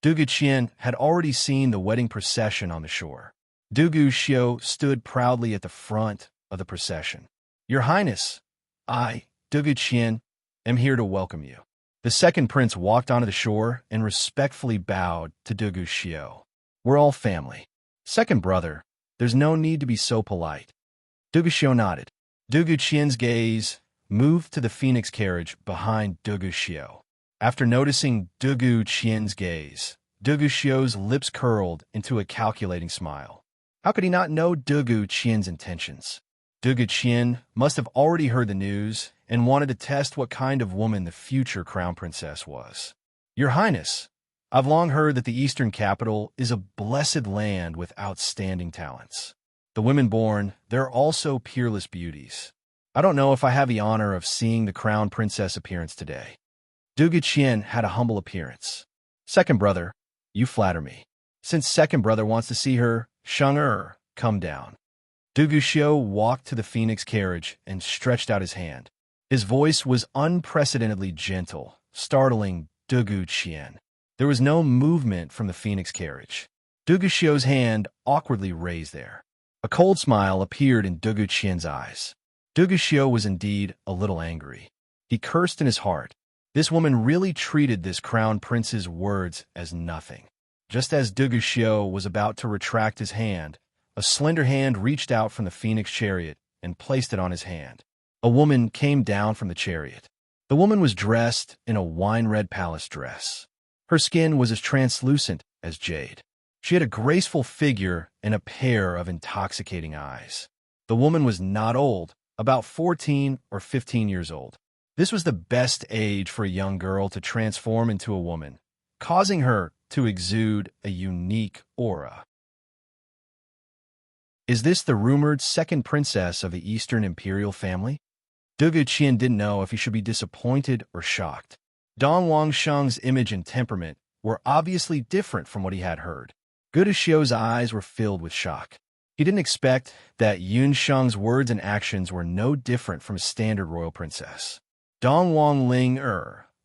Duguqian had already seen the wedding procession on the shore. Duguxiu stood proudly at the front of the procession. Your Highness, I, Duguqian, am here to welcome you. The second prince walked onto the shore and respectfully bowed to Duguxiu. We're all family. Second brother, there's no need to be so polite. Duguxiu nodded. Duguqian's gaze moved to the phoenix carriage behind Duguxiu. After noticing Duguqian's gaze, Duguxiu's lips curled into a calculating smile. How could he not know Duguqian's intentions? Duguqian must have already heard the news and wanted to test what kind of woman the future crown princess was. Your Highness, I've long heard that the Eastern capital is a blessed land with outstanding talents. The women born, they're also peerless beauties. I don't know if I have the honor of seeing the crown princess appearance today. Duguqian had a humble appearance. Second brother, you flatter me. Since second brother wants to see her, Sheng-er, come down. Duguxiu walked to the phoenix carriage and stretched out his hand. His voice was unprecedentedly gentle, startling Duguqian. There was no movement from the phoenix carriage. Duguxiu's hand awkwardly raised there. A cold smile appeared in Duguqian's eyes. Duguxiu was indeed a little angry. He cursed in his heart. This woman really treated this crown prince's words as nothing. Just as Duguxiu was about to retract his hand, a slender hand reached out from the phoenix chariot and placed it on his hand. A woman came down from the chariot. The woman was dressed in a wine-red palace dress. Her skin was as translucent as jade. She had a graceful figure and a pair of intoxicating eyes. The woman was not old, about 14 or 15 years old. This was the best age for a young girl to transform into a woman, causing her to exude a unique aura. Is this the rumored second princess of the Eastern imperial family? Dugu Qian didn't know if he should be disappointed or shocked. Dong Wangsheng's image and temperament were obviously different from what he had heard. Gu Xiu's eyes were filled with shock. He didn't expect that Yun Sheng's words and actions were no different from a standard royal princess. Dong Wangling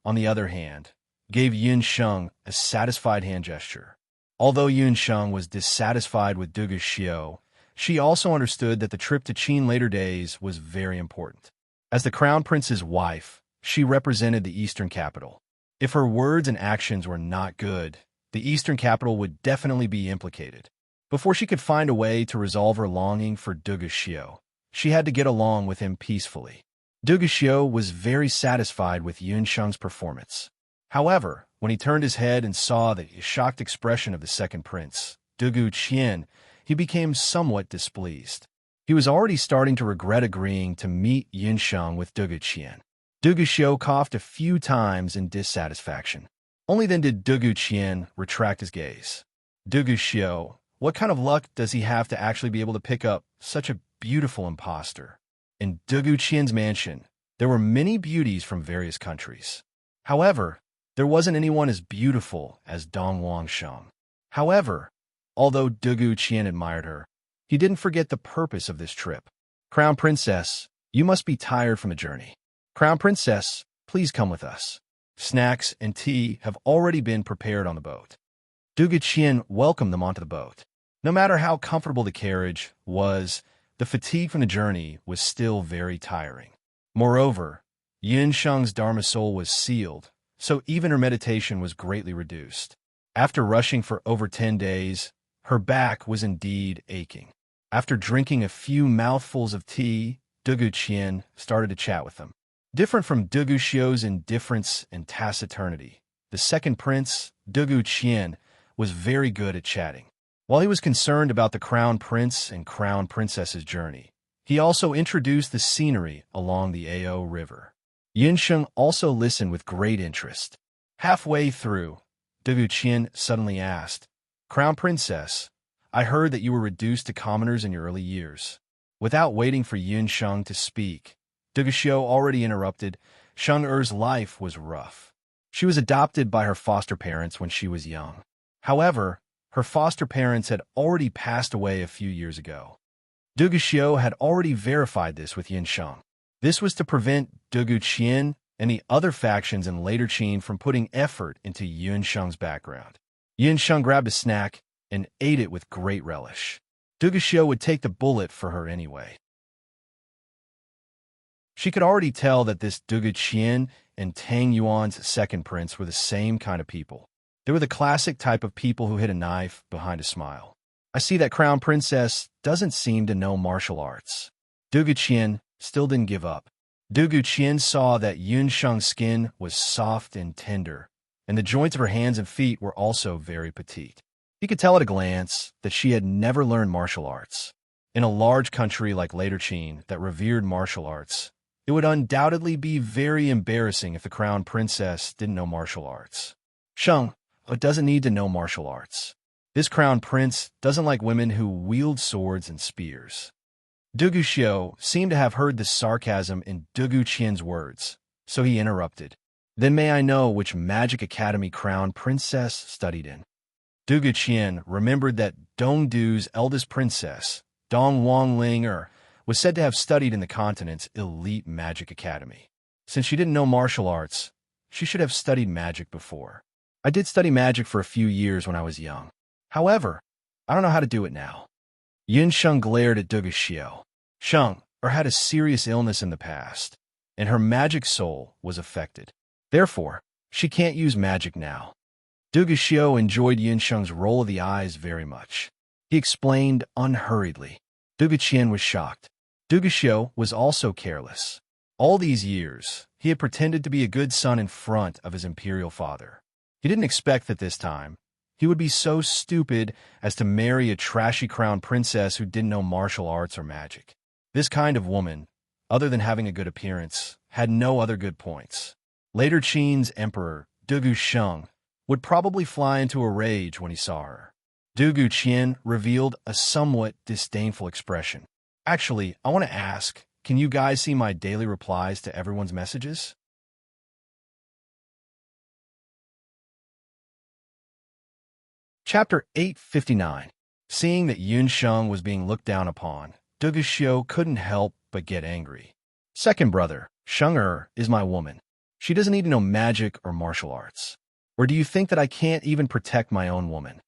on the other hand, gave Yun Sheng a satisfied hand gesture. Although Yun Sheng was dissatisfied with Dugu Xiu, she also understood that the trip to Qin later days was very important. As the crown prince's wife, she represented the eastern capital. If her words and actions were not good, the eastern capital would definitely be implicated. Before she could find a way to resolve her longing for Dugu Xiu, she had to get along with him peacefully. Dugu Xiu was very satisfied with Yun Sheng's performance. However, when he turned his head and saw the shocked expression of the second prince, Dugu Qian, he became somewhat displeased. He was already starting to regret agreeing to meet Yun Sheng with Dugu Qian. Dugu Xiu coughed a few times in dissatisfaction. Only then did Dugu Qian retract his gaze. Dugu Xiu, what kind of luck does he have to actually be able to pick up such a beautiful impostor? In Dugu Qian's mansion, there were many beauties from various countries. However, there wasn't anyone as beautiful as Dong Wangsheng. However, although Dugu Qian admired her, he didn't forget the purpose of this trip. Crown Princess, you must be tired from the journey. Crown Princess, please come with us. Snacks and tea have already been prepared on the boat. Dugu Qian welcomed them onto the boat. No matter how comfortable the carriage was, the fatigue from the journey was still very tiring. Moreover, Yun Sheng's Dharma soul was sealed, so even her meditation was greatly reduced. After rushing for over 10 days, her back was indeed aching. After drinking a few mouthfuls of tea, Dugu Qian started to chat with them. Different from Dugu Xiu's indifference and taciturnity, the second prince, Dugu Qian, was very good at chatting. While he was concerned about the crown prince and crown princess's journey, he also introduced the scenery along the Ao River. Yun Sheng also listened with great interest. Halfway through, Dugu Qian suddenly asked, "Crown Princess, I heard that you were reduced to commoners in your early years." Without waiting for Yun Sheng to speak, Dugu Xiu already interrupted. Sheng Er's life was rough. She was adopted by her foster parents when she was young. However, her foster parents had already passed away a few years ago. Dugu Xiu had already verified this with Yun Sheng. This was to prevent Dugu Qian and the other factions in later Qin from putting effort into Yun Sheng's background. Yun Sheng grabbed a snack and ate it with great relish. Dugu Xiu would take the bullet for her anyway. She could already tell that this Dugu Qian and Tang Yuan's second prince were the same kind of people. They were the classic type of people who hid a knife behind a smile. I see that Crown Princess doesn't seem to know martial arts. Dugu Qian still didn't give up. Dugu Qian saw that Yun Sheng's skin was soft and tender, and the joints of her hands and feet were also very petite. He could tell at a glance that she had never learned martial arts. In a large country like later Qin that revered martial arts, it would undoubtedly be very embarrassing if the crown princess didn't know martial arts. Sheng doesn't need to know martial arts. This crown prince doesn't like women who wield swords and spears. Dugu Xiu seemed to have heard the sarcasm in Dugu Qian's words, so he interrupted. Then may I know which magic academy crown princess studied in? Dugu Qian remembered that Dongdu's eldest princess, Dong Wangling was said to have studied in the continent's elite magic academy. Since she didn't know martial arts, she should have studied magic before. I did study magic for a few years when I was young. However, I don't know how to do it now. Yun Sheng glared at Dugu Xiu. Sheng had a serious illness in the past, and her magic soul was affected. Therefore, she can't use magic now. Dugu Xiu enjoyed Yun Sheng's roll of the eyes very much. He explained unhurriedly. Dugu Qian was shocked. Dugu Xiu was also careless. All these years, he had pretended to be a good son in front of his imperial father. He didn't expect that this time he would be so stupid as to marry a trashy crown princess who didn't know martial arts or magic. This kind of woman, other than having a good appearance, had no other good points. Later Qin's emperor, Dugu Sheng, would probably fly into a rage when he saw her. Dugu Qian revealed a somewhat disdainful expression. Actually, I want to ask, can you guys see my daily replies to everyone's messages? Chapter 859. Seeing that Yun Sheng was being looked down upon, Dugu couldn't help but get angry. Second brother, Sheng is my woman. She doesn't need to know magic or martial arts. Or do you think that I can't even protect my own woman?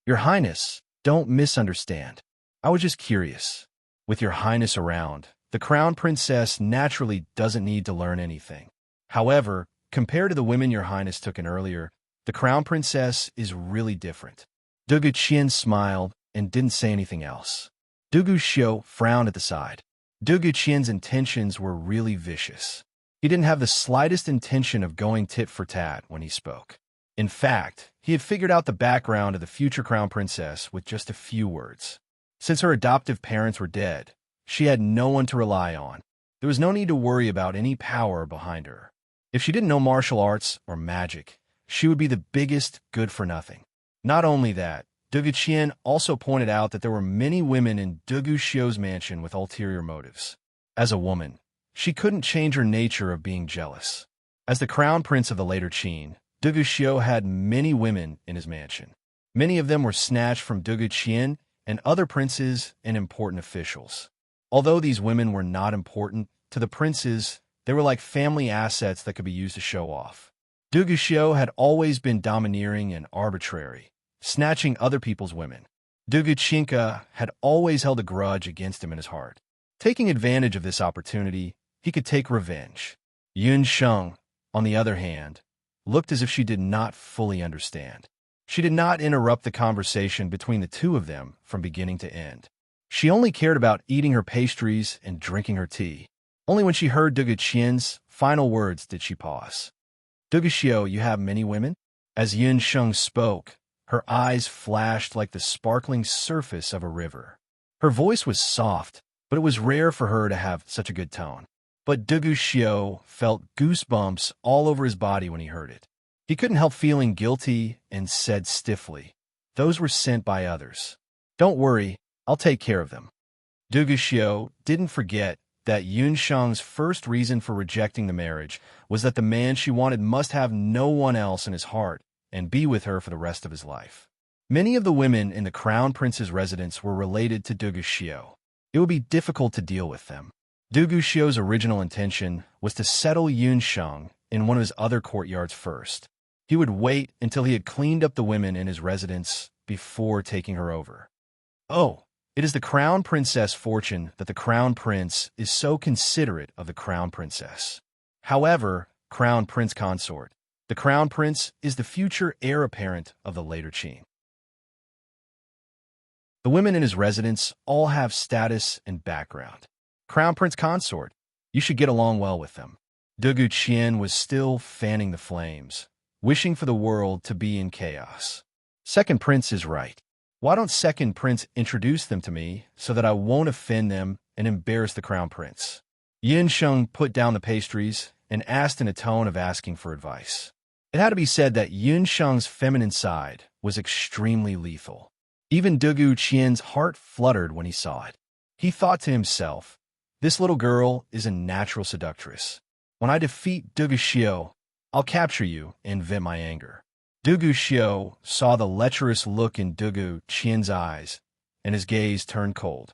Your Highness, don't misunderstand. I was just curious. With your Highness around, the Crown Princess naturally doesn't need to learn anything. However, compared to the women your Highness took in earlier, the Crown Princess is really different. Dugu Qian smiled and didn't say anything else. Dugu Xiu frowned at the side. Dugu Qian's intentions were really vicious. He didn't have the slightest intention of going tit for tat when he spoke. In fact, he had figured out the background of the future Crown Princess with just a few words. Since her adoptive parents were dead, she had no one to rely on. There was no need to worry about any power behind her. If she didn't know martial arts or magic, she would be the biggest good-for-nothing. Not only that, Dugu Qian also pointed out that there were many women in Dugu Xiu's mansion with ulterior motives. As a woman, she couldn't change her nature of being jealous. As the crown prince of the later Qin, Dugu Xiu had many women in his mansion. Many of them were snatched from Dugu Qian and other princes and important officials. Although these women were not important to the princes, they were like family assets that could be used to show off. Dugu Xiu had always been domineering and arbitrary, snatching other people's women. Dugu Qinka had always held a grudge against him in his heart. Taking advantage of this opportunity, he could take revenge. Yun Sheng, on the other hand, looked as if she did not fully understand. She did not interrupt the conversation between the two of them from beginning to end. She only cared about eating her pastries and drinking her tea. Only when she heard Dugu Qian's final words did she pause. Dugu Xiu, you have many women? As Yun Sheng spoke, her eyes flashed like the sparkling surface of a river. Her voice was soft, but it was rare for her to have such a good tone. But Dugu Xiu felt goosebumps all over his body when he heard it. He couldn't help feeling guilty and said stiffly, "Those were sent by others. Don't worry, I'll take care of them." Dugu Xiu didn't forget that Yun Sheng's first reason for rejecting the marriage was that the man she wanted must have no one else in his heart and be with her for the rest of his life. Many of the women in the Crown Prince's residence were related to Dugu Xiu. It would be difficult to deal with them. Dugu Xiu's original intention was to settle Yun Sheng in one of his other courtyards first. He would wait until he had cleaned up the women in his residence before taking her over. Oh, it is the Crown Princess' fortune that the Crown Prince is so considerate of the Crown Princess. However, Crown Prince Consort, the Crown Prince is the future heir apparent of the later Qin. The women in his residence all have status and background. Crown Prince Consort, you should get along well with them. Dugu Qian was still fanning the flames, wishing for the world to be in chaos. Second Prince is right. Why don't Second Prince introduce them to me so that I won't offend them and embarrass the Crown Prince? Yun Sheng put down the pastries and asked in a tone of asking for advice. It had to be said that Yun Sheng's feminine side was extremely lethal. Even Dugu Qian's heart fluttered when he saw it. He thought to himself, this little girl is a natural seductress. When I defeat Dugu Xiu, I'll capture you and vent my anger. Dugu Xiu saw the lecherous look in Dugu Qian's eyes, and his gaze turned cold.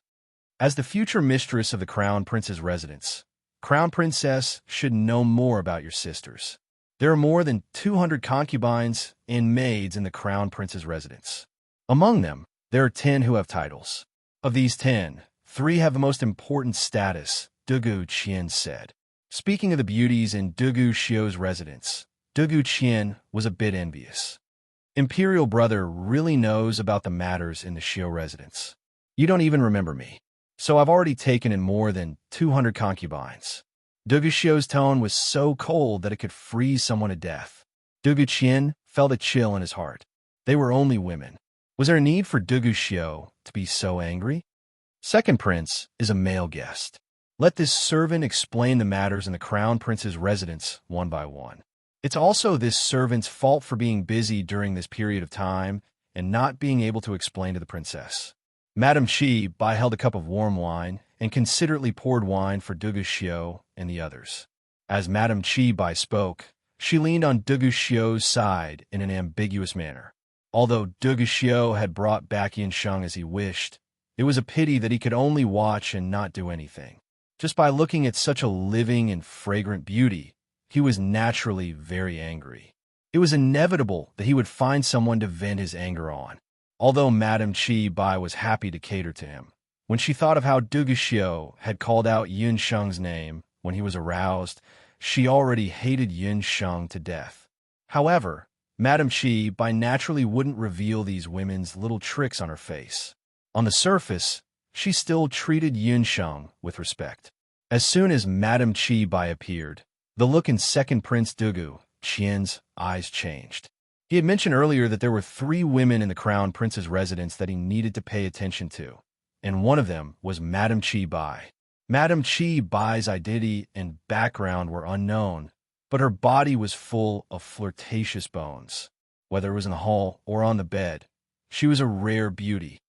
As the future mistress of the Crown Prince's residence, Crown Princess should know more about your sisters. There are more than 200 concubines and maids in the Crown Prince's residence. Among them, there are 10 who have titles. Of these 10, 3 have the most important status, Dugu Qian said. Speaking of the beauties in Dugu Xiu's residence, Dugu Qian was a bit envious. Imperial brother really knows about the matters in the Xiu residence. You don't even remember me. So I've already taken in more than 200 concubines. Dugu Xiu's tone was so cold that it could freeze someone to death. Dugu Qian felt a chill in his heart. They were only women. Was there a need for Dugu Xiu to be so angry? Second Prince is a male guest. Let this servant explain the matters in the Crown Prince's residence one by one. It's also this servant's fault for being busy during this period of time and not being able to explain to the princess. Madame Qi held a cup of warm wine and considerately poured wine for Duguxiu and the others. As Madame Chi Bai spoke, she leaned on Duguxiu's side in an ambiguous manner. Although Duguxiu had brought back Yinsheng as he wished, it was a pity that he could only watch and not do anything. Just by looking at such a living and fragrant beauty, he was naturally very angry. It was inevitable that he would find someone to vent his anger on. Although Madame Chi Bai was happy to cater to him, when she thought of how Duguxiu had called out Yinsheng's name when he was aroused, she already hated Yinsheng to death. However, Madame Chi Bai naturally wouldn't reveal these women's little tricks on her face. On the surface, she still treated Yinsheng with respect. As soon as Madame Chi Bai appeared, the look in Second Prince Dugu Qian's eyes changed. He had mentioned earlier that there were 3 women in the Crown Prince's residence that he needed to pay attention to, and one of them was Madame Chi Bai. Madame Chi Bai's identity and background were unknown, but her body was full of flirtatious bones. Whether it was in the hall or on the bed, she was a rare beauty.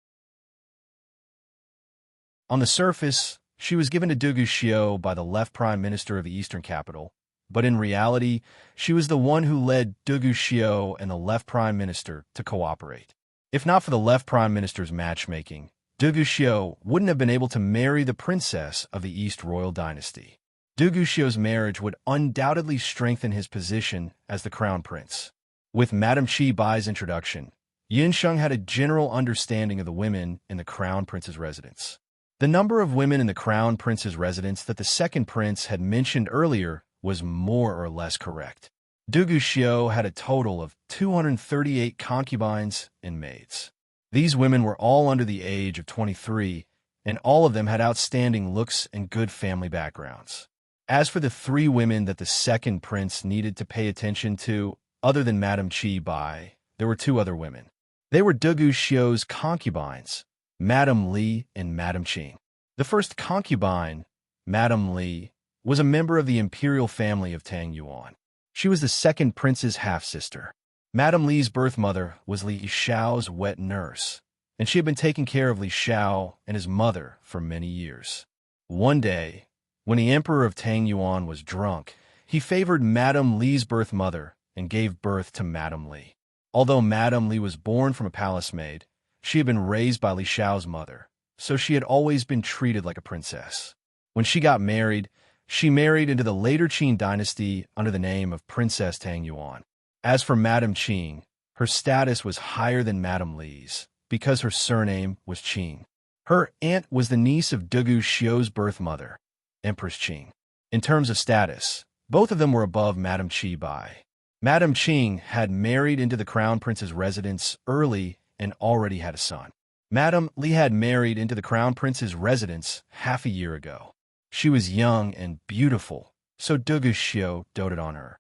On the surface, she was given to Duguxiu by the left prime minister of the eastern capital, but in reality, she was the one who led Duguxiu and the left prime minister to cooperate. If not for the left prime minister's matchmaking, Duguxiu wouldn't have been able to marry the princess of the East royal dynasty. Duguxiu's marriage would undoubtedly strengthen his position as the crown prince. With Madame Chi Bai's introduction, Yinsheng had a general understanding of the women in the crown prince's residence. The number of women in the crown prince's residence that the second prince had mentioned earlier was more or less correct. Duguxiu had a total of 238 concubines and maids. These women were all under the age of 23, and all of them had outstanding looks and good family backgrounds. As for the 3 women that the second prince needed to pay attention to, other than Madame Chi Bai, there were 2 other women. They were Duguxiu's concubines, Madame Li and Madame Qing. The first concubine, Madame Li, was a member of the imperial family of Tang Yuan. She was the second prince's half-sister. Madame Li's birth mother was Li Xiao's wet nurse, and she had been taking care of Li Xiao and his mother for many years. One day, when the emperor of Tang Yuan was drunk, he favored Madame Li's birth mother and gave birth to Madame Li. Although Madame Li was born from a palace maid, she had been raised by Li Xiao's mother, so she had always been treated like a princess. When she got married, she married into the later Qing dynasty under the name of Princess Tang Yuan. As for Madame Qing, her status was higher than Madame Li's because her surname was Qing. Her aunt was the niece of Duguxiu's birth mother, Empress Qing. In terms of status, both of them were above Madame Chi Bai. Madame Qing had married into the crown prince's residence early and already had a son. Madame Li had married into the crown prince's residence half a year ago. She was young and beautiful, so Duguxiu doted on her.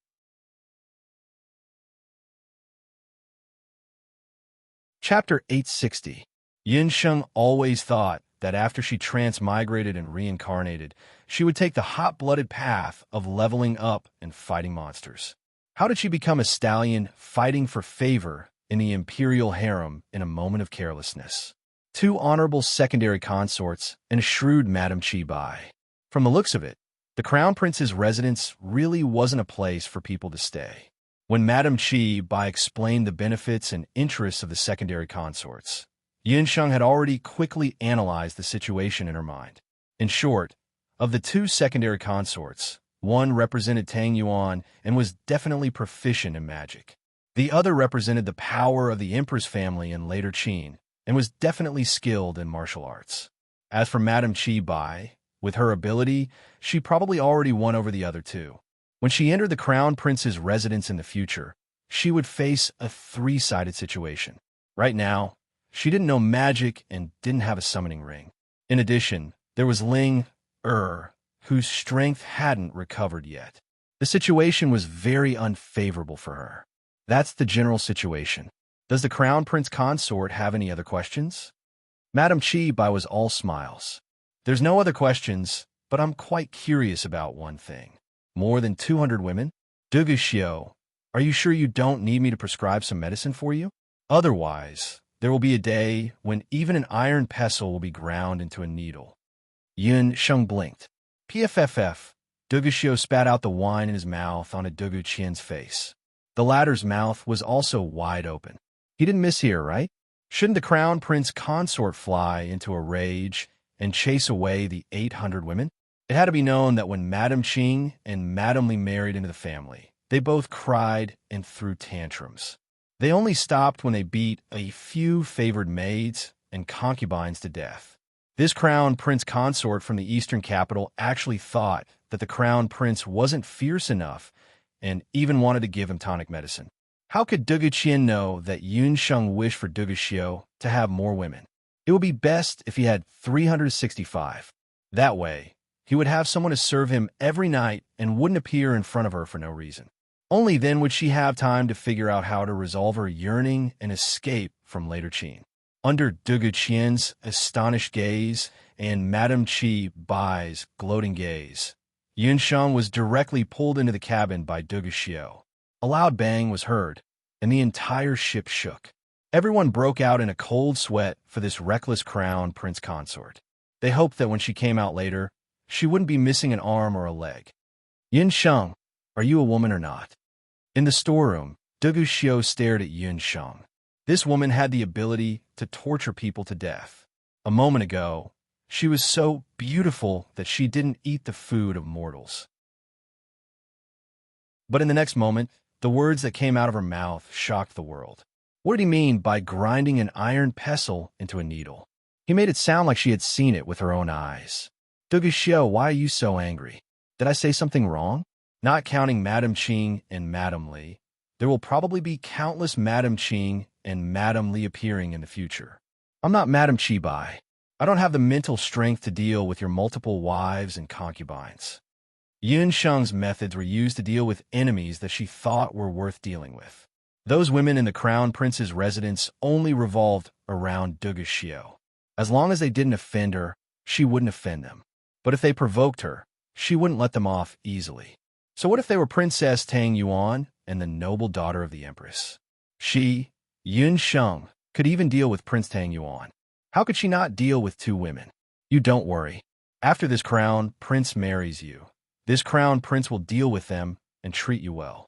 Chapter 860. Yinsheng always thought that after she transmigrated and reincarnated, she would take the hot-blooded path of leveling up and fighting monsters. How did she become a stallion fighting for favor in the imperial harem in a moment of carelessness? 2 honorable secondary consorts and a shrewd Madame Chi Bai. From the looks of it, the crown prince's residence really wasn't a place for people to stay. When Madame Chi Bai explained the benefits and interests of the secondary consorts, Yinsheng had already quickly analyzed the situation in her mind. In short, of the 2 secondary consorts, one represented Tang Yuan and was definitely proficient in magic. The other represented the power of the Empress family in later Qin and was definitely skilled in martial arts. As for Madame Chi Bai, with her ability, she probably already won over the other 2. When she entered the crown prince's residence in the future, she would face a 3-sided situation. Right now, she didn't know magic and didn't have a summoning ring. In addition, there was Ling whose strength hadn't recovered yet. The situation was very unfavorable for her. That's the general situation. Does the crown prince consort have any other questions? Madame Chi Bai was all smiles. There's no other questions, but I'm quite curious about one thing. More than 200 women? Duguxiu, are you sure you don't need me to prescribe some medicine for you? Otherwise, there will be a day when even an iron pestle will be ground into a needle. Yun Sheng blinked. PFFF. Duguxiu spat out the wine in his mouth onto Dugu Qian's face. The latter's mouth was also wide open. He didn't miss here, right? Shouldn't the crown prince consort fly into a rage and chase away the 800 women? It had to be known that when Madame Qing and Madame Li married into the family, they both cried and threw tantrums. They only stopped when they beat a few favored maids and concubines to death. This crown prince consort from the eastern capital actually thought that the crown prince wasn't fierce enough and even wanted to give him tonic medicine. How could Dugu Qian know that Yun Sheng wished for Duguxiu to have more women? It would be best if he had 365. That way, he would have someone to serve him every night and wouldn't appear in front of her for no reason. Only then would she have time to figure out how to resolve her yearning and escape from later Qin. Under Dugu Qian's astonished gaze and Madame Qi Bai's gloating gaze, Yun Sheng was directly pulled into the cabin by Duguxiu. A loud bang was heard, and the entire ship shook. Everyone broke out in a cold sweat for this reckless crown prince consort. They hoped that when she came out later, she wouldn't be missing an arm or a leg. Yun Sheng, are you a woman or not? In the storeroom, Duguxiu stared at Yun Sheng. This woman had the ability to torture people to death. A moment ago, she was so beautiful that she didn't eat the food of mortals. But in the next moment, the words that came out of her mouth shocked the world. What did he mean by grinding an iron pestle into a needle? He made it sound like she had seen it with her own eyes. Duguxiu, why are you so angry? Did I say something wrong? Not counting Madame Qing and Madame Li, there will probably be countless Madame Qing and Madame Li appearing in the future. I'm not Madame Qi Bai. I don't have the mental strength to deal with your multiple wives and concubines. Yun Sheng's methods were used to deal with enemies that she thought were worth dealing with. Those women in the crown prince's residence only revolved around Duguxiu. As long as they didn't offend her, she wouldn't offend them. But if they provoked her, she wouldn't let them off easily. So what if they were Princess Tang Yuan and the noble daughter of the Empress? She, Yun Sheng, could even deal with Prince Tang Yuan. How could she not deal with two women? You don't worry. After this crown prince marries you, this crown prince will deal with them and treat you well.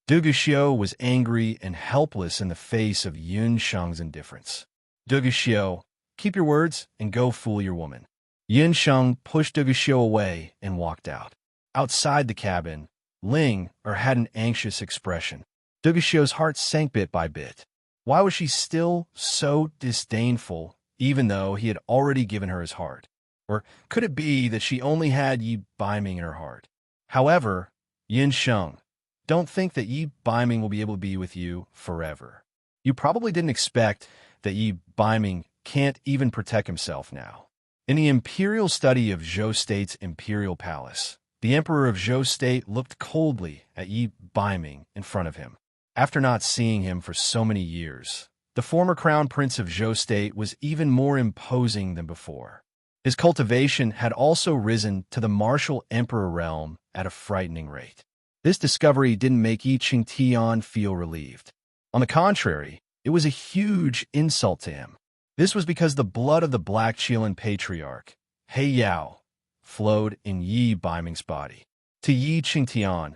Duguxiu was angry and helpless in the face of Yun Sheng's indifference. Duguxiu, keep your words and go fool your woman. Yun Sheng pushed Duguxiu away and walked out. Outside the cabin, Ling had an anxious expression. Duguxiu's heart sank bit by bit. Why was she still so disdainful, even though he had already given her his heart? Or could it be that she only had Yi Baiming in her heart? However, Yun Sheng, don't think that Yi Baiming will be able to be with you forever. You probably didn't expect that Yi Baiming can't even protect himself now. In the imperial study of Zhou State's imperial palace, the emperor of Zhou State looked coldly at Yi Baiming in front of him. After not seeing him for so many years, the former crown prince of Zhou State was even more imposing than before. His cultivation had also risen to the martial emperor realm at a frightening rate. This discovery didn't make Yi Qingtian feel relieved. On the contrary, it was a huge insult to him. This was because the blood of the Black Qilin patriarch, He Yao, flowed in Yi Baiming's body. To Yi Qingtian,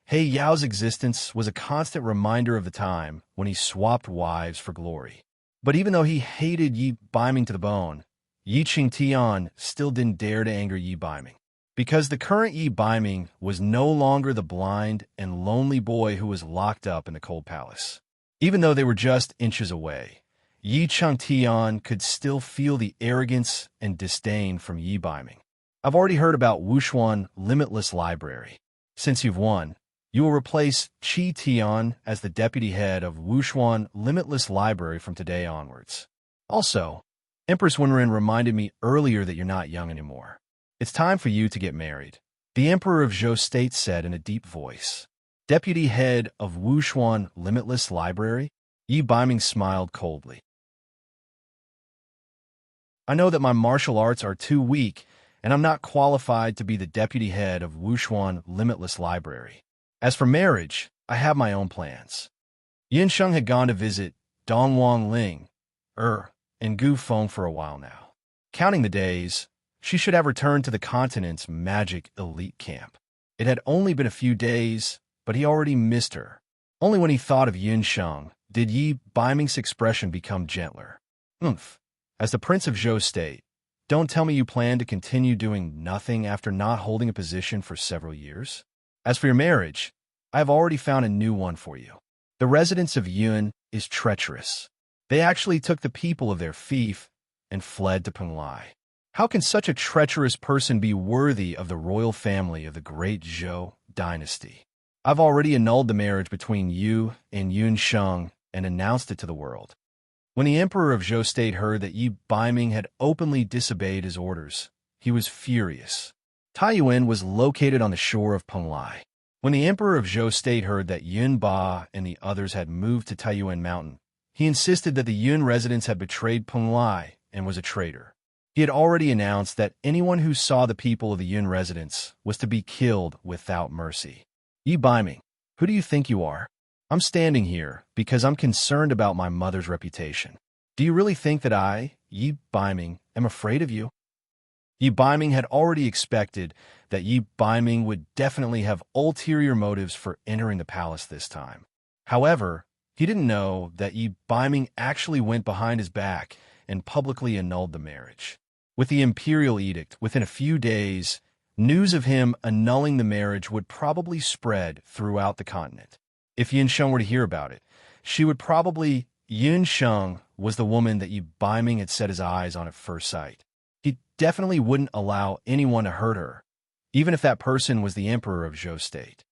He Yao's existence was a constant reminder of the time when he swapped wives for glory. But even though he hated Yi Baiming to the bone, Yi Qingtian still didn't dare to anger Yi Baiming. Because the current Yi Baiming was no longer the blind and lonely boy who was locked up in the cold palace. Even though they were just inches away, Yi Qingtian could still feel the arrogance and disdain from Yi Baiming. I've already heard about Wushuan Limitless Library. Since you've won, you will replace Qi Tian as the deputy head of Wushuan Limitless Library from today onwards. Also, Empress Wenren reminded me earlier that you're not young anymore. It's time for you to get married, the Emperor of Zhou State said in a deep voice. Deputy head of Wushuan Limitless Library? Yi Baiming smiled coldly. I know that my martial arts are too weak, and I'm not qualified to be the deputy head of Wushuan Limitless Library. As for marriage, I have my own plans. Yin Sheng had gone to visit Dongwang Ling, and Gu Feng for a while now. Counting the days, She should have returned to the continent's magic elite camp. It had only been a few days, but he already missed her. Only when he thought of Yunsheng did Yi Baiming's expression become gentler. Oomph. As the Prince of Zhou State, don't tell me you plan to continue doing nothing after not holding a position for several years. As for your marriage, I have already found a new one for you. The residents of Yun is treacherous. They actually took the people of their fief and fled to Penglai. How can such a treacherous person be worthy of the royal family of the great Zhou dynasty? I've already annulled the marriage between you and Yunsheng and announced it to the world. When the Emperor of Zhou State heard that Yi Baiming had openly disobeyed his orders, he was furious. Taiyuan was located on the shore of Penglai. When the Emperor of Zhou State heard that Yun Ba and the others had moved to Taiyuan Mountain, he insisted that the Yun residents had betrayed Penglai and was a traitor. He had already announced that anyone who saw the people of the Yun residence was to be killed without mercy. Yi Baiming, who do you think you are? I'm standing here because I'm concerned about my mother's reputation. Do you really think that I, Yi Baiming, am afraid of you? Yi Baiming had already expected that Yi Baiming would definitely have ulterior motives for entering the palace this time. However, he didn't know that Yi Baiming actually went behind his back and publicly annulled the marriage. With the imperial edict, within a few days, news of him annulling the marriage would probably spread throughout the continent. If Yunsheng were to hear about it, she would probably... Yunsheng was the woman that Yi Baiming had set his eyes on at first sight. He definitely wouldn't allow anyone to hurt her, even if that person was the Emperor of Zhou State.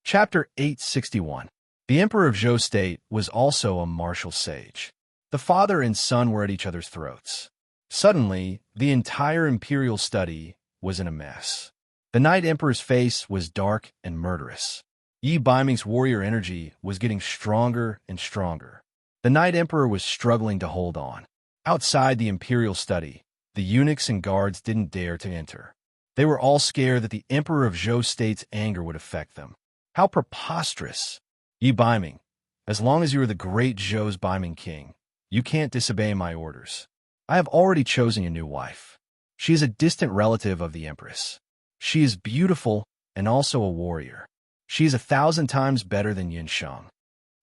Chapter 861. The Emperor of Zhou State was also a martial sage. The father and son were at each other's throats. Suddenly, the entire imperial study was in a mess. The Night Emperor's face was dark and murderous. Yi Baiming's warrior energy was getting stronger and stronger. The Night Emperor was struggling to hold on. Outside the imperial study, the eunuchs and guards didn't dare to enter. They were all scared that the Emperor of Zhou State's anger would affect them. How preposterous! Yi Baiming, as long as you are the great Zhou's Baiming king, you can't disobey my orders. I have already chosen a new wife. She is a distant relative of the Empress. She is beautiful and also a warrior. She is 1,000 times better than Yunsheng.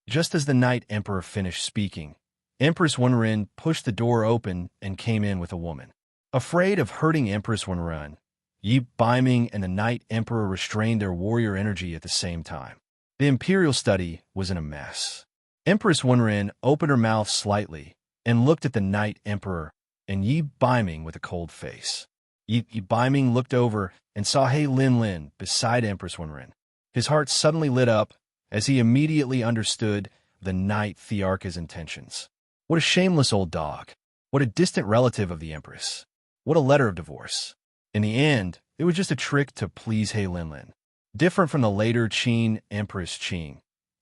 Just as the Night Emperor finished speaking, Empress Wenren pushed the door open and came in with a woman. Afraid of hurting Empress Wenren, Yi Baiming and the Night Emperor restrained their warrior energy at the same time. The imperial study was in a mess. Empress Wenren opened her mouth slightly and looked at the Night Emperor and Yi Baiming with a cold face. Yi Baiming looked over and saw He Linlin beside Empress Wenren. His heart suddenly lit up as he immediately understood the Night Thearcha's intentions. What a shameless old dog. What a distant relative of the Empress. What a letter of divorce. In the end, it was just a trick to please He Linlin. Different from the later Qin Empress Qing,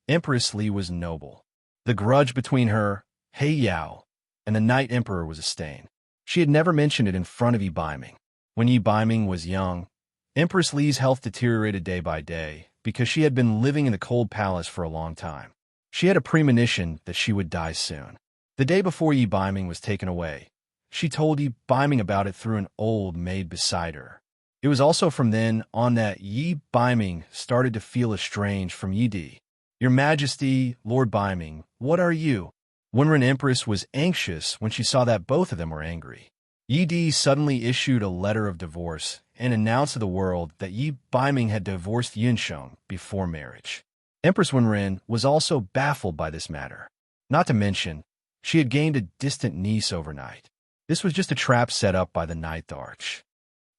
Empress Li was noble. The grudge between her, He Yao, and the Night Emperor was a stain. She had never mentioned it in front of Yi Baiming. When Yi Baiming was young, Empress Li's health deteriorated day by day because she had been living in the cold palace for a long time. She had a premonition that she would die soon. The day before Yi Baiming was taken away, she told Yi Baiming about it through an old maid beside her. It was also from then on that Yi Baiming started to feel estranged from Yi Di. Your Majesty, Lord Baiming, what are you? Wenren Empress was anxious when she saw that both of them were angry. Yi Di suddenly issued a letter of divorce and announced to the world that Yi Baiming had divorced Yunsheng before marriage. Empress Wenren was also baffled by this matter. Not to mention, she had gained a distant niece overnight. This was just a trap set up by the Night Thearch.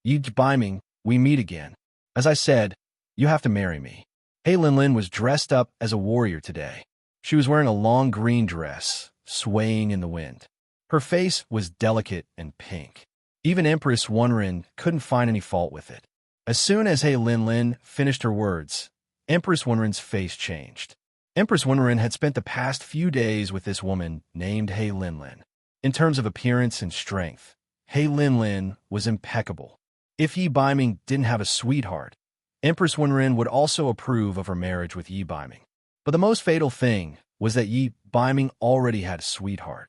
Yi Baiming, we meet again. As I said, you have to marry me. He Linlin was dressed up as a warrior today. She was wearing a long green dress, swaying in the wind. Her face was delicate and pink. Even Empress Wenren couldn't find any fault with it. As soon as He Linlin finished her words, Empress Wenren's face changed. Empress Wenren had spent the past few days with this woman named He Linlin. In terms of appearance and strength, He Linlin was impeccable. If Yi Baiming didn't have a sweetheart, Empress Wenren would also approve of her marriage with Yi Baiming. But the most fatal thing was that Yi Biming already had a sweetheart.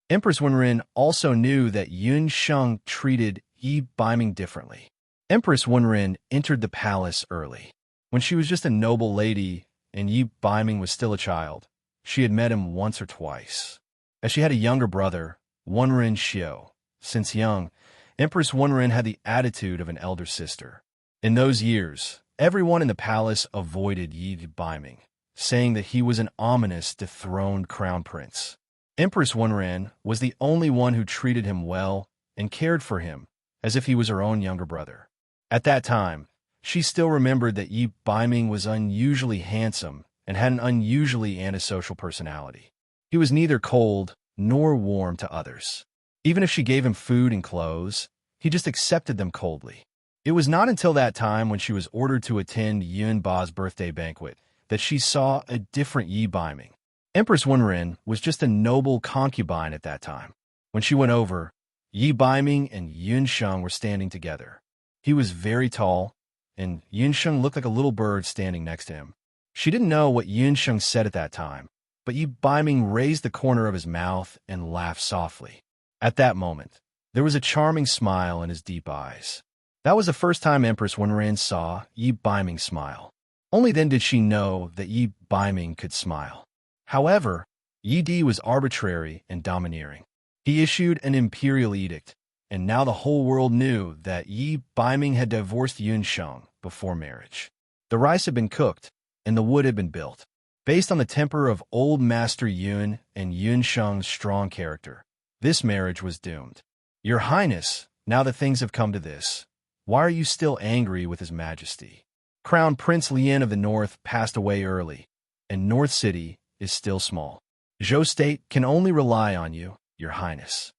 Empress Wenren also knew that Yun Sheng treated Yi Biming differently. Empress Wenren entered the palace early. When she was just a noble lady and Yi Biming was still a child, she had met him once or twice. As she had a younger brother, Wenren Xiu. Since young, Empress Wenren had the attitude of an elder sister. In those years, everyone in the palace avoided Yi Biming, saying that he was an ominous, dethroned crown prince. Empress Wenren was the only one who treated him well and cared for him as if he was her own younger brother. At that time, she still remembered that Yi Biming was unusually handsome and had an unusually antisocial personality. He was neither cold nor warm to others. Even if she gave him food and clothes, he just accepted them coldly. It was not until that time when she was ordered to attend Yun Ba's birthday banquet that she saw a different Yi Biming. Empress Wenren was just a noble concubine at that time. When she went over, Yi Biming and Yun Sheng were standing together. He was very tall, and Yun Sheng looked like a little bird standing next to him. She didn't know what Yun Sheng said at that time, but Yi Biming raised the corner of his mouth and laughed softly. At that moment, there was a charming smile in his deep eyes. That was the first time Empress Wenren saw Yi Biming smile. Only then did she know that Yi Biming could smile. However, Yi Di was arbitrary and domineering. He issued an imperial edict, and now the whole world knew that Yi Biming had divorced Yun Sheng before marriage. The rice had been cooked, and the wood had been built. Based on the temper of old Master Yun and Yun Sheng's strong character, this marriage was doomed. Your Highness, now that things have come to this, why are you still angry with His Majesty? Crown Prince Lien of the North passed away early, and North City is still small. Zhou State can only rely on you, Your Highness.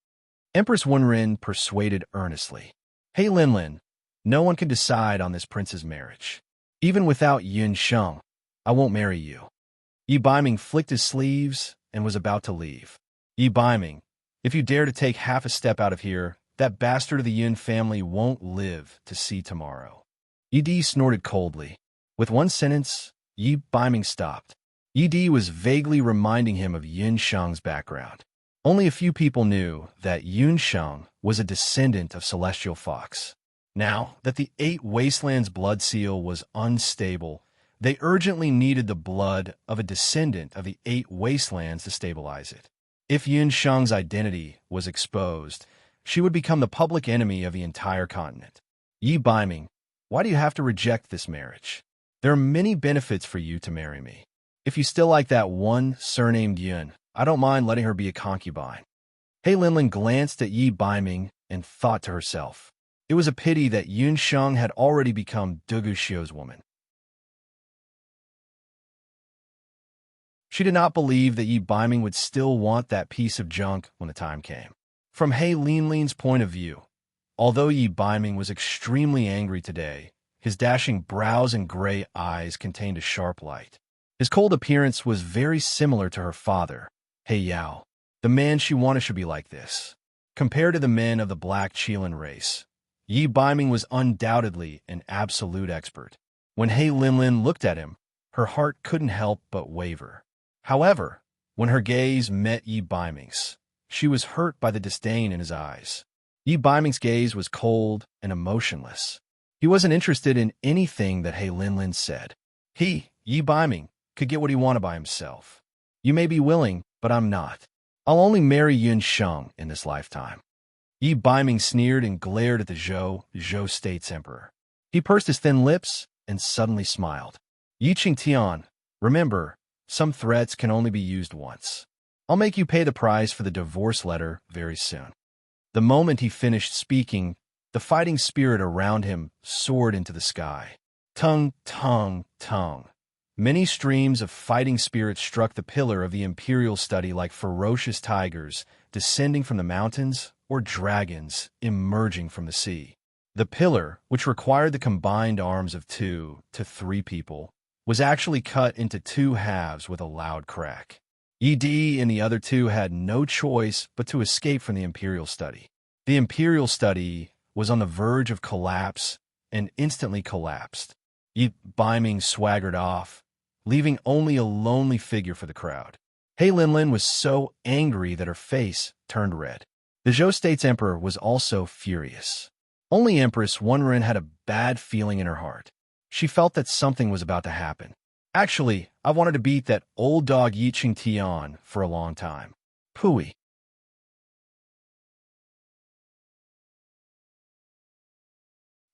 Empress Wenren persuaded earnestly. Hey Linlin, no one can decide on this prince's marriage. Even without Yun Sheng, I won't marry you. Yi Biming flicked his sleeves and was about to leave. Yi Biming, if you dare to take half a step out of here, that bastard of the Yun family won't live to see tomorrow. Yi Di snorted coldly. With one sentence, Yi Biming stopped. Yi Di was vaguely reminding him of Yun Sheng's background. Only a few people knew that Yun Sheng was a descendant of Celestial Fox. Now that the 8 Wastelands blood seal was unstable, they urgently needed the blood of a descendant of the 8 Wastelands to stabilize it. If Yun Sheng's identity was exposed, she would become the public enemy of the entire continent. Yi Biming, why do you have to reject this marriage? There are many benefits for you to marry me. If you still like that one surnamed Yun, I don't mind letting her be a concubine. Hei Linlin glanced at Yi Biming and thought to herself, it was a pity that Yun Sheng had already become Dugu Xiu's woman. She did not believe that Yi Biming would still want that piece of junk when the time came. From Hei Linlin's point of view, although Yi Biming was extremely angry today, his dashing brows and gray eyes contained a sharp light. His cold appearance was very similar to her father, Hei Yao. The man she wanted should be like this. Compared to the men of the Black Qilin race, Yi Biming was undoubtedly an absolute expert. When Hei Linlin looked at him, her heart couldn't help but waver. However, when her gaze met Yi Biming's, she was hurt by the disdain in his eyes. Yi Biming's gaze was cold and emotionless. He wasn't interested in anything that Hei Linlin said. He, Yi Biming, could get what he wanted by himself. You may be willing, but I'm not. I'll only marry Yun Sheng in this lifetime. Yi Biming sneered and glared at the Zhou State's emperor. He pursed his thin lips and suddenly smiled. Yi Qingtian, remember, some threats can only be used once. I'll make you pay the price for the divorce letter very soon. The moment he finished speaking, the fighting spirit around him soared into the sky. Tung, tung, tung. Many streams of fighting spirits struck the pillar of the imperial study like ferocious tigers descending from the mountains or dragons emerging from the sea. The pillar, which required the combined arms of 2 to 3 people, was actually cut into 2 halves with a loud crack. Yi Di and the other 2 had no choice but to escape from the imperial study. The imperial study was on the verge of collapse and instantly collapsed. Yi Biming swaggered off, leaving only a lonely figure for the crowd. He Linlin was so angry that her face turned red. The Zhou State's emperor was also furious. Only Empress Wenren had a bad feeling in her heart. She felt that something was about to happen. Actually, I've wanted to beat that old dog Yiqing Tian for a long time. Pooey.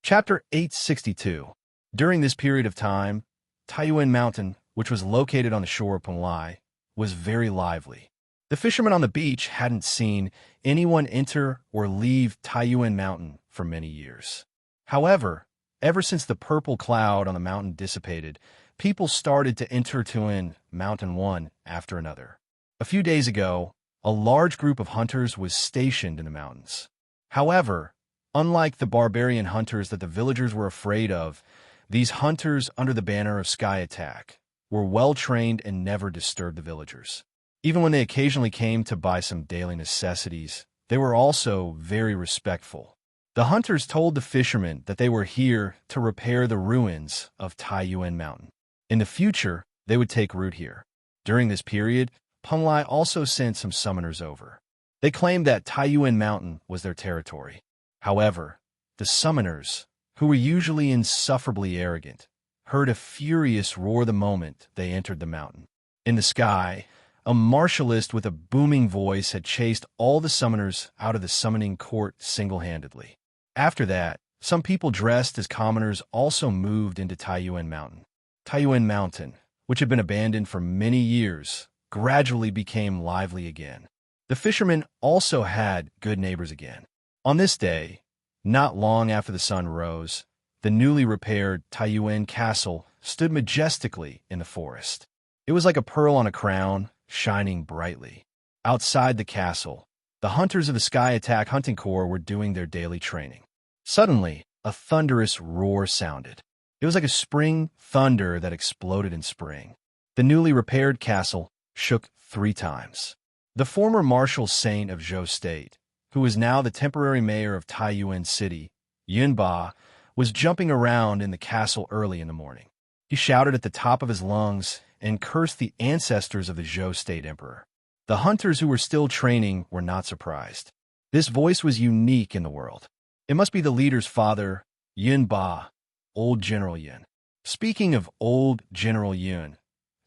Chapter 862. During this period of time, Taiyuan Mountain, which was located on the shore of Penglai, was very lively. The fishermen on the beach hadn't seen anyone enter or leave Taiyuan Mountain for many years. However, ever since the purple cloud on the mountain dissipated, people started to enter Tuan Mountain one after another. A few days ago, a large group of hunters was stationed in the mountains. However, unlike the barbarian hunters that the villagers were afraid of, these hunters under the banner of Sky Attack were well-trained and never disturbed the villagers. Even when they occasionally came to buy some daily necessities, they were also very respectful. The hunters told the fishermen that they were here to repair the ruins of Taiyuan Mountain. In the future, they would take root here. During this period, Penglai also sent some summoners over. They claimed that Taiyuan Mountain was their territory. However, the summoners, who were usually insufferably arrogant, heard a furious roar the moment they entered the mountain. In the sky, a martialist with a booming voice had chased all the summoners out of the summoning court single-handedly. After that, some people dressed as commoners also moved into Taiyuan Mountain. Taiyuan Mountain, which had been abandoned for many years, gradually became lively again. The fishermen also had good neighbors again. On this day, not long after the sun rose, the newly repaired Taiyuan Castle stood majestically in the forest. It was like a pearl on a crown, shining brightly. Outside the castle, the hunters of the Sky Attack Hunting Corps were doing their daily training. Suddenly, a thunderous roar sounded. It was like a spring thunder that exploded in spring. The newly repaired castle shook 3 times. The former martial saint of Zhou State, who was now the temporary mayor of Taiyuan City, Yunba, was jumping around in the castle early in the morning. He shouted at the top of his lungs and cursed the ancestors of the Zhou State emperor. The hunters who were still training were not surprised. This voice was unique in the world. It must be the leader's father, Yunba, Old General Yun. Speaking of Old General Yun,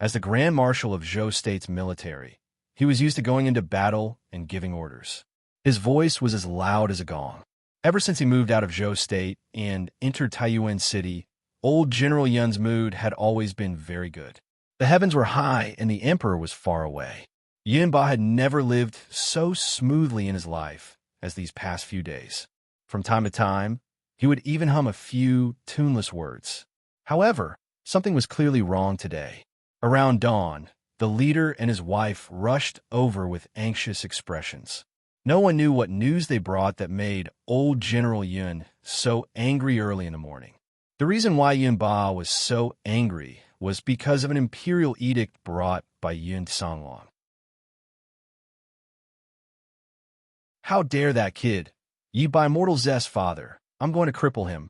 as the Grand Marshal of Zhou State's military, he was used to going into battle and giving orders. His voice was as loud as a gong. Ever since he moved out of Zhou State and entered Taiyuan City, Old General Yun's mood had always been very good. The heavens were high and the emperor was far away. Yunba had never lived so smoothly in his life as these past few days. From time to time, he would even hum a few tuneless words. However, something was clearly wrong today. Around dawn, the leader and his wife rushed over with anxious expressions. No one knew what news they brought that made Old General Yun so angry early in the morning. The reason why Yunba was so angry was because of an imperial edict brought by Yun Songlong. How dare that kid? Ye by mortal Zest father, I'm going to cripple him.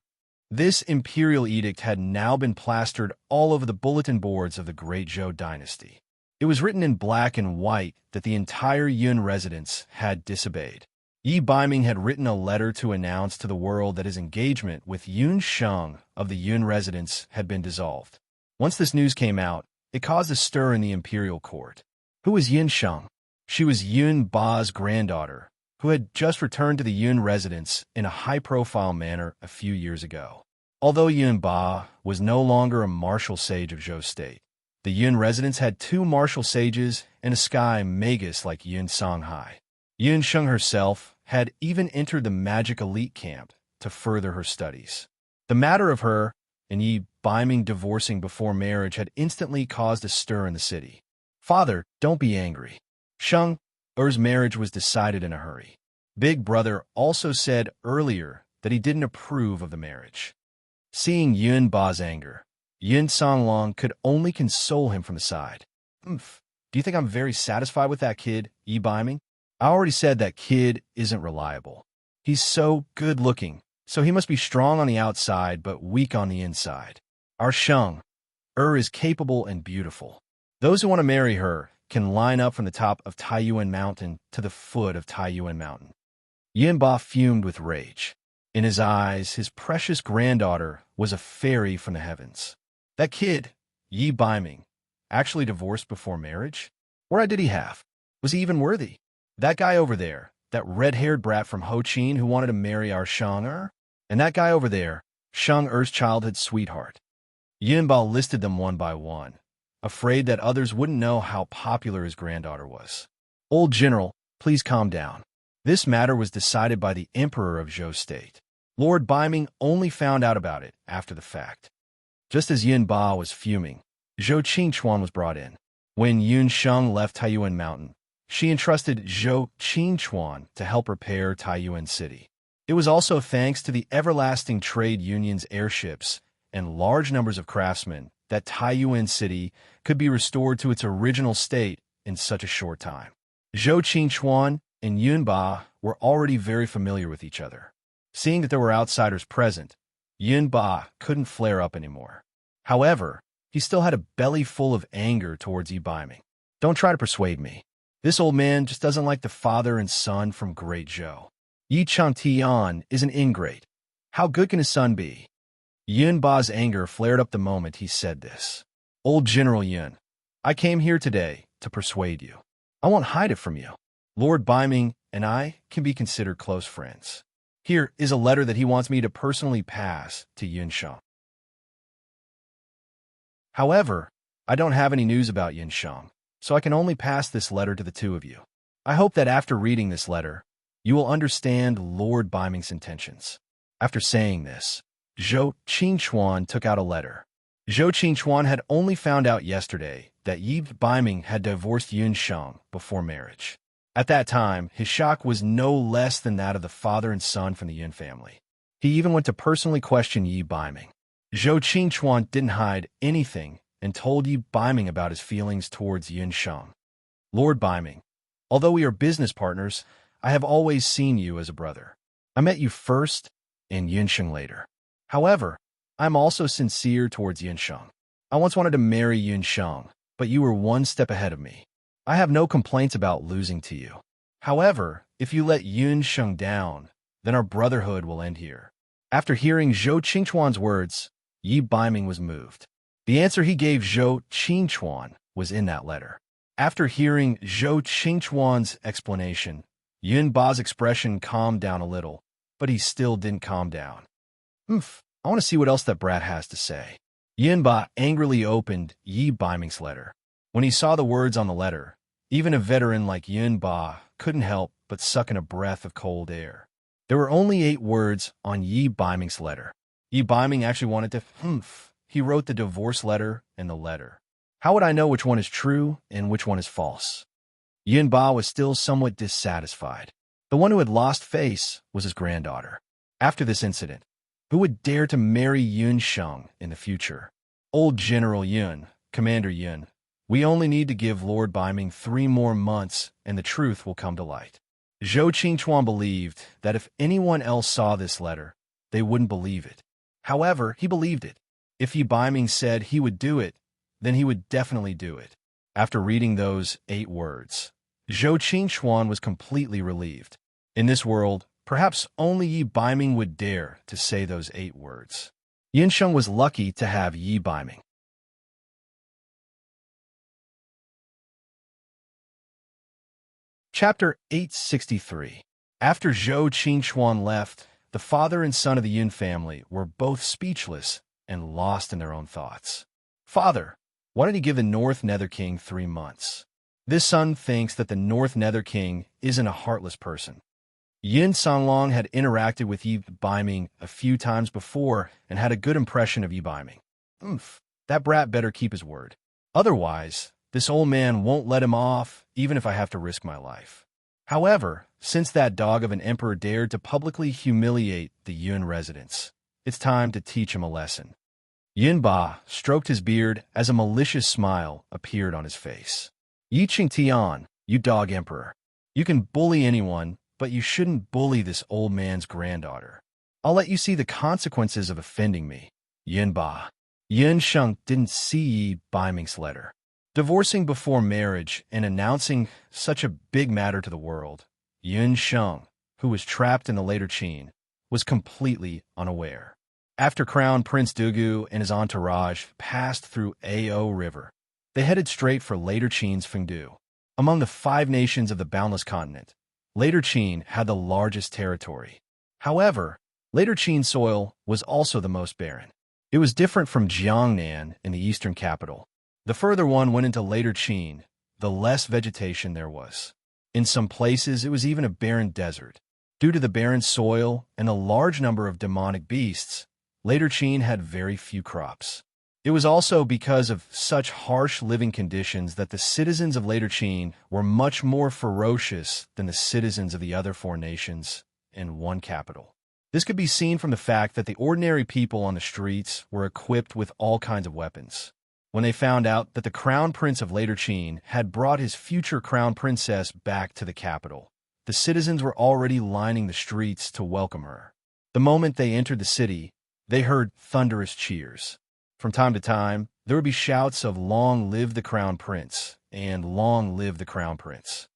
This imperial edict had now been plastered all over the bulletin boards of the Great Zhou dynasty. It was written in black and white that the entire Yun residence had disobeyed. Yi Baiming had written a letter to announce to the world that his engagement with Yun Sheng of the Yun residence had been dissolved. Once this news came out, it caused a stir in the imperial court. Who was Yun Sheng? She was Yun Ba's granddaughter, who had just returned to the Yun residence in a high-profile manner a few years ago. Although Yun Ba was no longer a martial sage of Zhou State, the Yun residence had 2 martial sages and a sky magus like Yun Songhai. Yun Sheng herself had even entered the magic elite camp to further her studies. The matter of her and Yi Baiming divorcing before marriage had instantly caused a stir in the city. Father, don't be angry. Sheng Er's marriage was decided in a hurry. Big Brother also said earlier that he didn't approve of the marriage. Seeing Yun Ba's anger, Yun Songlong could only console him from the side. Do you think I'm very satisfied with that kid, Yi Baiming? I already said that kid isn't reliable. He's so good-looking, so he must be strong on the outside but weak on the inside. Our Sheng, Is capable and beautiful. Those who want to marry her can line up from the top of Taiyuan Mountain to the foot of Taiyuan Mountain. Yinba fumed with rage. In his eyes, his precious granddaughter was a fairy from the heavens. That kid, Yi Baiming, actually divorced before marriage? What right did he have? Was he even worthy? That guy over there, that red-haired brat from Ho Chin who wanted to marry our Shang-Er? And that guy over there, Shang-Er's childhood sweetheart. Yinba listed them one by one, afraid that others wouldn't know how popular his granddaughter was. Old General, please calm down. This matter was decided by the Emperor of Zhou State. Lord Baiming only found out about it after the fact. Just as Yun Ba was fuming, Zhou Qingchuan was brought in. When Yun Sheng left Taiyuan Mountain, she entrusted Zhou Qingchuan to help repair Taiyuan City. It was also thanks to the everlasting trade union's airships and large numbers of craftsmen that Taiyuan City could be restored to its original state in such a short time. Zhou Qingchuan and Yun Ba were already very familiar with each other. Seeing that there were outsiders present, Yun Ba couldn't flare up anymore. However, he still had a belly full of anger towards Yi Baiming. Don't try to persuade me. This old man just doesn't like the father and son from Great Zhou. Yi Changtian is an ingrate. How good can his son be? Yun Ba's anger flared up the moment he said this. Old General Yun, I came here today to persuade you. I won't hide it from you. Lord Baiming and I can be considered close friends. Here is a letter that he wants me to personally pass to Yun Sheng. However, I don't have any news about Yun Sheng, so I can only pass this letter to the two of you. I hope that after reading this letter, you will understand Lord Baiming's intentions. After saying this, Zhou Qingchuan took out a letter. Zhou Qingchuan had only found out yesterday that Yi Baiming had divorced Yun Sheng before marriage. At that time, his shock was no less than that of the father and son from the Yun family. He even went to personally question Yi Baiming. Zhou Qingchuan didn't hide anything and told Yi Baiming about his feelings towards Yun Sheng. Lord Baiming, although we are business partners, I have always seen you as a brother. I met you first and Yun Sheng later. However, I'm also sincere towards Yun Sheng. I once wanted to marry Yun Sheng, but you were one step ahead of me. I have no complaints about losing to you. However, if you let Yun Sheng down, then our brotherhood will end here. After hearing Zhou Qingchuan's words, Yi Baiming was moved. The answer he gave Zhou Qingchuan was in that letter. After hearing Zhou Qingchuan's explanation, Yun Ba's expression calmed down a little, but he still didn't calm down. I want to see what else that brat has to say. Yun Ba angrily opened Yi Baiming's letter. When he saw the words on the letter, even a veteran like Yun Ba couldn't help but suck in a breath of cold air. There were only 8 words on Yi Baiming's letter. Yi Baiming actually wanted to He wrote the divorce letter and the letter. How would I know which one is true and which one is false? Yun Ba was still somewhat dissatisfied. The one who had lost face was his granddaughter. After this incident, who would dare to marry Yun Sheng in the future? Old General Yun, Commander Yun, we only need to give Lord Baiming 3 more months and the truth will come to light. Zhou Qingchuan believed that if anyone else saw this letter, they wouldn't believe it. However, he believed it. If Yi Baiming said he would do it, then he would definitely do it. After reading those 8 words, Zhou Qingchuan was completely relieved. In this world, perhaps only Yi Baiming would dare to say those 8 words. Yun Sheng was lucky to have Yi Baiming. Chapter 863. After Zhou Qingchuan left, the father and son of the Yun family were both speechless and lost in their own thoughts. Father, why did he give the North Nether King 3 months? This son thinks that the North Nether King isn't a heartless person. Yin Sanlong had interacted with Yi Baiming a few times before and had a good impression of Yi Baiming. That brat better keep his word. Otherwise, this old man won't let him off, even if I have to risk my life. However, since that dog of an emperor dared to publicly humiliate the Yun residents, it's time to teach him a lesson. Yun Ba stroked his beard as a malicious smile appeared on his face. Yi Qingtian, you dog emperor. You can bully anyone, but you shouldn't bully this old man's granddaughter. I'll let you see the consequences of offending me, Yun Ba. Yun Sheng didn't see Yi Baiming's letter. Divorcing before marriage and announcing such a big matter to the world, Yun Sheng, who was trapped in the later Qin, was completely unaware. After Crown Prince Dugu and his entourage passed through Ao River, they headed straight for later Qin's Fengdu. Among the 5 nations of the Boundless Continent, later Qin had the largest territory. However, later Qin soil was also the most barren. It was different from Jiangnan in the eastern capital. The further one went into later Qin, the less vegetation there was. In some places, it was even a barren desert. Due to the barren soil and a large number of demonic beasts, later Qin had very few crops. It was also because of such harsh living conditions that the citizens of later Qin were much more ferocious than the citizens of the other 4 nations in one capital. This could be seen from the fact that the ordinary people on the streets were equipped with all kinds of weapons. When they found out that the crown prince of later Qin had brought his future crown princess back to the capital, the citizens were already lining the streets to welcome her. The moment they entered the city, they heard thunderous cheers. From time to time, there would be shouts of "Long live the crown prince" and "Long live the crown prince."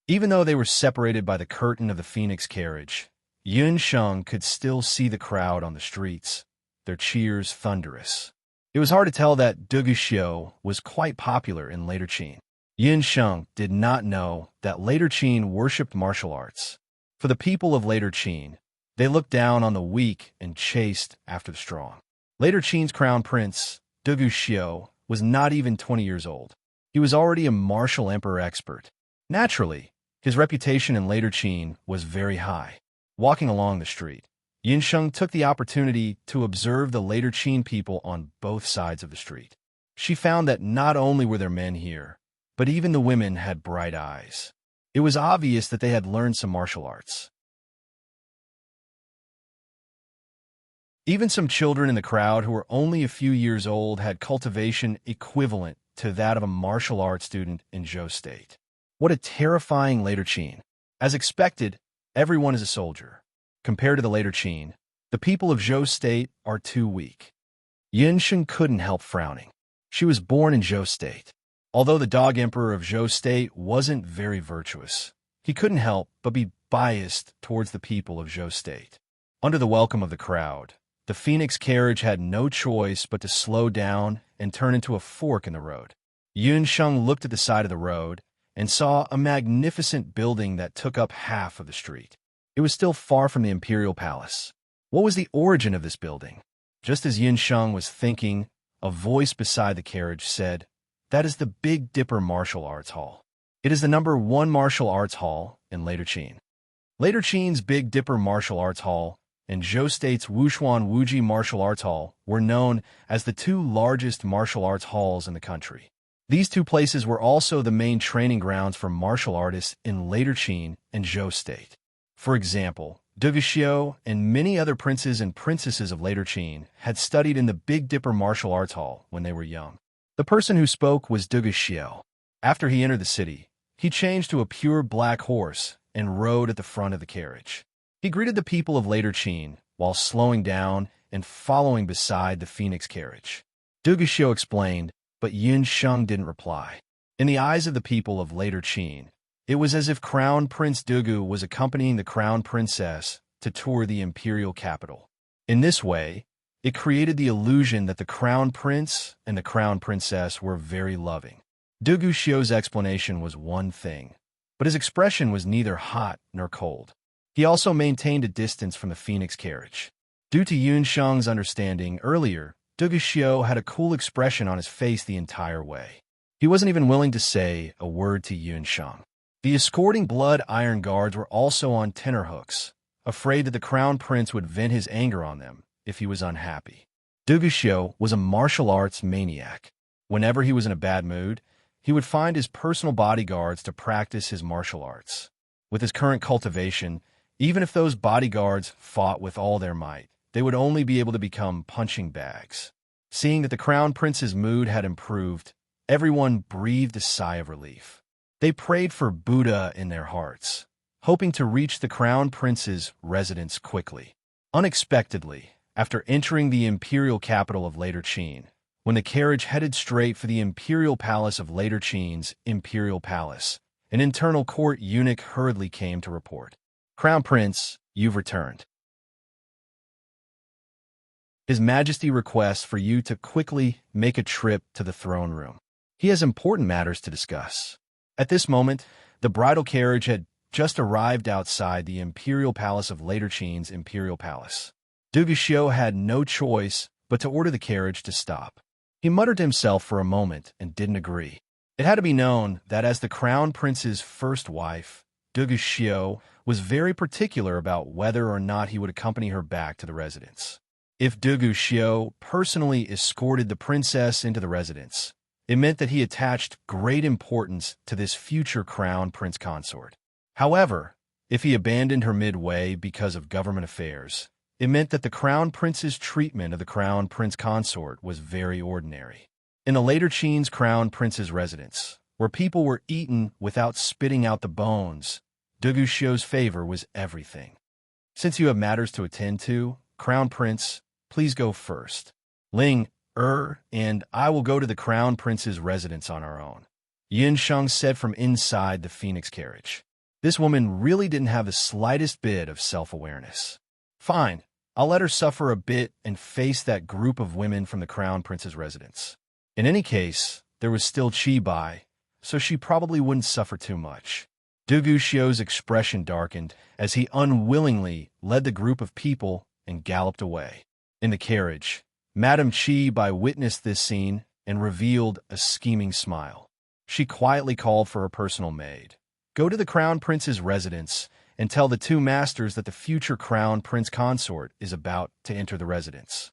Even though they were separated by the curtain of the phoenix carriage, Yun Sheng could still see the crowd on the streets, their cheers thunderous. It was hard to tell that Duguxiu was quite popular in later Qin. Yun Sheng did not know that later Qin worshipped martial arts. For the people of later Qin, they looked down on the weak and chased after the strong. Later Qin's crown prince, Duguxiu, was not even 20 years old. He was already a martial emperor expert. Naturally, his reputation in later Qin was very high. Walking along the street, Yun Sheng took the opportunity to observe the later Qin people on both sides of the street. She found that not only were there men here, but even the women had bright eyes. It was obvious that they had learned some martial arts. Even some children in the crowd who were only a few years old had cultivation equivalent to that of a martial arts student in Zhou State. What a terrifying later Qin. As expected, everyone is a soldier. Compared to the later Qin, the people of Zhou State are too weak. Yun Sheng couldn't help frowning. She was born in Zhou State. Although the dog emperor of Zhou State wasn't very virtuous, he couldn't help but be biased towards the people of Zhou State. Under the welcome of the crowd, the phoenix carriage had no choice but to slow down and turn into a fork in the road. Yun Sheng looked at the side of the road and saw a magnificent building that took up half of the street. It was still far from the imperial palace. What was the origin of this building? Just as Yun Sheng was thinking, a voice beside the carriage said, "That is the Big Dipper Martial Arts Hall. It is the #1 martial arts hall in later Qin." Later Qin's Big Dipper Martial Arts Hall and Zhou State's Wushuan Wuji Martial Arts Hall were known as the 2 largest martial arts halls in the country. These 2 places were also the main training grounds for martial artists in later Qin and Zhou State. For example, Duguxiu and many other princes and princesses of later Qin had studied in the Big Dipper Martial Arts Hall when they were young. The person who spoke was Duguxiu. After he entered the city, he changed to a pure black horse and rode at the front of the carriage. He greeted the people of later Qin while slowing down and following beside the phoenix carriage. Duguxiu explained, but Yun Sheng didn't reply. In the eyes of the people of later Qin, it was as if Crown Prince Dugu was accompanying the Crown Princess to tour the imperial capital. In this way, it created the illusion that the Crown Prince and the Crown Princess were very loving. Duguxiu's explanation was one thing, but his expression was neither hot nor cold. He also maintained a distance from the phoenix carriage. Due to Yun Sheng's understanding earlier, Duguxiu had a cool expression on his face the entire way. He wasn't even willing to say a word to Yun Sheng. The escorting blood iron guards were also on tenterhooks, afraid that the crown prince would vent his anger on them if he was unhappy. Duguxiu was a martial arts maniac. Whenever he was in a bad mood, he would find his personal bodyguards to practice his martial arts. With his current cultivation, even if those bodyguards fought with all their might, they would only be able to become punching bags. Seeing that the crown prince's mood had improved, everyone breathed a sigh of relief. They prayed for Buddha in their hearts, hoping to reach the crown prince's residence quickly. Unexpectedly, after entering the imperial capital of later Qin, when the carriage headed straight for the imperial palace of later Qin's imperial palace. An internal court eunuch hurriedly came to report. "Crown Prince, you've returned. His Majesty requests for you to quickly make a trip to the throne room. He has important matters to discuss." At this moment, the bridal carriage had just arrived outside the imperial palace of later Qin's imperial palace. Du Guxiu had no choice but to order the carriage to stop. He muttered to himself for a moment and didn't agree. It had to be known that as the crown prince's first wife, Du Guxiu was very particular about whether or not he would accompany her back to the residence. If Du Guxiu personally escorted the princess into the residence, it meant that he attached great importance to this future crown prince consort. However, if he abandoned her midway because of government affairs, it meant that the crown prince's treatment of the crown prince consort was very ordinary. In the later Qin's crown prince's residence, where people were eaten without spitting out the bones, Du Guxiu's favor was everything. "Since you have matters to attend to, Crown Prince, please go first. Ling, and I will go to the crown prince's residence on our own," Yin Sheng said from inside the phoenix carriage. This woman really didn't have the slightest bit of self-awareness. "Fine, I'll let her suffer a bit and face that group of women from the crown prince's residence. In any case, there was still Qi by, so she probably wouldn't suffer too much." Du Guxiu's expression darkened as he unwillingly led the group of people and galloped away. In the carriage, Madame Qi Bai witnessed this scene and revealed a scheming smile. She quietly called for her personal maid. "Go to the crown prince's residence and tell the two masters that the future crown prince consort is about to enter the residence."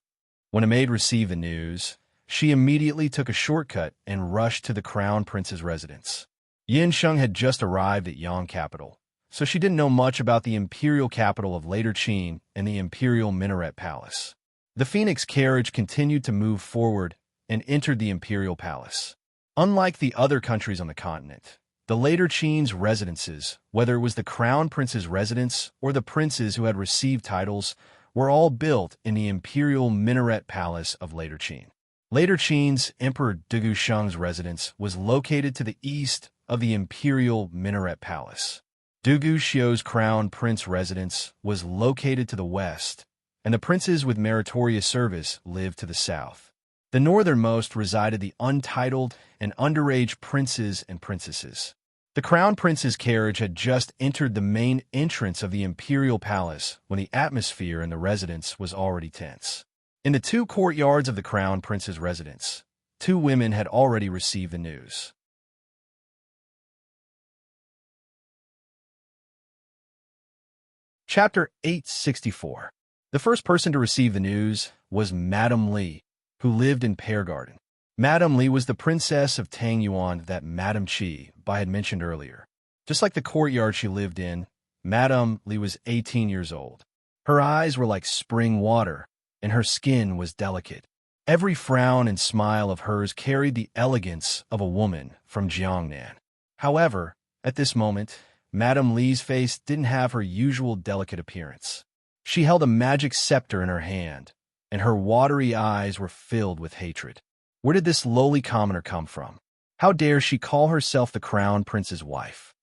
When a maid received the news, she immediately took a shortcut and rushed to the crown prince's residence. Yin Sheng had just arrived at Yang capital, so she didn't know much about the imperial capital of later Qin and the imperial minaret palace. The phoenix carriage continued to move forward and entered the imperial palace. Unlike the other countries on the continent, the later Qin's residences, whether it was the crown prince's residence or the princes who had received titles, were all built in the imperial minaret palace of later Qin. Later Qin's Emperor Du Guxiu's residence was located to the east of the imperial minaret palace. Du Guxiu's crown prince residence was located to the west, and the princes with meritorious service lived to the south. The northernmost resided the untitled and underage princes and princesses. The crown prince's carriage had just entered the main entrance of the imperial palace when the atmosphere in the residence was already tense. In the two courtyards of the crown prince's residence, two women had already received the news. Chapter 864. The first person to receive the news was Madame Li, who lived in Pear Garden. Madame Li was the princess of Tang Yuan that Madame Qi Bai had mentioned earlier. Just like the courtyard she lived in, Madame Li was 18 years old. Her eyes were like spring water, and her skin was delicate. Every frown and smile of hers carried the elegance of a woman from Jiangnan. However, at this moment, Madame Li's face didn't have her usual delicate appearance. She held a magic scepter in her hand, and her watery eyes were filled with hatred. Where did this lowly commoner come from? How dare she call herself the crown prince's wife?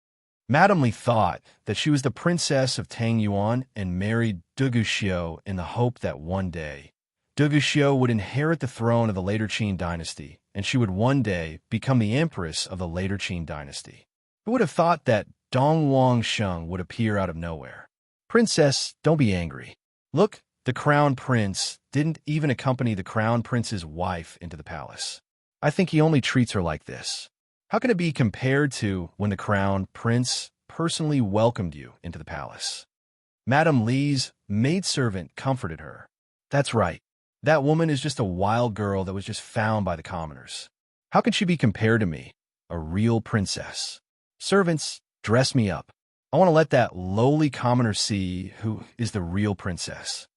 Madame Li thought that she was the princess of Tang Yuan and married Du Guxiu in the hope that one day, Du Guxiu would inherit the throne of the later Qin dynasty, and she would one day become the empress of the later Qin dynasty. Who would have thought that Dong Wangsheng would appear out of nowhere? "Princess, don't be angry. Look, the crown prince didn't even accompany the crown prince's wife into the palace. I think he only treats her like this. How can it be compared to when the crown prince personally welcomed you into the palace?" Madame Li's maidservant comforted her. "That's right. That woman is just a wild girl that was just found by the commoners. How can she be compared to me, a real princess? Servants, dress me up. I want to let that lowly commoner see who is the real princess."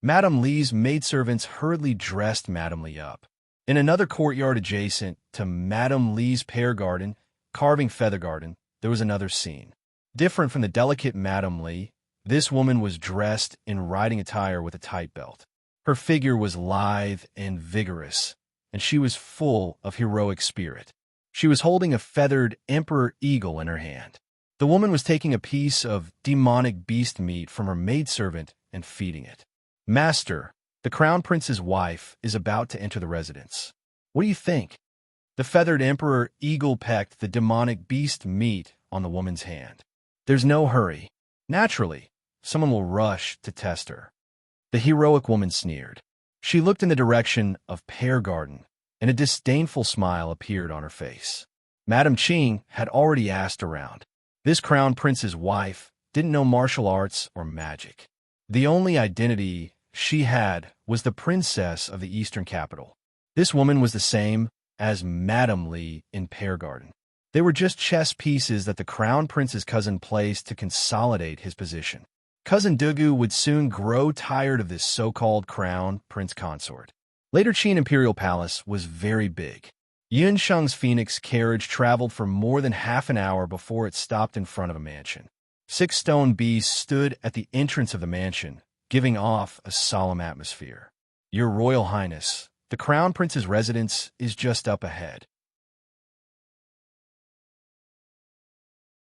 Madame Li's maidservants hurriedly dressed Madame Li up. In another courtyard adjacent to Madame Li's pear garden, carving feather garden, there was another scene. Different from the delicate Madame Li, this woman was dressed in riding attire with a tight belt. Her figure was lithe and vigorous, and she was full of heroic spirit. She was holding a feathered emperor eagle in her hand. The woman was taking a piece of demonic beast meat from her maidservant and feeding it. "Master, the crown prince's wife is about to enter the residence. What do you think?" The feathered emperor eagle pecked the demonic beast meat on the woman's hand. "There's no hurry. Naturally, someone will rush to test her." The heroic woman sneered. She looked in the direction of Pear Garden, and a disdainful smile appeared on her face. Madame Qing had already asked around. This crown prince's wife didn't know martial arts or magic. The only identity she had was the princess of the eastern capital. This woman was the same as Madame Li in Pear Garden. They were just chess pieces that the crown prince's cousin placed to consolidate his position. Cousin Dugu would soon grow tired of this so-called crown prince consort. Later, Qin Imperial Palace was very big. Yun Sheng's phoenix carriage traveled for more than half an hour before it stopped in front of a mansion. 6 stone beasts stood at the entrance of the mansion, giving off a solemn atmosphere. "Your Royal Highness, the crown prince's residence is just up ahead."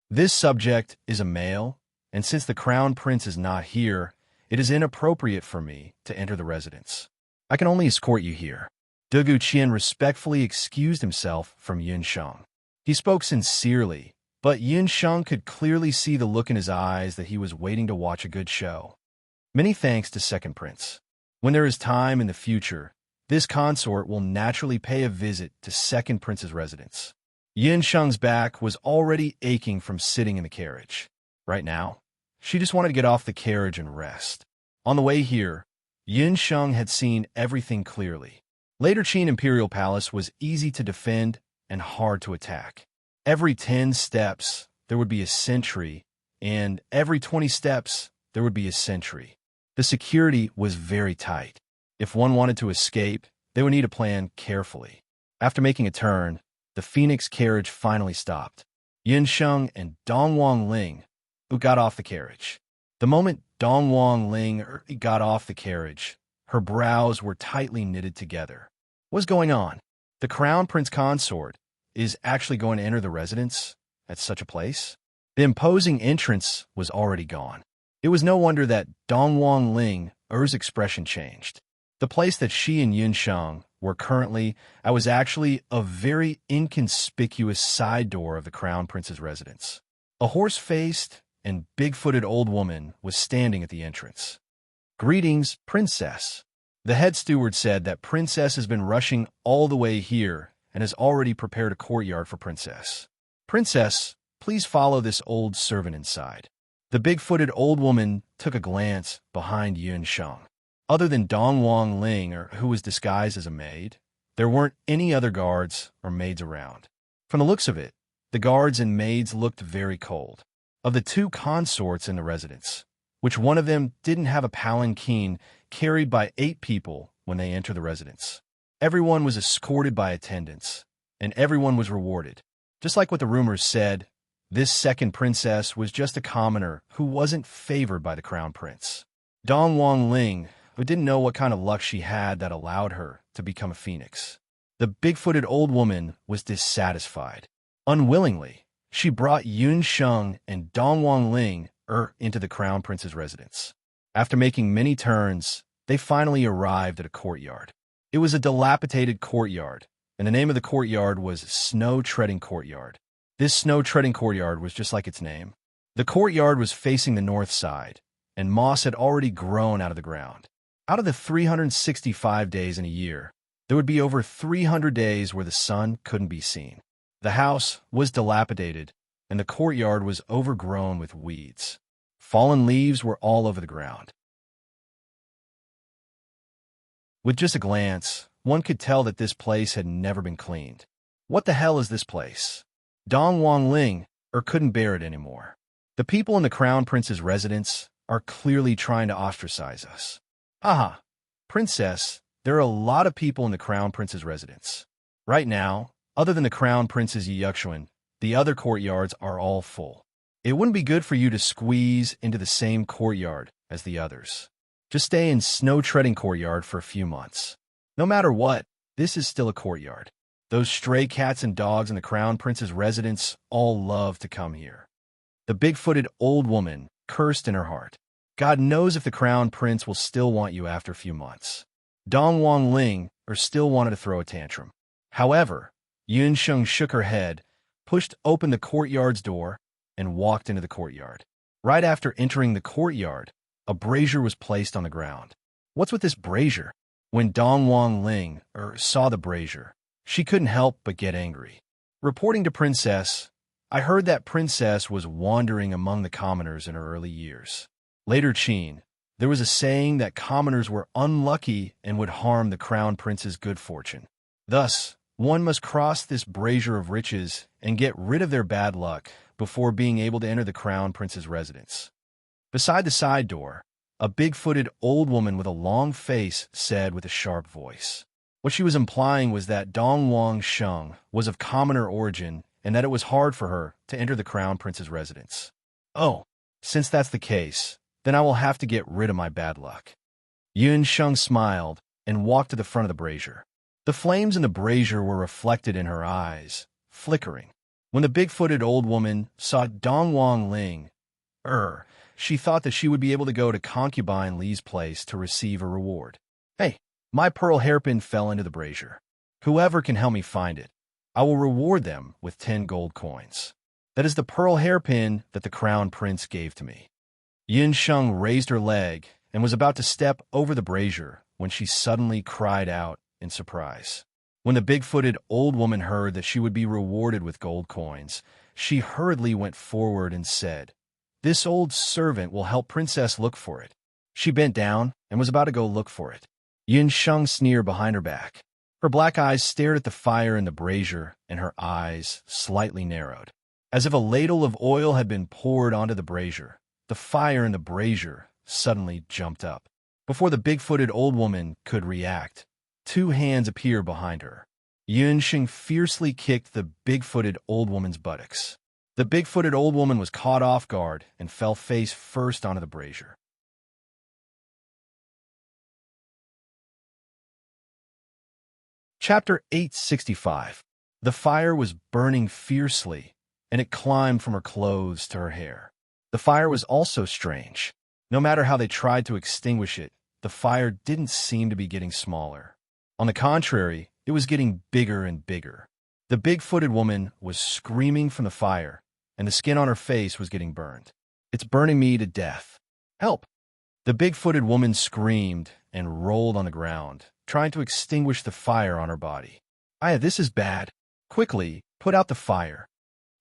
This subject is a male, and since the crown prince is not here, it is inappropriate for me to enter the residence. I can only escort you here. Dugu Qian respectfully excused himself from Yun Sheng. He spoke sincerely, but Yun Sheng could clearly see the look in his eyes that he was waiting to watch a good show. Many thanks to Second Prince. When there is time in the future, this consort will naturally pay a visit to Second Prince's residence. Yun Sheng's back was already aching from sitting in the carriage. Right now, she just wanted to get off the carriage and rest. On the way here, Yun Sheng had seen everything clearly. Later, Qin Imperial Palace was easy to defend and hard to attack. Every 10 steps, there would be a sentry, and every 20 steps, there would be a sentry. The security was very tight. If one wanted to escape, they would need to plan carefully. After making a turn, the Phoenix carriage finally stopped. Yun Sheng and Dongwang Ling, who got off the carriage. The moment Dongwang Ling got off the carriage, her brows were tightly knitted together. What's going on? The crown prince consort is actually going to enter the residence at such a place? The imposing entrance was already gone. It was no wonder that Dongwang Ling's expression changed. The place that she and Yun Sheng were currently at was actually a very inconspicuous side door of the crown prince's residence. A horse-faced and big-footed old woman was standing at the entrance. "Greetings, Princess." The head steward said that Princess has been rushing all the way here and has already prepared a courtyard for Princess. "Princess, please follow this old servant inside." The big-footed old woman took a glance behind Yun Sheng. Other than Dongwang Ling, who was disguised as a maid, there weren't any other guards or maids around. From the looks of it, the guards and maids looked very cold. Of the 2 consorts in the residence, which one of them didn't have a palanquin carried by 8 people when they entered the residence. Everyone was escorted by attendants, and everyone was rewarded. Just like what the rumors said, this second princess was just a commoner who wasn't favored by the crown prince. Dongwang Ling, who didn't know what kind of luck she had that allowed her to become a phoenix. The big-footed old woman was dissatisfied. Unwillingly, she brought Yun Sheng and Dongwang Ling into the crown prince's residence. After making many turns, they finally arrived at a courtyard. It was a dilapidated courtyard, and the name of the courtyard was Snow Treading Courtyard. This Snow Treading Courtyard was just like its name. The courtyard was facing the north side, and moss had already grown out of the ground. Out of the 365 days in a year, there would be over 300 days where the sun couldn't be seen. The house was dilapidated, and the courtyard was overgrown with weeds. Fallen leaves were all over the ground. With just a glance, one could tell that this place had never been cleaned. What the hell is this place? Dongwang Ling couldn't bear it anymore. The people in the crown prince's residence are clearly trying to ostracize us. Haha, Princess, there are a lot of people in the crown prince's residence. Right now, other than the crown prince's Yuxuan, the other courtyards are all full. It wouldn't be good for you to squeeze into the same courtyard as the others. Just stay in Snow Treading Courtyard for a few months. No matter what, this is still a courtyard. Those stray cats and dogs in the Crown Prince's residence all love to come here. The big-footed old woman cursed in her heart. God knows if the Crown Prince will still want you after a few months. Dong Wang Ling still wanted to throw a tantrum. However, Yun Sheng shook her head, pushed open the courtyard's door, and walked into the courtyard. Right after entering the courtyard, a brazier was placed on the ground. What's with this brazier? When Dong Wang Ling saw the brazier, she couldn't help but get angry. Reporting to Princess, I heard that Princess was wandering among the commoners in her early years. Later, Qin, there was a saying that commoners were unlucky and would harm the Crown Prince's good fortune. Thus, one must cross this brazier of riches and get rid of their bad luck before being able to enter the Crown Prince's residence. Beside the side door, a big-footed old woman with a long face said with a sharp voice. What she was implying was that Dong Wang Sheng was of commoner origin and that it was hard for her to enter the Crown Prince's residence. Oh, since that's the case, then I will have to get rid of my bad luck. Yun Sheng smiled and walked to the front of the brazier. The flames in the brazier were reflected in her eyes, flickering. When the big-footed old woman saw Dong Wang Ling, she thought that she would be able to go to Concubine Li's place to receive a reward. Hey, my pearl hairpin fell into the brazier. Whoever can help me find it, I will reward them with 10 gold coins. That is the pearl hairpin that the Crown Prince gave to me. Yin Sheng raised her leg and was about to step over the brazier when she suddenly cried out in surprise. When the big-footed old woman heard that she would be rewarded with gold coins, she hurriedly went forward and said, "This old servant will help Princess look for it." She bent down and was about to go look for it. Yin Sheng sneered behind her back. Her black eyes stared at the fire in the brazier, and her eyes slightly narrowed. As if a ladle of oil had been poured onto the brazier, the fire in the brazier suddenly jumped up. Before the big-footed old woman could react, 2 hands appeared behind her. Yun Sheng fiercely kicked the big-footed old woman's buttocks. The big-footed old woman was caught off guard and fell face first onto the brazier. Chapter 865. The fire was burning fiercely, and it climbed from her clothes to her hair. The fire was also strange. No matter how they tried to extinguish it, the fire didn't seem to be getting smaller. On the contrary, it was getting bigger and bigger. The big-footed woman was screaming from the fire, and the skin on her face was getting burned. "It's burning me to death. Help!" The big-footed woman screamed and rolled on the ground, trying to extinguish the fire on her body. "Aya, this is bad. Quickly, put out the fire."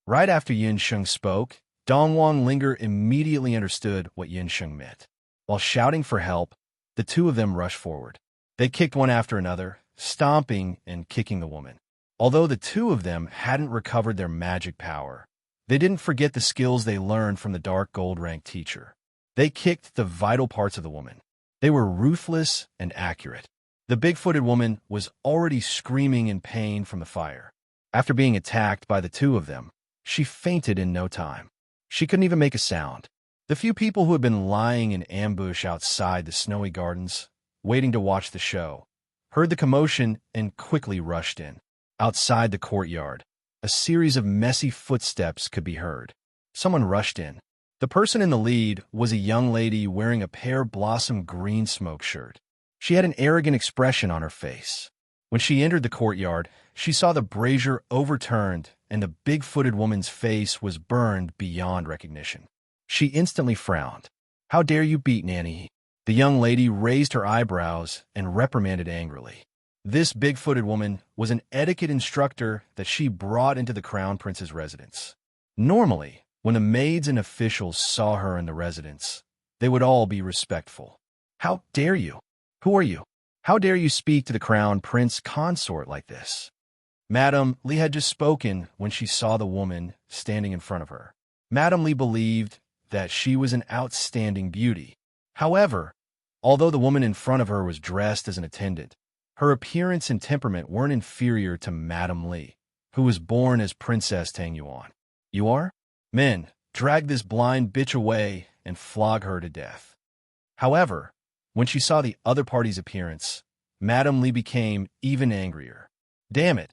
Right after Yin Sheng spoke, Dong Wang Linger immediately understood what Yin Sheng meant. While shouting for help, the 2 of them rushed forward. They kicked one after another, stomping and kicking the woman. Although the 2 of them hadn't recovered their magic power, they didn't forget the skills they learned from the dark gold rank teacher. They kicked the vital parts of the woman. They were ruthless and accurate. The big-footed woman was already screaming in pain from the fire. After being attacked by the 2 of them, she fainted in no time. She couldn't even make a sound. The few people who had been lying in ambush outside the snowy gardens, waiting to watch the show, heard the commotion and quickly rushed in. Outside the courtyard, a series of messy footsteps could be heard. Someone rushed in. The person in the lead was a young lady wearing a pear blossom green smoke shirt. She had an arrogant expression on her face. When she entered the courtyard, she saw the brazier overturned and the big-footed woman's face was burned beyond recognition. She instantly frowned. "How dare you beat Nanny?" The young lady raised her eyebrows and reprimanded angrily. This big-footed woman was an etiquette instructor that she brought into the Crown Prince's residence. Normally, when the maids and officials saw her in the residence, they would all be respectful. "How dare you? Who are you? How dare you speak to the Crown Prince consort like this?" Madame Li had just spoken when she saw the woman standing in front of her. Madame Li believed that she was an outstanding beauty. However, although the woman in front of her was dressed as an attendant, her appearance and temperament weren't inferior to Madame Li, who was born as Princess Tang Yuan. "You are? Men, drag this blind bitch away and flog her to death." However, when she saw the other party's appearance, Madame Li became even angrier. Damn it!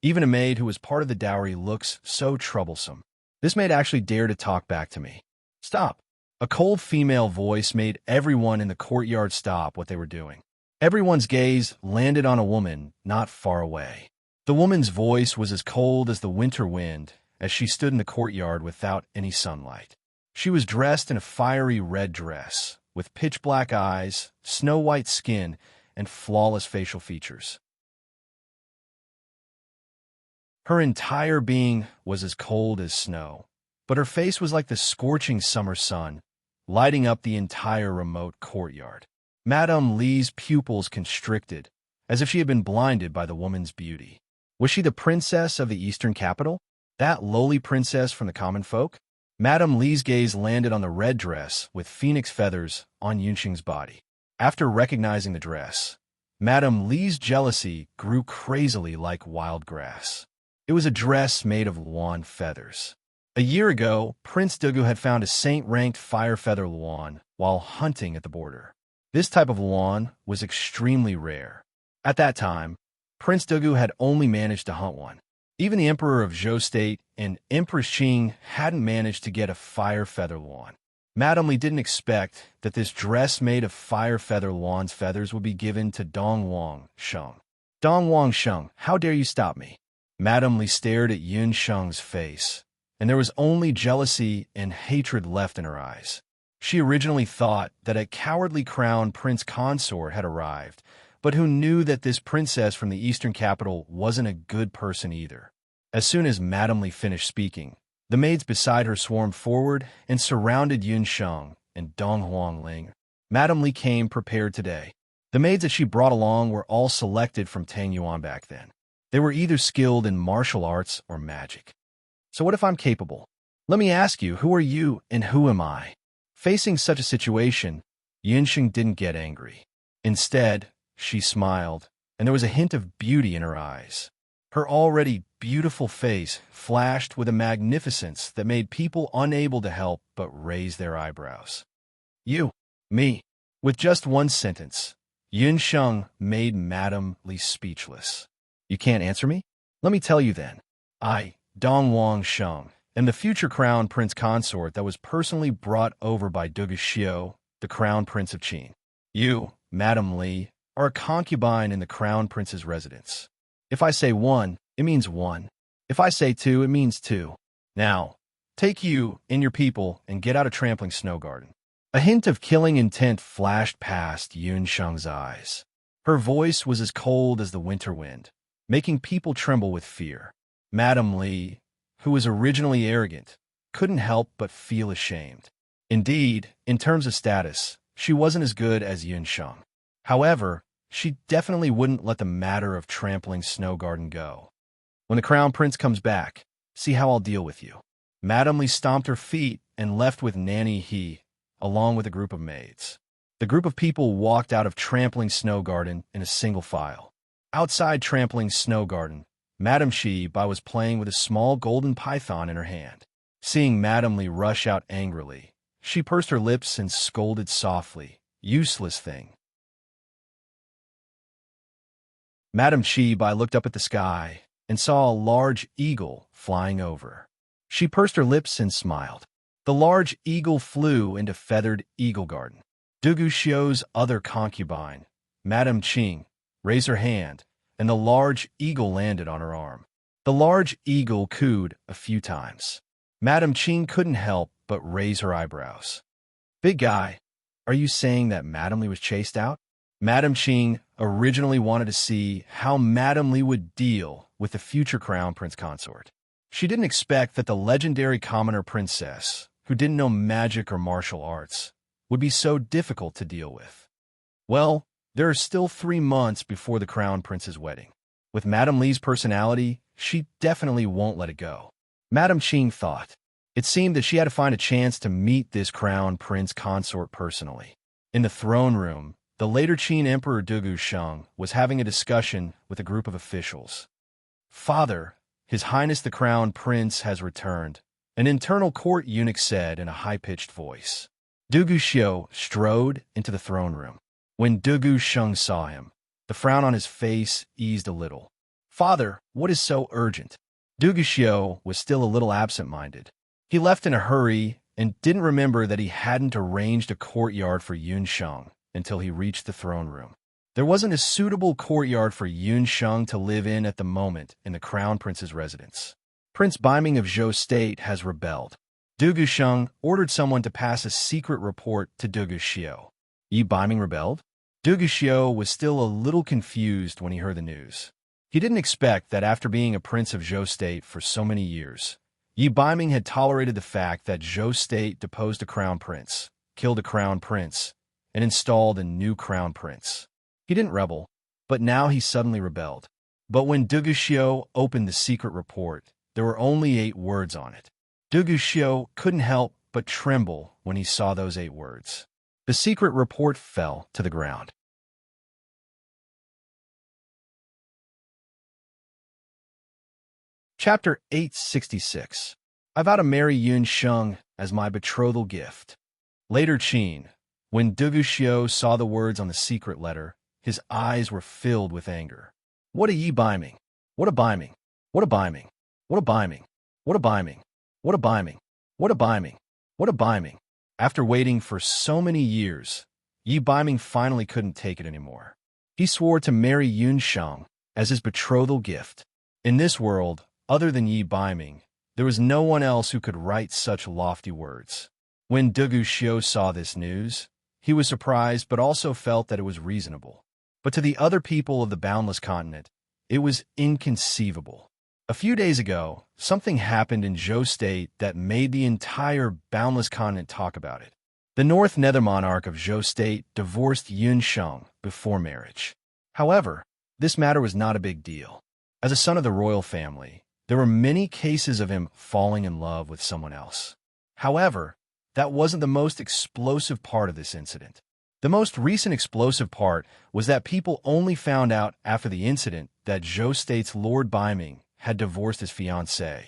Even a maid who was part of the dowry looks so troublesome. This maid actually dared to talk back to me. Stop! A cold female voice made everyone in the courtyard stop what they were doing. Everyone's gaze landed on a woman not far away. The woman's voice was as cold as the winter wind as she stood in the courtyard without any sunlight. She was dressed in a fiery red dress, with pitch-black eyes, snow-white skin, and flawless facial features. Her entire being was as cold as snow, but her face was like the scorching summer sun, lighting up the entire remote courtyard. Madame Li's pupils constricted, as if she had been blinded by the woman's beauty. Was she the princess of the eastern capital? That lowly princess from the common folk? Madame Li's gaze landed on the red dress with phoenix feathers on Yunxing's body. After recognizing the dress, Madame Li's jealousy grew crazily like wild grass. It was a dress made of luan feathers. A year ago, Prince Dugu had found a saint-ranked fire feather luan while hunting at the border. This type of luan was extremely rare. At that time, Prince Dugu had only managed to hunt one. Even the Emperor of Zhou State and Empress Qing hadn't managed to get a fire feather luan. Madame Li didn't expect that this dress made of fire feather luan's feathers would be given to Dongwang Sheng. Dongwang Sheng, how dare you stop me? Madame Li stared at Yun Sheng's face, and there was only jealousy and hatred left in her eyes. She originally thought that a cowardly crown prince consort had arrived, but who knew that this princess from the eastern capital wasn't a good person either. As soon as Madame Li finished speaking, the maids beside her swarmed forward and surrounded Yun Sheng and Dong Huangling. Madame Li came prepared today. The maids that she brought along were all selected from Tang Yuan back then. They were either skilled in martial arts or magic. So what if I'm capable? Let me ask you, who are you and who am I? Facing such a situation, Yunxing didn't get angry. Instead, she smiled, and there was a hint of beauty in her eyes. Her already beautiful face flashed with a magnificence that made people unable to help but raise their eyebrows. You, me. With just one sentence, Yunsheng made Madame Li speechless. You can't answer me? Let me tell you then. I, Dongwang Sheng, am the future crown prince consort that was personally brought over by Dugu Xiu, the crown prince of Qin. You, Madame Li, are a concubine in the crown prince's residence. If I say one, it means one. If I say two, it means two. Now, take you and your people and get out of Trampling Snow Garden. A hint of killing intent flashed past Yun Sheng's eyes. Her voice was as cold as the winter wind, making people tremble with fear. Madame Li, who was originally arrogant, couldn't help but feel ashamed. Indeed, in terms of status, she wasn't as good as Yun Sheng. However, she definitely wouldn't let the matter of Trampling Snow Garden go. When the crown prince comes back, see how I'll deal with you. Madame Li stomped her feet and left with Nanny He, along with a group of maids. The group of people walked out of Trampling Snow Garden in a single file. Outside Trampling Snow Garden, Madame Shi Bai was playing with a small golden python in her hand. Seeing Madame Li rush out angrily, she pursed her lips and scolded softly, "Useless thing." Madame Shi Bai looked up at the sky and saw a large eagle flying over. She pursed her lips and smiled. The large eagle flew into Feathered Eagle Garden. Dugu Xiu's other concubine, Madame Qing, raised her hand, and the large eagle landed on her arm. The large eagle cooed a few times. Madame Qing couldn't help but raise her eyebrows. Big guy, are you saying that Madame Li was chased out? Madame Qing originally wanted to see how Madame Li would deal with the future crown prince consort. She didn't expect that the legendary commoner princess, who didn't know magic or martial arts, would be so difficult to deal with. Well, there are still 3 months before the crown prince's wedding. With Madame Li's personality, she definitely won't let it go. Madame Qing thought. It seemed that she had to find a chance to meet this crown prince consort personally. In the throne room, the later Qin Emperor Dugu Sheng was having a discussion with a group of officials. Father, His Highness the Crown Prince has returned, an internal court eunuch said in a high-pitched voice. Dugu Xiu strode into the throne room. When Dugu Sheng saw him, The frown on his face eased a little. "Father, what is so urgent?" Duguxiu was still a little absent-minded. He left in a hurry and didn't remember that he hadn't arranged a courtyard for Yunsheng until he reached the throne room. There wasn't a suitable courtyard for Yunsheng to live in at the moment in the Crown Prince's residence. Prince Biming of Zhou State has rebelled. Duguxiu ordered someone to pass a secret report to Duguxiu. Yi Biming rebelled? Duguxiu was still a little confused when he heard the news. He didn't expect that after being a prince of Zhou State for so many years, Yi Biming had tolerated the fact that Zhou State deposed a crown prince, killed a crown prince, and installed a new crown prince. He didn't rebel, but now he suddenly rebelled. But when Duguxiu opened the secret report, there were only 8 words on it. Duguxiu couldn't help but tremble when he saw those 8 words. The secret report fell to the ground. Chapter 866. I vow to marry Yunsheng as my betrothal gift. Later Qin, when Duguxiu saw the words on the secret letter, his eyes were filled with anger. What a Yi Biming! What a Biming! What a Biming! What a Biming! What a Biming! What a Biming! What a Biming! What a Biming! After waiting for so many years, Yi Biming finally couldn't take it anymore. He swore to marry Yunsheng as his betrothal gift. In this world, other than Yi Biming, there was no one else who could write such lofty words. When Duguxiu saw this news, he was surprised but also felt that it was reasonable. But to the other people of the boundless continent, it was inconceivable. A few days ago, something happened in Zhou State that made the entire boundless continent talk about it. The North Nether Monarch of Zhou State divorced Yunsheng before marriage. However, this matter was not a big deal. As a son of the royal family, there were many cases of him falling in love with someone else. However, that wasn't the most explosive part of this incident. The most recent explosive part was that people only found out after the incident that Zhou State's Lord Biming had divorced his fiancée.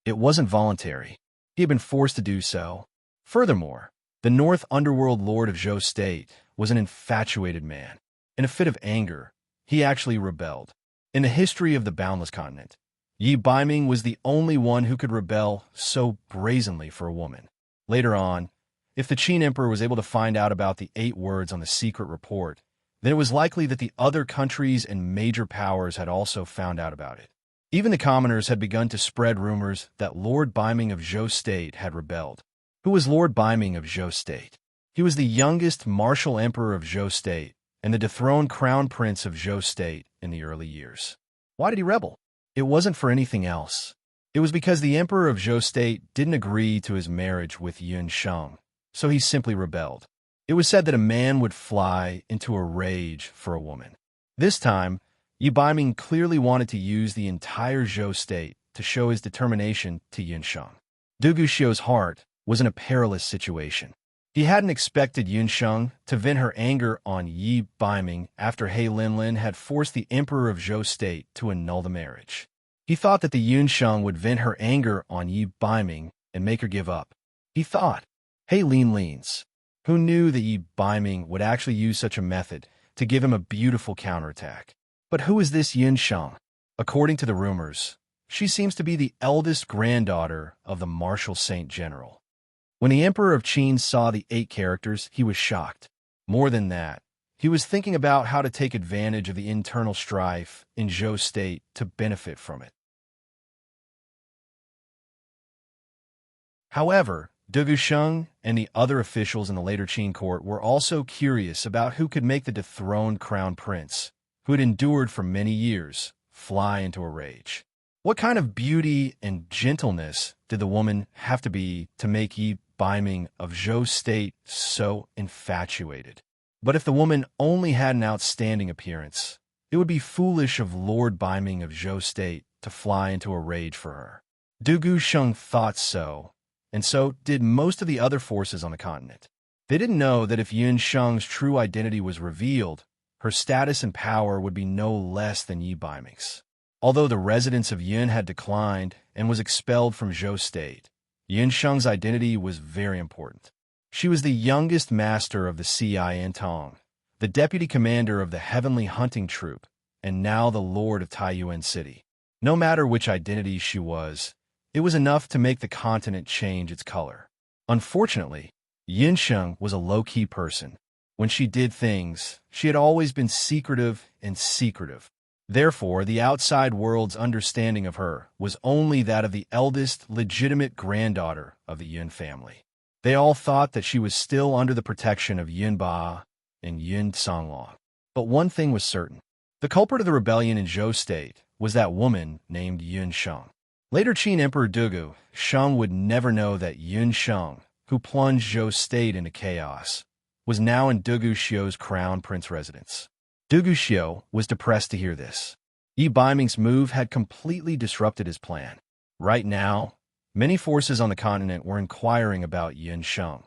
It wasn't voluntary. He had been forced to do so. Furthermore, the North Underworld Lord of Zhou State was an infatuated man. In a fit of anger, he actually rebelled. In the history of the boundless continent, Yi Biming was the only one who could rebel so brazenly for a woman. Later on, if the Qin Emperor was able to find out about the 8 words on the secret report, then it was likely that the other countries and major powers had also found out about it. Even the commoners had begun to spread rumors that Lord Biming of Zhou State had rebelled. Who was Lord Biming of Zhou State? He was the youngest martial emperor of Zhou State and the dethroned crown prince of Zhou State in the early years. Why did he rebel? It wasn't for anything else. It was because the emperor of Zhou State didn't agree to his marriage with Yunsheng, so he simply rebelled. It was said that a man would fly into a rage for a woman. This time, Yi Biming clearly wanted to use the entire Zhou State to show his determination to Yunsheng. Duguxiu's heart was in a perilous situation. He hadn't expected Yunsheng to vent her anger on Yi Biming after He Linlin had forced the emperor of Zhou State to annul the marriage. He thought that the Yunsheng would vent her anger on Yi Biming and make her give up. He thought, He Linlin's, who knew that Yi Biming would actually use such a method to give him a beautiful counterattack. But who is this Yunsheng? According to the rumors, she seems to be the eldest granddaughter of the martial saint general. When the Emperor of Qin saw the 8 characters, he was shocked. More than that, he was thinking about how to take advantage of the internal strife in Zhou State to benefit from it. However, Duguxiu and the other officials in the later Qin court were also curious about who could make the dethroned crown prince, who had endured for many years, fly into a rage. What kind of beauty and gentleness did the woman have to be to make Yi Biming of Zhou State so infatuated? But if the woman only had an outstanding appearance, it would be foolish of Lord Biming of Zhou State to fly into a rage for her. Duguxiu thought so, and so did most of the other forces on the continent. They didn't know that if Yunsheng's true identity was revealed, her status and power would be no less than Yi Biming's. Although the residence of Yun had declined and was expelled from Zhou State, Yunsheng's identity was very important. She was the youngest master of the Ci Tong, the deputy commander of the Heavenly Hunting Troop, and now the lord of Taiyuan City. No matter which identity she was, it was enough to make the continent change its color. Unfortunately, Yinsheng was a low-key person. When she did things, she had always been secretive and secretive. Therefore, the outside world's understanding of her was only that of the eldest legitimate granddaughter of the Yun family. They all thought that she was still under the protection of Yun Ba and Yun Songlong. But one thing was certain. The culprit of the rebellion in Zhou State was that woman named Yun Sheng. Later Qin Emperor Dugu Sheng would never know that Yun Sheng, who plunged Zhou State into chaos, was now in Dugu Xiu's crown prince residence. Dugu Xiu was depressed to hear this. Yi Baiming's move had completely disrupted his plan. Right now, many forces on the continent were inquiring about Yun Sheng,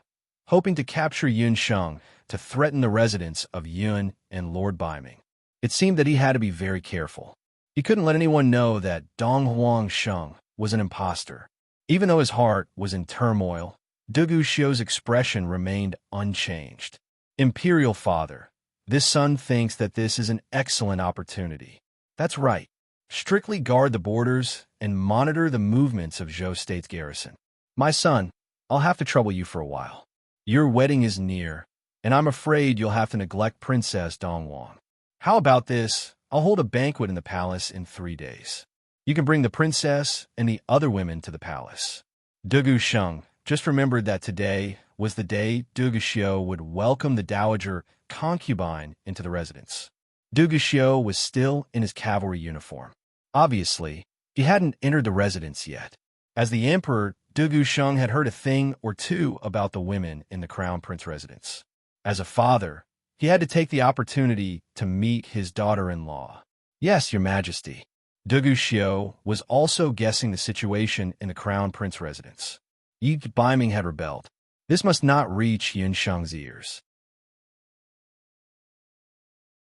hoping to capture Yun Sheng to threaten the residence of Yun and Lord Baiming. It seemed that he had to be very careful. He couldn't let anyone know that Donghuang Sheng was an imposter. Even though his heart was in turmoil, Dugu Xiu's expression remained unchanged. Imperial Father, this son thinks that this is an excellent opportunity. That's right. Strictly guard the borders and monitor the movements of Zhou State's garrison. My son, I'll have to trouble you for a while. Your wedding is near, and I'm afraid you'll have to neglect Princess Donghuang. How about this? I'll hold a banquet in the palace in 3 days. You can bring the princess and the other women to the palace. Dugu Sheng just remembered that today was the day Dugu Xiu would welcome the dowager concubine into the residence. Dugu Xiu was still in his cavalry uniform. Obviously, he hadn't entered the residence yet. As the emperor, Dugu Sheng had heard a thing or two about the women in the crown prince residence. As a father, he had to take the opportunity to meet his daughter-in-law. Yes, your majesty. Dugu Xiu was also guessing the situation in the crown prince residence. Yi Baiming had rebelled. This must not reach Yun Sheng's ears.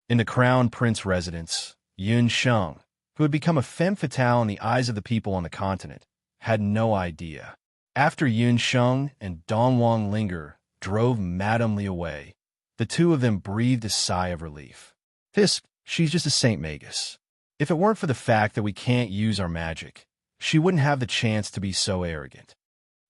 In the crown prince residence, Yun Sheng, who had become a femme fatale in the eyes of the people on the continent, had no idea. After Yun Sheng and Donghuang Linger drove Madame Li away, the two of them breathed a sigh of relief. She's just a Saint Magus. If it weren't for the fact that we can't use our magic, she wouldn't have the chance to be so arrogant.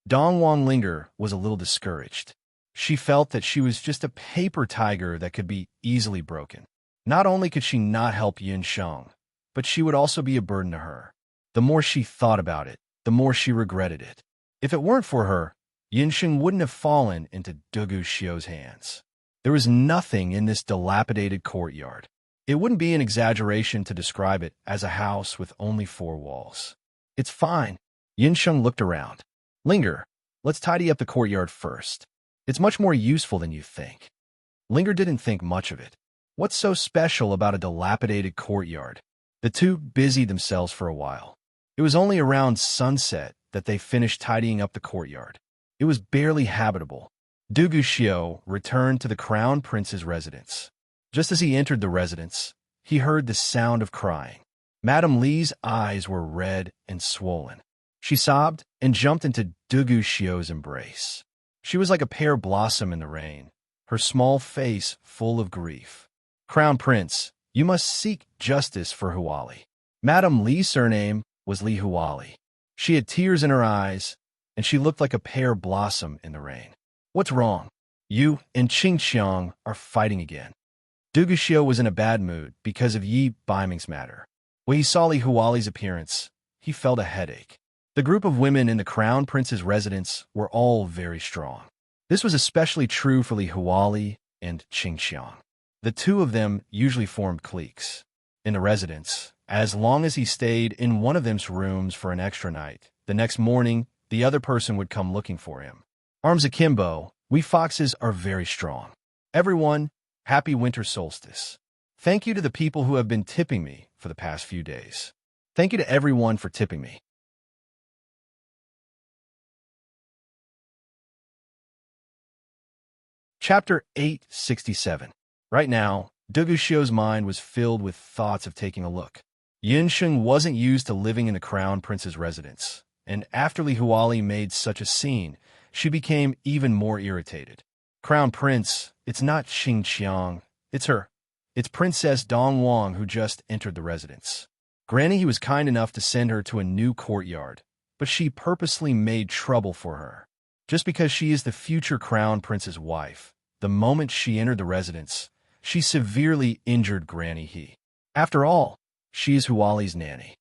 Donghuang Linger was a little discouraged. She felt that she was just a paper tiger that could be easily broken. Not only could she not help Yun Sheng, but she would also be a burden to her. The more she thought about it, the more she regretted it. If it weren't for her, Yun Sheng wouldn't have fallen into Dugu Xiu's hands. There was nothing in this dilapidated courtyard. It wouldn't be an exaggeration to describe it as a house with only 4 walls. It's fine. Yun Sheng looked around. Linger, let's tidy up the courtyard first. It's much more useful than you think. Linger didn't think much of it. What's so special about a dilapidated courtyard? The two busied themselves for a while. It was only around sunset that they finished tidying up the courtyard. It was barely habitable. Dugu Xiu returned to the crown prince's residence. Just as he entered the residence, he heard the sound of crying. Madame Li's eyes were red and swollen. She sobbed and jumped into Dugu Xiu's embrace. She was like a pear blossom in the rain, her small face full of grief. Crown Prince, you must seek justice for Huali. Madame Li's surname was Li Huali. She had tears in her eyes, and she looked like a pear blossom in the rain. What's wrong? You and Qingqiang are fighting again. Dugu Xiu was in a bad mood because of Yi Baiming's matter. When he saw Li Huali's appearance, he felt a headache. The group of women in the crown prince's residence were all very strong. This was especially true for Li Huali and Qingqiang. The two of them usually formed cliques. In the residence, as long as he stayed in one of them's rooms for an extra night, the next morning, the other person would come looking for him. Arms akimbo, we foxes are very strong. Everyone, happy winter solstice. Thank you to the people who have been tipping me for the past few days. Thank you to everyone for tipping me. Chapter 867. Right now, Dugu Xiu's mind was filled with thoughts of taking a look. Yun Sheng wasn't used to living in the crown prince's residence, and after Li Huali made such a scene, she became even more irritated. Crown Prince, it's not Qingqiang, It's her. It's Princess Dong Wang who just entered the residence. Granny he was kind enough to send her to a new courtyard, but she purposely made trouble for her. Just because she is the future crown prince's wife, the moment she entered the residence, she severely injured Granny He. After all, she is Huali's nanny.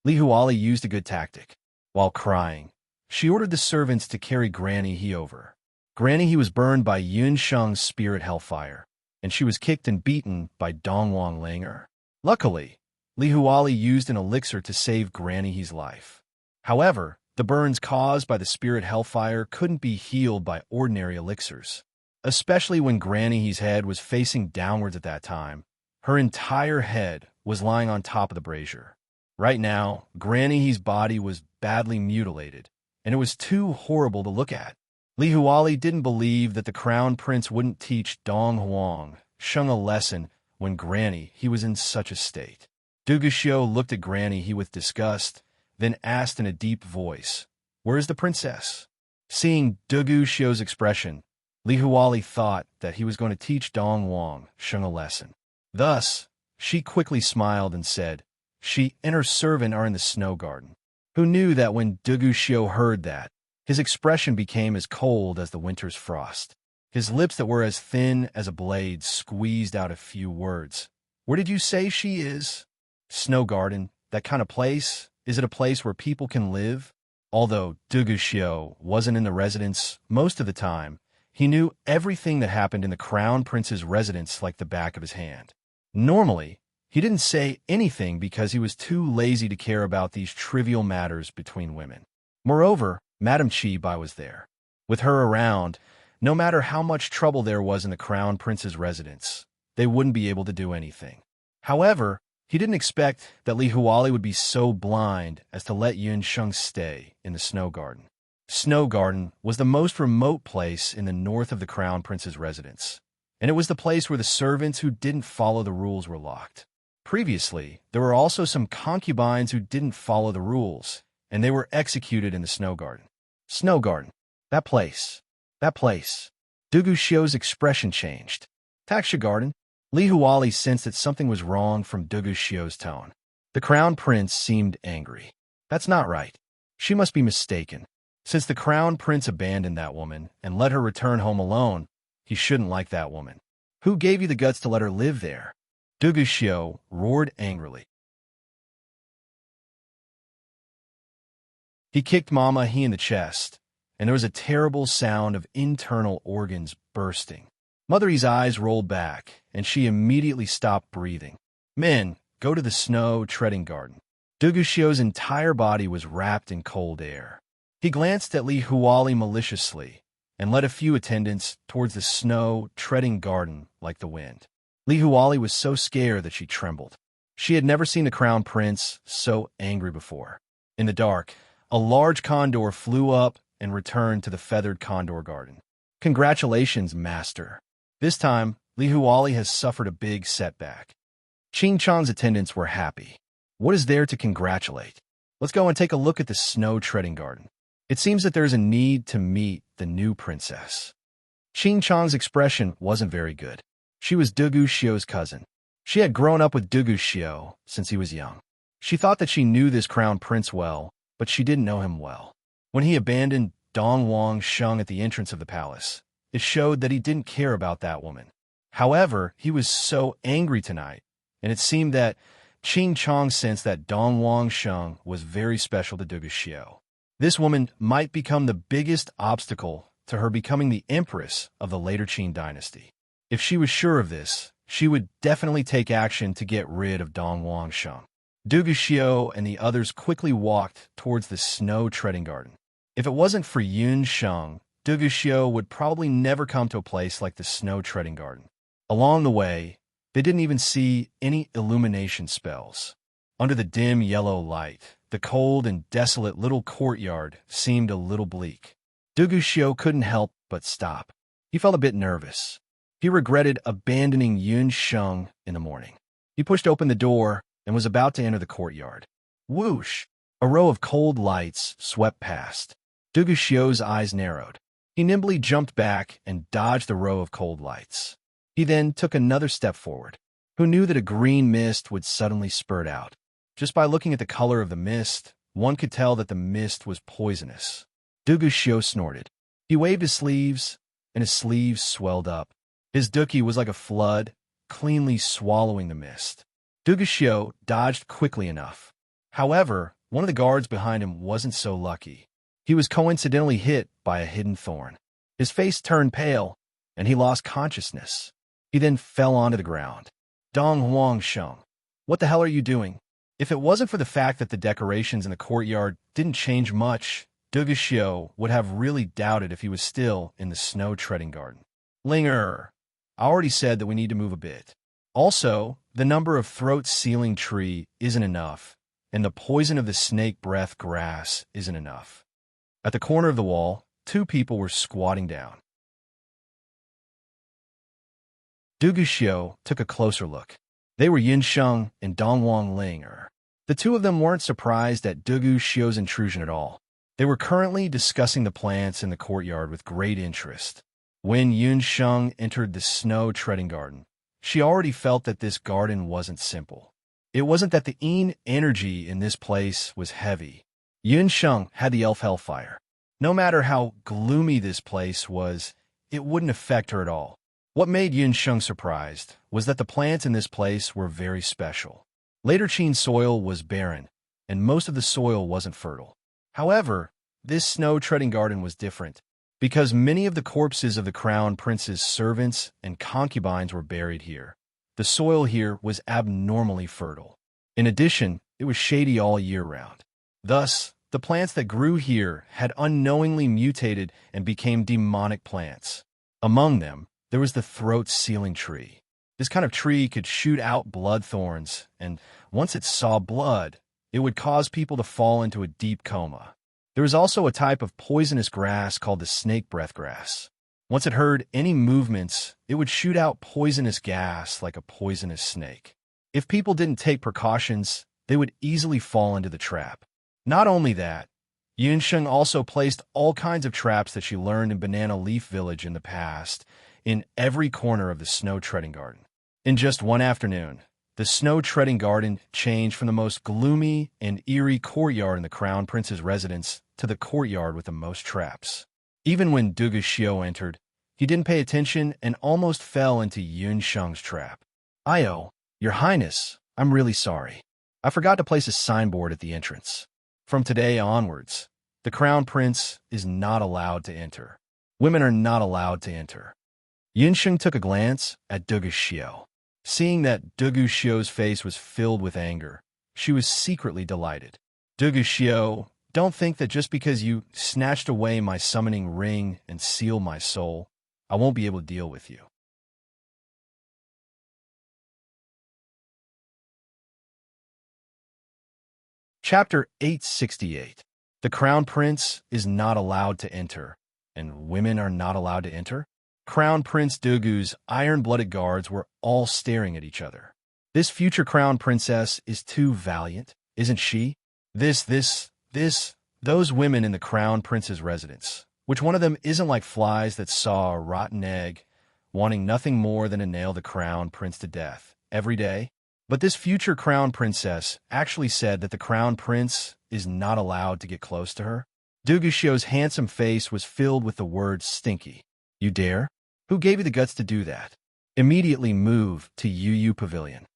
Li Huali used a good tactic. While crying, she ordered the servants to carry Granny He over. Granny He was burned by Yun Sheng's spirit hellfire, and she was kicked and beaten by Dongwang Langer. Luckily, Li Huali used an elixir to save Granny He's life. However, the burns caused by the spirit hellfire couldn't be healed by ordinary elixirs, especially when Granny He's head was facing downwards at that time. Her entire head was lying on top of the brazier. Right now, Granny He's body was badly mutilated, and it was too horrible to look at. Li Huali didn't believe that the crown prince wouldn't teach Dong Huang Sheng a lesson when Granny He was in such a state. Duguxiu looked at Granny He with disgust, then asked in a deep voice, "Where is the princess?" Seeing Duguxiu's expression, Li Huali thought that he was going to teach Dong Huang Sheng a lesson. Thus, she quickly smiled and said, "She and her servant are in the snow garden." Who knew that when Duguxiu heard that, his expression became as cold as the winter's frost. His lips that were as thin as a blade squeezed out a few words. "Where did you say she is?" "Snow garden, that kind of place? Is it a place where people can live?" Although Duguxiu wasn't in the residence most of the time, he knew everything that happened in the crown prince's residence like the back of his hand. Normally, he didn't say anything because he was too lazy to care about these trivial matters between women. Moreover, Madame Chi Bai was there. With her around, no matter how much trouble there was in the crown prince's residence, they wouldn't be able to do anything. However, he didn't expect that Li Huali would be so blind as to let Yun Sheng stay in the snow garden. Snow garden was the most remote place in the north of the crown prince's residence, and it was the place where the servants who didn't follow the rules were locked. Previously, there were also some concubines who didn't follow the rules, and they were executed in the snow garden. Snow garden. That place. That place. Duguxiu's expression changed. Taxia garden. Li Huali sensed that something was wrong from Duguxiu's tone. The crown prince seemed angry. That's not right. She must be mistaken. Since the crown prince abandoned that woman and let her return home alone, he shouldn't like that woman. Who gave you the guts to let her live there? Duguxiu roared angrily. He kicked Mama He in the chest, and there was a terrible sound of internal organs bursting. Mother He's eyes rolled back, and she immediately stopped breathing. "Men, go to the snow treading garden." Duguxiu's entire body was wrapped in cold air. He glanced at Li Huali maliciously and led a few attendants towards the snow treading garden like the wind. Li Huali was so scared that she trembled. She had never seen the crown prince so angry before. In the dark, a large condor flew up and returned to the feathered condor garden. "Congratulations, master." This time, Li Huali has suffered a big setback. Qing Chang's attendants were happy. What is there to congratulate? Let's go and take a look at the snow treading garden. It seems that there is a need to meet the new princess. Qing Chang's expression wasn't very good. She was Duguxiu's cousin. She had grown up with Duguxiu since he was young. She thought that she knew this crown prince well, but she didn't know him well. When he abandoned Dong Wang Sheng at the entrance of the palace, it showed that he didn't care about that woman. However, he was so angry tonight, and it seemed that Qing Chang sensed that Dong Wang Sheng was very special to Duguxiu. This woman might become the biggest obstacle to her becoming the Empress of the later Qing dynasty. If she was sure of this, she would definitely take action to get rid of Dong Wang Sheng. Duguxiu and the others quickly walked towards the snow treading garden. If it wasn't for Yun Sheng, Duguxiu would probably never come to a place like the snow treading garden. Along the way, they didn't even see any illumination spells. Under the dim yellow light, the cold and desolate little courtyard seemed a little bleak. Duguxiu couldn't help but stop. He felt a bit nervous. He regretted abandoning Yun Sheng in the morning. He pushed open the door and was about to enter the courtyard. Whoosh! A row of cold lights swept past. Duguxiu's eyes narrowed. He nimbly jumped back and dodged the row of cold lights. He then took another step forward. Who knew that a green mist would suddenly spurt out? Just by looking at the color of the mist, one could tell that the mist was poisonous. Dugushio snorted. He waved his sleeves, and his sleeves swelled up. His duki was like a flood, cleanly swallowing the mist. Dugushio dodged quickly enough. However, one of the guards behind him wasn't so lucky. He was coincidentally hit by a hidden thorn. His face turned pale, and he lost consciousness. He then fell onto the ground. Dong Huangsheng, what the hell are you doing? If it wasn't for the fact that the decorations in the courtyard didn't change much, Dugushio would have really doubted if he was still in the snow-treading garden. Linger, I already said that we need to move a bit. Also, the number of throat-sealing tree isn't enough, and the poison of the snake breath grass isn't enough. At the corner of the wall, two people were squatting down. Dugushio took a closer look. They were Yinsheng and Dongwang Linger. The two of them weren't surprised at Dugushio's intrusion at all. They were currently discussing the plants in the courtyard with great interest. When Yunsheng entered the snow-treading garden, she already felt that this garden wasn't simple. It wasn't that the energy in this place was heavy. Yunsheng had the elf hellfire. No matter how gloomy this place was, it wouldn't affect her at all. What made Yunsheng surprised was that the plants in this place were very special. Later Qin soil was barren, and most of the soil wasn't fertile. However, this snow-treading garden was different, because many of the corpses of the crown prince's servants and concubines were buried here. The soil here was abnormally fertile. In addition, it was shady all year round. Thus, the plants that grew here had unknowingly mutated and became demonic plants. Among them, there was the throat-sealing tree. This kind of tree could shoot out blood thorns, and once it saw blood, it would cause people to fall into a deep coma. There was also a type of poisonous grass called the snake breath grass. Once it heard any movements, it would shoot out poisonous gas like a poisonous snake. If people didn't take precautions, they would easily fall into the trap. Not only that, Yunsheng also placed all kinds of traps that she learned in Banana Leaf Village in the past, in every corner of the snow-treading garden. In just one afternoon, the snow-treading garden changed from the most gloomy and eerie courtyard in the Crown Prince's residence to the courtyard with the most traps. Even when Dugushio entered, he didn't pay attention and almost fell into Yunsheng's trap. "Io, Your Highness, I'm really sorry. I forgot to place a signboard at the entrance. From today onwards, the Crown Prince is not allowed to enter. Women are not allowed to enter." Yunsheng took a glance at Dugushio. Seeing that Dugushio's face was filled with anger, she was secretly delighted. "Dugushio, don't think that just because you snatched away my summoning ring and sealed my soul, I won't be able to deal with you." Chapter 868. The Crown Prince is not allowed to enter, and women are not allowed to enter? Crown Prince Dugu's iron-blooded guards were all staring at each other. This future Crown Princess is too valiant, isn't she? Those women in the Crown Prince's residence. Which one of them isn't like flies that saw a rotten egg, wanting nothing more than to nail the Crown Prince to death every day? But this future Crown Princess actually said that the Crown Prince is not allowed to get close to her. Dugushio's handsome face was filled with the word stinky. "You dare? Who gave you the guts to do that? Immediately move to Yu Pavilion."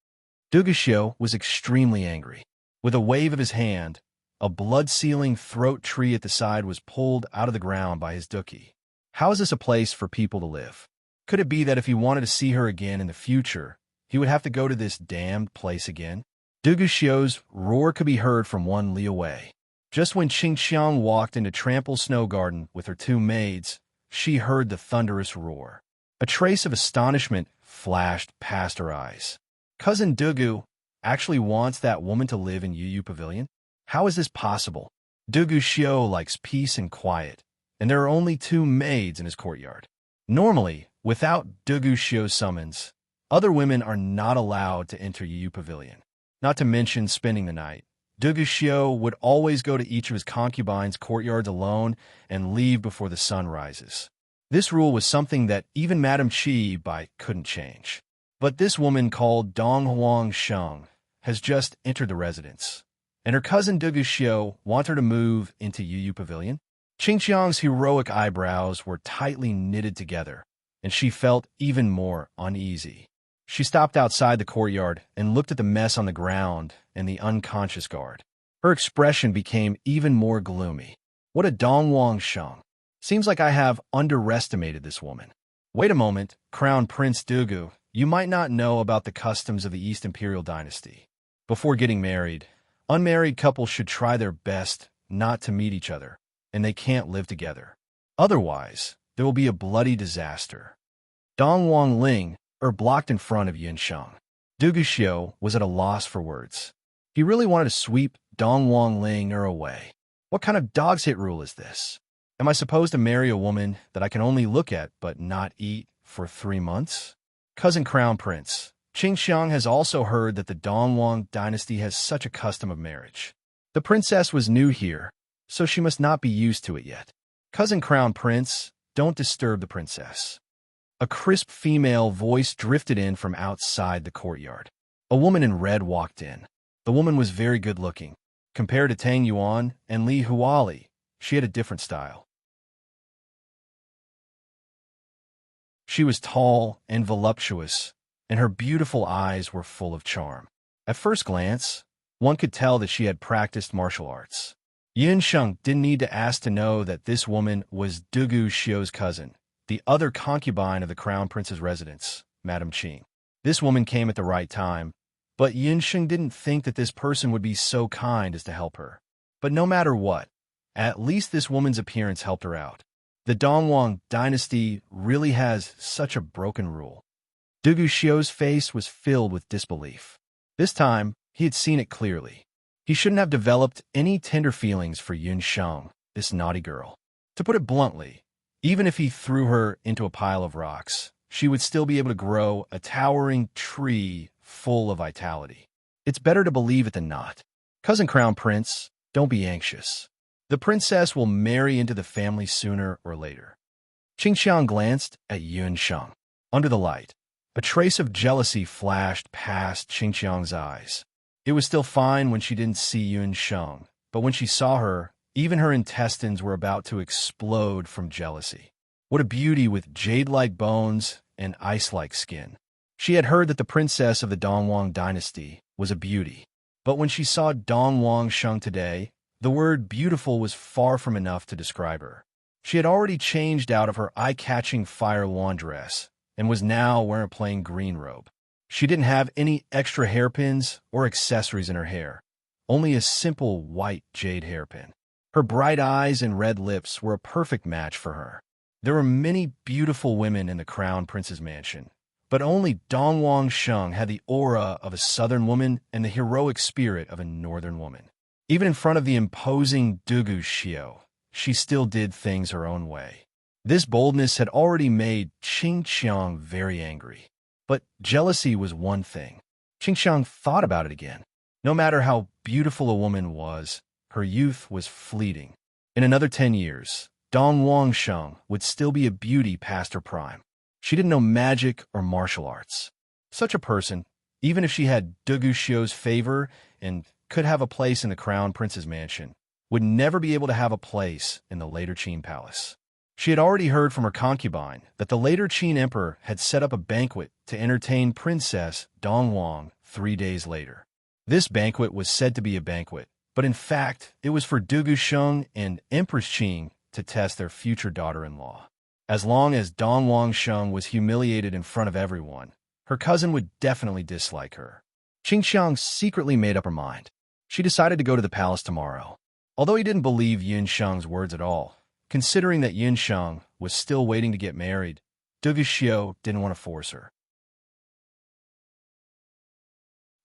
Dugushio was extremely angry. With a wave of his hand, a blood-sealing throat tree at the side was pulled out of the ground by his duki. How is this a place for people to live? Could it be that if he wanted to see her again in the future, he would have to go to this damned place again? Dugushio's roar could be heard from 1 li away. Just when Qingxiang walked into Trample's snow garden with her 2 maids, she heard the thunderous roar. A trace of astonishment flashed past her eyes. Cousin Dugu actually wants that woman to live in Yu Pavilion? How is this possible? Dugushio likes peace and quiet, and there are only 2 maids in his courtyard. Normally, without Dugushio's summons, other women are not allowed to enter Yu Pavilion. Not to mention spending the night. Dugushio would always go to each of his concubines' courtyards alone and leave before the sun rises. This rule was something that even Madame Chi Bai couldn't change. But this woman called Dong Huang Sheng has just entered the residence, and her cousin Dugu Xiu want her to move into Yu Pavilion. Qingqiang's heroic eyebrows were tightly knitted together, and she felt even more uneasy. She stopped outside the courtyard and looked at the mess on the ground and the unconscious guard. Her expression became even more gloomy. What a Dong Huang Sheng. Seems like I have underestimated this woman. Wait a moment, Crown Prince Dugu, you might not know about the customs of the East Imperial Dynasty. Before getting married, unmarried couples should try their best not to meet each other, and they can't live together. Otherwise, there will be a bloody disaster. Dong Wang Ling blocked in front of Yin Sheng. Dugu Xiu was at a loss for words. He really wanted to sweep Dong Wang Ling away. What kind of dog's hit rule is this? Am I supposed to marry a woman that I can only look at but not eat for 3 months? Cousin Crown Prince, Qingxiang has also heard that the Dongwang dynasty has such a custom of marriage. The princess was new here, so she must not be used to it yet. Cousin Crown Prince, don't disturb the princess. A crisp female voice drifted in from outside the courtyard. A woman in red walked in. The woman was very good-looking. Compared to Tang Yuan and Li Huali, she had a different style. She was tall and voluptuous, and her beautiful eyes were full of charm. At first glance, one could tell that she had practiced martial arts. Yin Sheng didn't need to ask to know that this woman was Dugu Xiu's cousin, the other concubine of the Crown Prince's residence, Madame Qing. This woman came at the right time, but Yin Sheng didn't think that this person would be so kind as to help her. But no matter what, at least this woman's appearance helped her out. The Dongwang dynasty really has such a broken rule. Dugu Xiu's face was filled with disbelief. This time, he had seen it clearly. He shouldn't have developed any tender feelings for Yin Sheng, this naughty girl. To put it bluntly, even if he threw her into a pile of rocks, she would still be able to grow a towering tree full of vitality. It's better to believe it than not. Cousin Crown Prince, don't be anxious. The princess will marry into the family sooner or later. Qingxiang glanced at Yun Sheng. Under the light, a trace of jealousy flashed past Qingxiang's eyes. It was still fine when she didn't see Yun Sheng, but when she saw her, even her intestines were about to explode from jealousy. What a beauty with jade-like bones and ice-like skin. She had heard that the princess of the Dongwang dynasty was a beauty, but when she saw Dongwang Sheng today, the word beautiful was far from enough to describe her. She had already changed out of her eye-catching fire lawn dress and was now wearing a plain green robe. She didn't have any extra hairpins or accessories in her hair, only a simple white jade hairpin. Her bright eyes and red lips were a perfect match for her. There were many beautiful women in the Crown Prince's mansion, but only Dongwang Sheng had the aura of a southern woman and the heroic spirit of a northern woman. Even in front of the imposing Dugu Xiu, she still did things her own way. This boldness had already made Qingxiang very angry. But jealousy was one thing. Qingxiang thought about it again. No matter how beautiful a woman was, her youth was fleeting. In another 10 years, Dongwang Sheng would still be a beauty past her prime. She didn't know magic or martial arts. Such a person, even if she had Dugu Xiu's favor and could have a place in the Crown Prince's mansion, would never be able to have a place in the later Qin palace. She had already heard from her concubine that the later Qin emperor had set up a banquet to entertain Princess Dongwang 3 days later. This banquet was said to be a banquet, but in fact, it was for Dugu Sheng and Empress Qing to test their future daughter-in-law. As long as Dongwang Sheng was humiliated in front of everyone, her cousin would definitely dislike her. Qingxiang secretly made up her mind. She decided to go to the palace tomorrow. Although he didn't believe Yin Sheng's words at all, considering that Yin Sheng was still waiting to get married, Dugu Xiu didn't want to force her.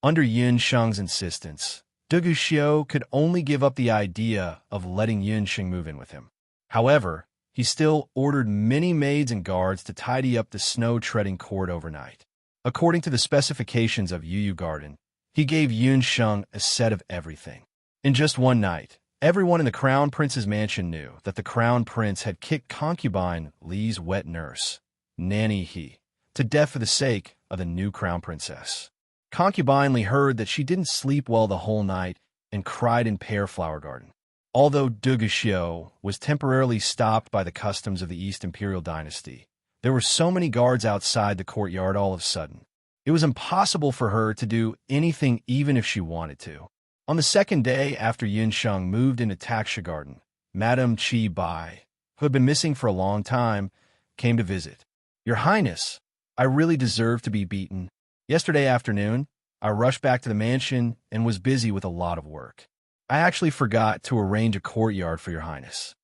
Under Yin Sheng's insistence, Dugu Xiu could only give up the idea of letting Yin Sheng move in with him. However, he still ordered many maids and guards to tidy up the snow-treading court overnight. According to the specifications of Yu Garden, he gave Yun Sheng a set of everything. In just one night, Everyone in the Crown Prince's mansion knew that the Crown Prince had kicked concubine Li's wet nurse, Nanny He, to death for the sake of the new Crown Princess. Concubine Li heard that she didn't sleep well the whole night and cried in Pear Flower Garden. Although Duguxiu was temporarily stopped by the customs of the East Imperial Dynasty, there were so many guards outside the courtyard all of a sudden. It was impossible for her to do anything even if she wanted to. On the second day after Yunsheng moved into Taxia Garden, Madame Qi Bai, who had been missing for a long time, came to visit. Your Highness, I really deserve to be beaten. Yesterday afternoon, I rushed back to the mansion and was busy with a lot of work. I actually forgot to arrange a courtyard for your Highness.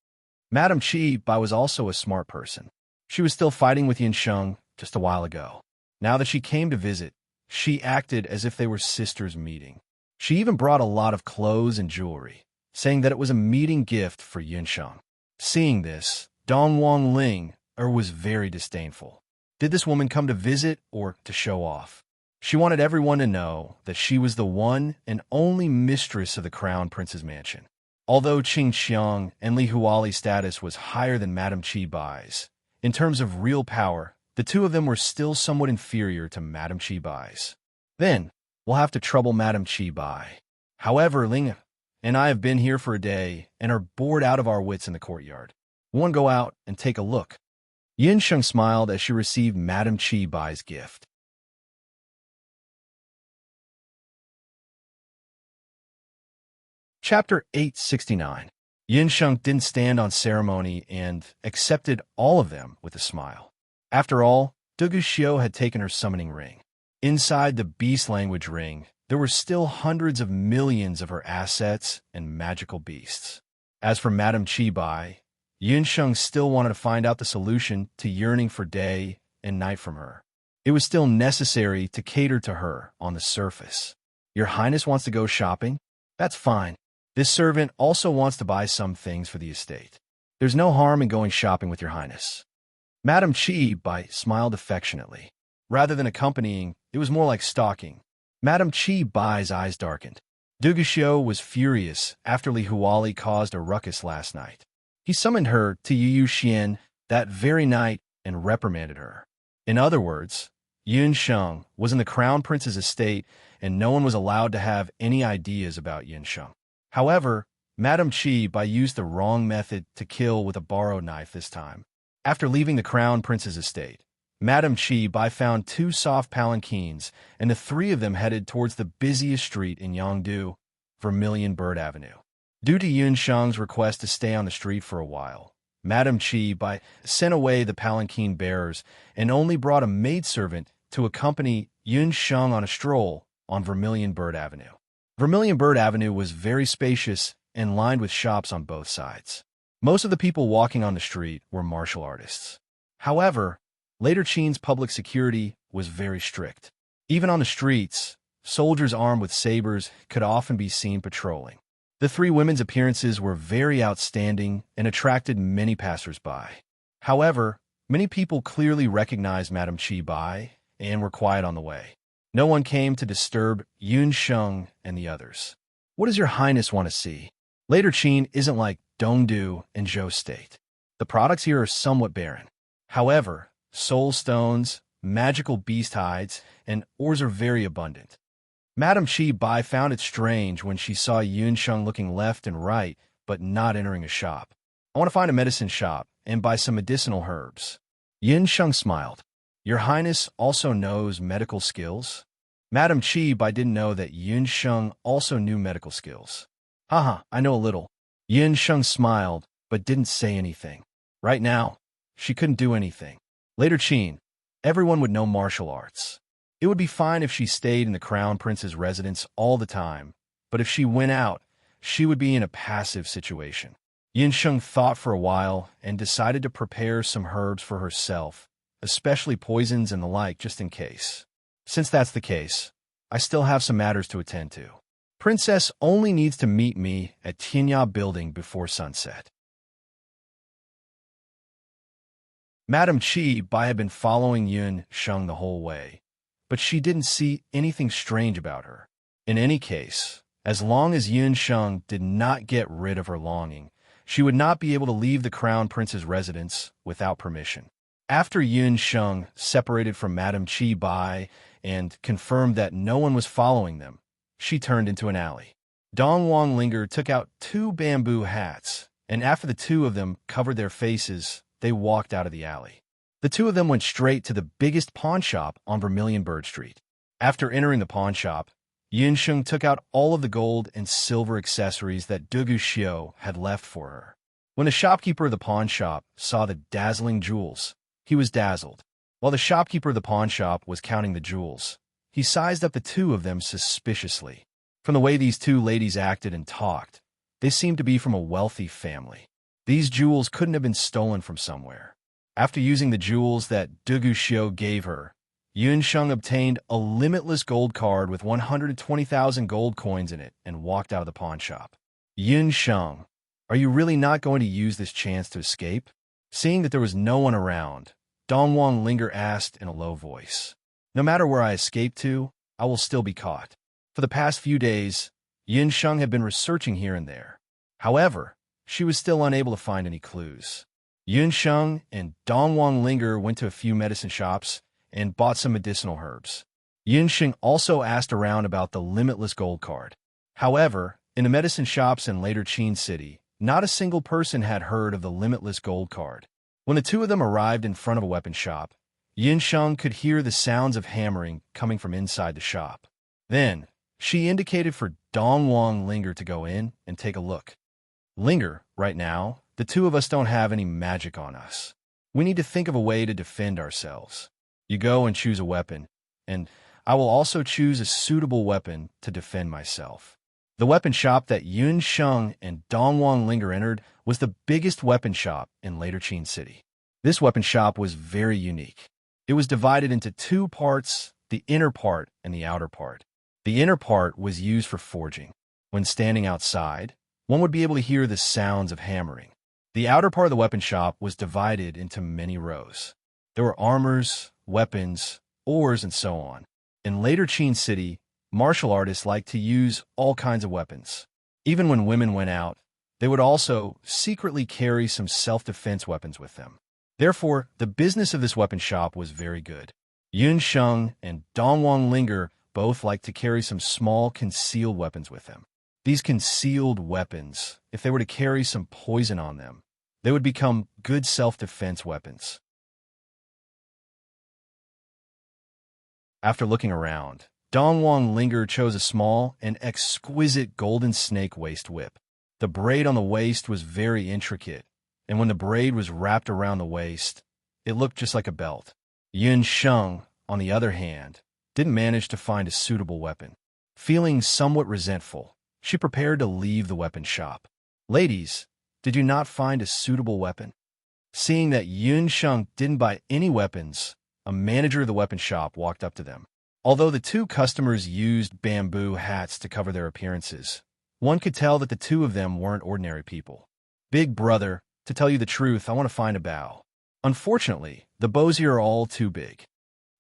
Madame Qi Bai was also a smart person. She was still fighting with Yunsheng just a while ago. Now that she came to visit, she acted as if they were sisters meeting. She even brought a lot of clothes and jewelry, saying that it was a meeting gift for Yunsheng. Seeing this, Dongwang Ling was very disdainful. Did this woman come to visit or to show off? She wanted everyone to know that she was the one and only mistress of the Crown Prince's mansion. Although Qing Xiang and Li Huali's status was higher than Madame Qi Bai's, in terms of real power, the two of them were still somewhat inferior to Madame Qi Bai's. Then, we'll have to trouble Madame Qi Bai. However, Ling and I have been here for a day and are bored out of our wits in the courtyard. We want to go out and take a look. Yunsheng smiled as she received Madame Qi Bai's gift. Chapter 869. Yunsheng didn't stand on ceremony and accepted all of them with a smile. After all, Duguxiu had taken her summoning ring. Inside the beast language ring, there were still hundreds of millions of her assets and magical beasts. As for Madame Qi Bai, Yunsheng still wanted to find out the solution to yearning for day and night from her. It was still necessary to cater to her on the surface. Your Highness wants to go shopping? That's fine. This servant also wants to buy some things for the estate. There's no harm in going shopping with your Highness. Madame Qi Bai smiled affectionately. Rather than accompanying, it was more like stalking. Madame Qi Bai's eyes darkened. Duguxiu was furious after Li Huali caused a ruckus last night. He summoned her to Yuyuxian that very night and reprimanded her. In other words, Yunsheng was in the Crown Prince's estate and no one was allowed to have any ideas about Yunsheng. However, Madame Qi Bai used the wrong method to kill with a borrowed knife this time. After leaving the Crown Prince's estate, Madame Qi Bai found two soft palanquins, and the three of them headed towards the busiest street in Yangdu, Vermilion Bird Avenue. Due to Yunsheng's request to stay on the street for a while, Madame Qi Bai sent away the palanquin bearers and only brought a maidservant to accompany Yunsheng on a stroll on Vermilion Bird Avenue. Vermilion Bird Avenue was very spacious and lined with shops on both sides. Most of the people walking on the street were martial artists. However, later Qin's public security was very strict. Even on the streets, soldiers armed with sabers could often be seen patrolling. The three women's appearances were very outstanding and attracted many passers-by. However, many people clearly recognized Madame Qi Bai and were quiet on the way. No one came to disturb Yunsheng and the others. What does your Highness want to see? Later Qin isn't like Dongdu and Zhou State. The products here are somewhat barren. However, soul stones, magical beast hides, and ores are very abundant. Madame Qi Bai found it strange when she saw Yunsheng looking left and right, but not entering a shop. I want to find a medicine shop and buy some medicinal herbs. Yunsheng smiled. Your Highness also knows medical skills? Madame Qi Bai didn't know that Yunsheng also knew medical skills. Haha, I know a little. Yunsheng smiled, but didn't say anything. Right now, she couldn't do anything. Later Qin, everyone would know martial arts. It would be fine if she stayed in the Crown Prince's residence all the time, but if she went out, she would be in a passive situation. Yunsheng thought for a while and decided to prepare some herbs for herself, especially poisons and the like, just in case. Since that's the case, I still have some matters to attend to. Princess only needs to meet me at Tianya Building before sunset. Madame Qi Bai had been following Yunsheng the whole way, but she didn't see anything strange about her. In any case, As long as Yun Sheng did not get rid of her longing, she would not be able to leave the crown prince's residence without permission. After Yun Sheng separated from Madame Qi Bai and confirmed that no one was following them, she turned into an alley. Dong Wang Linger took out 2 bamboo hats, and after the 2 of them covered their faces, they walked out of the alley. The 2 of them went straight to the biggest pawn shop on Vermilion Bird Street. After entering the pawn shop, Yun Sheng took out all of the gold and silver accessories that Dugu Xiu had left for her. When the shopkeeper of the pawn shop saw the dazzling jewels, he was dazzled. While the shopkeeper of the pawn shop was counting the jewels, he sized up the 2 of them suspiciously. From the way these 2 ladies acted and talked, they seemed to be from a wealthy family. These jewels couldn't have been stolen from somewhere. After using the jewels that Dugu Xiu gave her, Yun Sheng obtained a limitless gold card with 120,000 gold coins in it and walked out of the pawn shop. Yun Sheng, are you really not going to use this chance to escape? Seeing that there was no one around, Dong Wang Linger asked in a low voice. No matter where I escape to, I will still be caught. For the past few days, Yun Sheng had been researching here and there. However, she was still unable to find any clues. Yun Sheng and Dong Wang Linger went to a few medicine shops and bought some medicinal herbs. Yun Sheng also asked around about the limitless gold card. However, in the medicine shops in later Qin City, not a single person had heard of the limitless gold card. When the 2 of them arrived in front of a weapon shop, Yun Sheng could hear the sounds of hammering coming from inside the shop. Then, she indicated for Dong Wang Linger to go in and take a look. Linger, right now, the 2 of us don't have any magic on us. We need to think of a way to defend ourselves. You go and choose a weapon, and I will also choose a suitable weapon to defend myself. The weapon shop that Yun Sheng and Dong Wang Linger entered was the biggest weapon shop in later Qin City. This weapon shop was very unique. It was divided into 2 parts, the inner part and the outer part. The inner part was used for forging. When standing outside, one would be able to hear the sounds of hammering. The outer part of the weapon shop was divided into many rows. There were armors, weapons, oars, and so on. In later Qin City, martial artists liked to use all kinds of weapons. Even when women went out, they would also secretly carry some self-defense weapons with them. Therefore, the business of this weapon shop was very good. Yun Sheng and Dong Wang Linger both liked to carry some small concealed weapons with them. These concealed weapons, if they were to carry some poison on them, they would become good self-defense weapons. After looking around, Dong Wang Linger chose a small and exquisite golden snake waist whip. The braid on the waist was very intricate, and when the braid was wrapped around the waist, it looked just like a belt. Yun Sheng, on the other hand, didn't manage to find a suitable weapon. Feeling somewhat resentful, she prepared to leave the weapon shop. Ladies, did you not find a suitable weapon? Seeing that Yun Sheng didn't buy any weapons, a manager of the weapon shop walked up to them. Although the 2 customers used bamboo hats to cover their appearances, one could tell that the 2 of them weren't ordinary people. Big brother, to tell you the truth, I want to find a bow. Unfortunately, the bows here are all too big.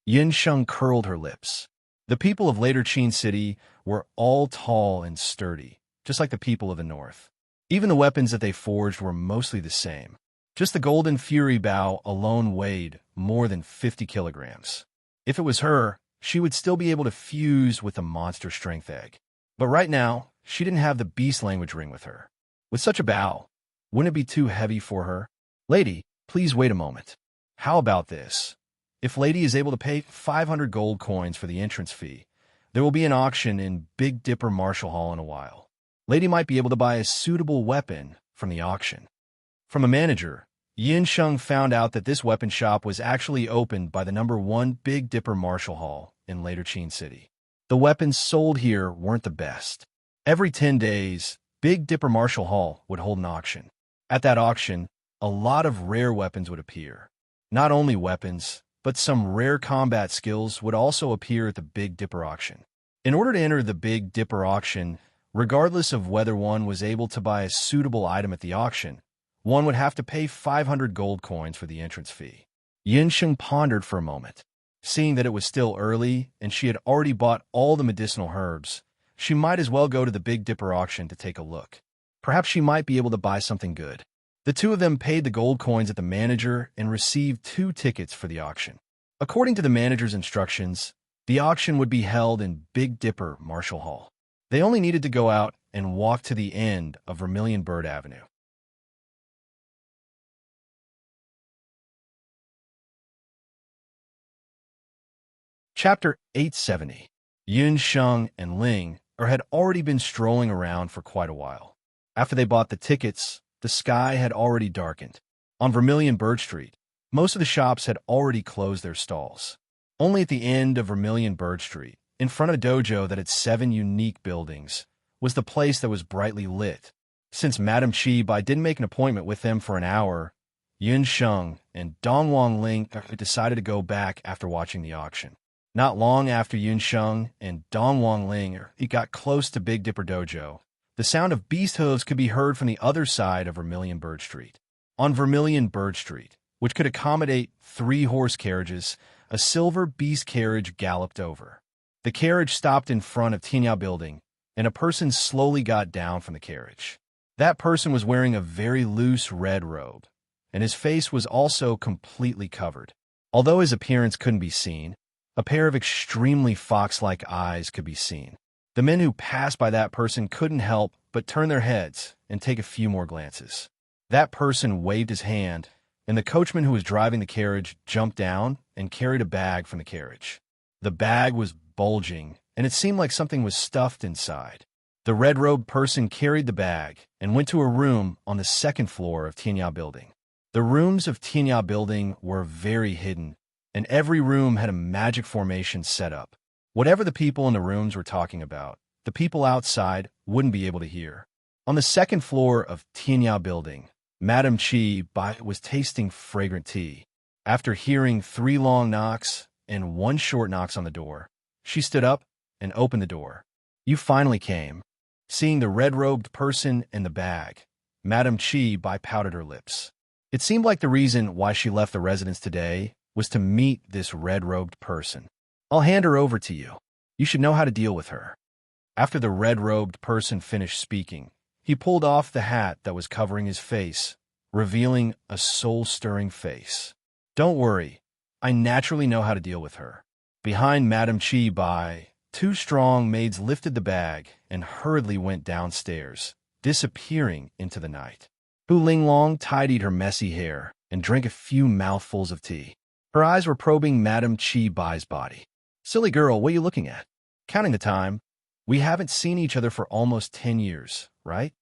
Yun Sheng curled her lips. The people of later Qin City were all tall and sturdy, just like the people of the north. Even the weapons that they forged were mostly the same. Just the Golden Fury bow alone weighed more than 50 kilograms. If it was her, she would still be able to fuse with the monster strength egg. But right now, she didn't have the beast language ring with her. With such a bow, wouldn't it be too heavy for her? Lady, please wait a moment. How about this? If Lady is able to pay 500 gold coins for the entrance fee, there will be an auction in Big Dipper Martial Hall in a while. Lady might be able to buy a suitable weapon from the auction. From a manager, Yun Sheng found out that this weapon shop was actually opened by the number 1 Big Dipper Martial Hall in later Qin City. The weapons sold here weren't the best. Every 10 days, Big Dipper Martial Hall would hold an auction. At that auction, a lot of rare weapons would appear. Not only weapons, but some rare combat skills would also appear at the Big Dipper auction. In order to enter the Big Dipper auction, regardless of whether one was able to buy a suitable item at the auction, one would have to pay 500 gold coins for the entrance fee. Yun Sheng pondered for a moment. Seeing that it was still early and she had already bought all the medicinal herbs, she might as well go to the Big Dipper auction to take a look. Perhaps she might be able to buy something good. The two of them paid the gold coins at the manager and received 2 tickets for the auction. According to the manager's instructions, the auction would be held in Big Dipper Marshall Hall. They only needed to go out and walk to the end of Vermilion Bird Avenue. Chapter 870. Yun Sheng and Ling had already been strolling around for quite a while. After they bought the tickets, the sky had already darkened. On Vermilion Bird Street, most of the shops had already closed their stalls. Only at the end of Vermilion Bird Street, in front of a dojo that had 7 unique buildings, was the place that was brightly lit. Since Madame Chi Bai didn't make an appointment with them for an hour, Yun Sheng and Dongwang Ling decided to go back after watching the auction. Not long after Yun Sheng and Dongwang Ling got close to Big Dipper Dojo, the sound of beast hooves could be heard from the other side of Vermilion Bird Street. On Vermilion Bird Street, which could accommodate 3 horse carriages, a silver beast carriage galloped over. The carriage stopped in front of Tianyao Building, and a person slowly got down from the carriage. That person was wearing a very loose red robe, and his face was also completely covered. Although his appearance couldn't be seen, a pair of extremely fox-like eyes could be seen. The men who passed by that person couldn't help but turn their heads and take a few more glances. That person waved his hand, and the coachman who was driving the carriage jumped down and carried a bag from the carriage. The bag was bulging, and it seemed like something was stuffed inside. The red-robed person carried the bag and went to a room on the 2nd floor of Tianyao Building. The rooms of Tianyao Building were very hidden, and every room had a magic formation set up. Whatever the people in the rooms were talking about, the people outside wouldn't be able to hear. On the 2nd floor of Tianyao Building, Madame Chi Bai was tasting fragrant tea. After hearing 3 long knocks and 1 short knocks on the door, she stood up and opened the door. "You finally came." Seeing the red-robed person and the bag, Madame Chi Bai pouted her lips. It seemed like the reason why she left the residence today was to meet this red-robed person. "I'll hand her over to you. You should know how to deal with her." After the red-robed person finished speaking, he pulled off the hat that was covering his face, revealing a soul-stirring face. "Don't worry, I naturally know how to deal with her." Behind Madame Chi Bai, 2 strong maids lifted the bag and hurriedly went downstairs, disappearing into the night. Hu Linglong tidied her messy hair and drank a few mouthfuls of tea. Her eyes were probing Madame Chi Bai's body. "Silly girl, what are you looking at?" "Counting the time. We haven't seen each other for almost 10 years, right?"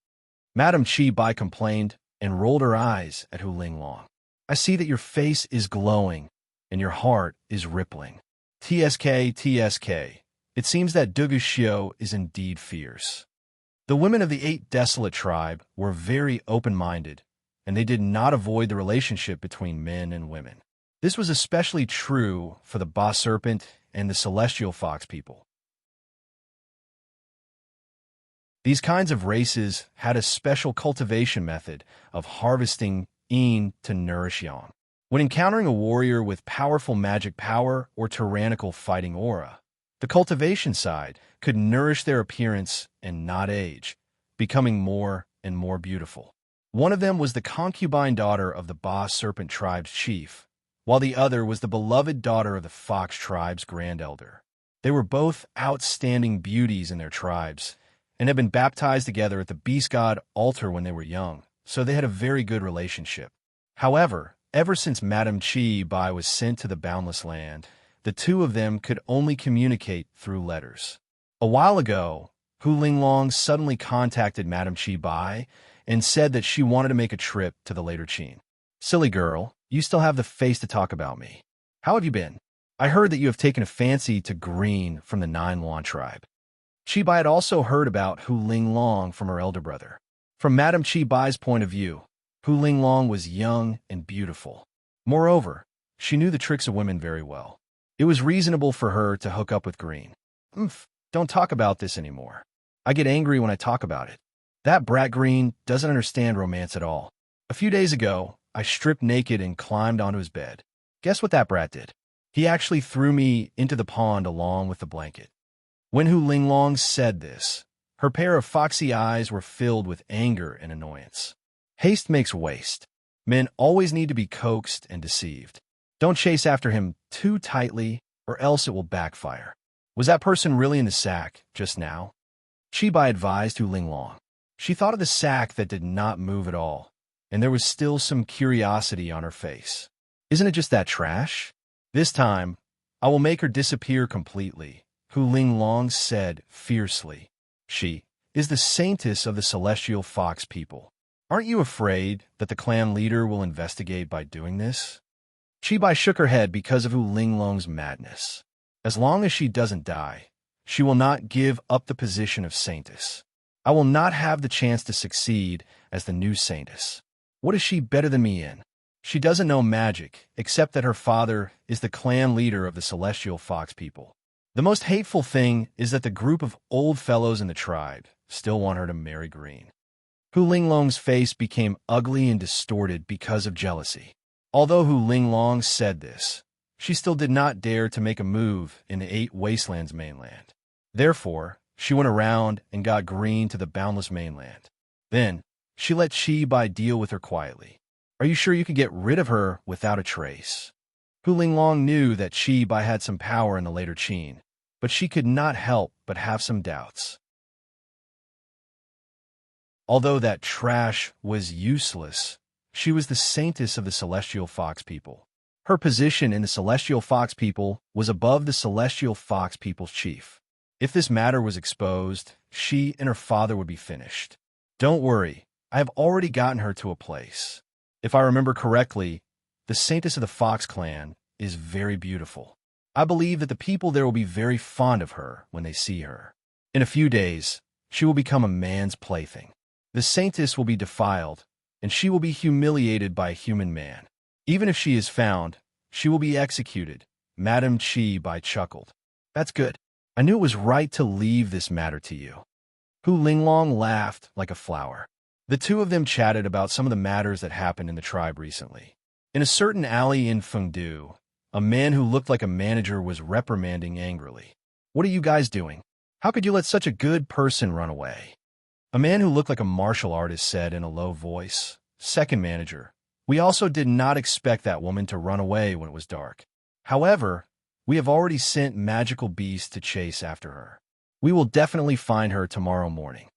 Madame Chi Bai complained and rolled her eyes at Hu Linglong. "I see that your face is glowing and your heart is rippling. TSK, TSK. It seems that Dugu Xiu is indeed fierce." The women of the 8 Desolate tribe were very open-minded, and they did not avoid the relationship between men and women. This was especially true for the Ba Serpent and the Celestial Fox people. These kinds of races had a special cultivation method of harvesting yin to nourish yang. When encountering a warrior with powerful magic power or tyrannical fighting aura, the cultivation side could nourish their appearance and not age, becoming more and more beautiful. One of them was the concubine daughter of the Ba Serpent tribe's chief, while the other was the beloved daughter of the Fox tribe's grand elder. They were both outstanding beauties in their tribes, and had been baptized together at the beast god altar when they were young, so they had a very good relationship. However, ever since Madame Chi Bai was sent to the Boundless Land, the two of them could only communicate through letters. A while ago, Hu Linglong suddenly contacted Madame Chi Bai and said that she wanted to make a trip to the later Qin. "Silly girl, you still have the face to talk about me. How have you been? I heard that you have taken a fancy to Green from the 9 Luan tribe." Chi Bai had also heard about Hu Linglong from her elder brother. From Madame Chi Bai's point of view, Hu Linglong was young and beautiful. Moreover, she knew the tricks of women very well. It was reasonable for her to hook up with Green. Don't talk about this anymore. I get angry when I talk about it. That brat Green doesn't understand romance at all. A few days ago, I stripped naked and climbed onto his bed. Guess what that brat did? He actually threw me into the pond along with the blanket. When Hu Linglong said this, her pair of foxy eyes were filled with anger and annoyance. Haste makes waste. Men always need to be coaxed and deceived. Don't chase after him too tightly, or else it will backfire. Was that person really in the sack just now? Chibai advised Hu Linglong. She thought of the sack that did not move at all, and there was still some curiosity on her face. Isn't it just that trash? This time, I will make her disappear completely, Hu Linglong said fiercely. She is the saintess of the celestial fox people. Aren't you afraid that the clan leader will investigate by doing this? Chibai shook her head because of Hu Linglong's madness. As long as she doesn't die, she will not give up the position of saintess. I will not have the chance to succeed as the new saintess. What is she better than me in? She doesn't know magic, except that her father is the clan leader of the celestial fox people. The most hateful thing is that the group of old fellows in the tribe still want her to marry Green. Hu Linglong's face became ugly and distorted because of jealousy. Although Hu Linglong said this, she still did not dare to make a move in the 8 Wastelands mainland. Therefore, she went around and got Green to the boundless mainland. Then, she let Chibai deal with her quietly. Are you sure you could get rid of her without a trace? Hu Linglong knew that Chibai had some power in the later Qin, but she could not help but have some doubts. Although that trash was useless, she was the saintess of the celestial fox people. Her position in the celestial fox people was above the celestial fox people's chief. If this matter was exposed, she and her father would be finished. Don't worry, I have already gotten her to a place. If I remember correctly, the saintess of the Fox clan is very beautiful. I believe that the people there will be very fond of her when they see her. In a few days, she will become a man's plaything. The saintess will be defiled, and she will be humiliated by a human man. Even if she is found, she will be executed, Madame Chibai chuckled. That's good. I knew it was right to leave this matter to you. Hu Linglong laughed like a flower. The two of them chatted about some of the matters that happened in the tribe recently. In a certain alley in Fengdu, a man who looked like a manager was reprimanding angrily. What are you guys doing? How could you let such a good person run away? A man who looked like a martial artist said in a low voice. Second manager, we also did not expect that woman to run away when it was dark. However, we have already sent magical beasts to chase after her. We will definitely find her tomorrow morning.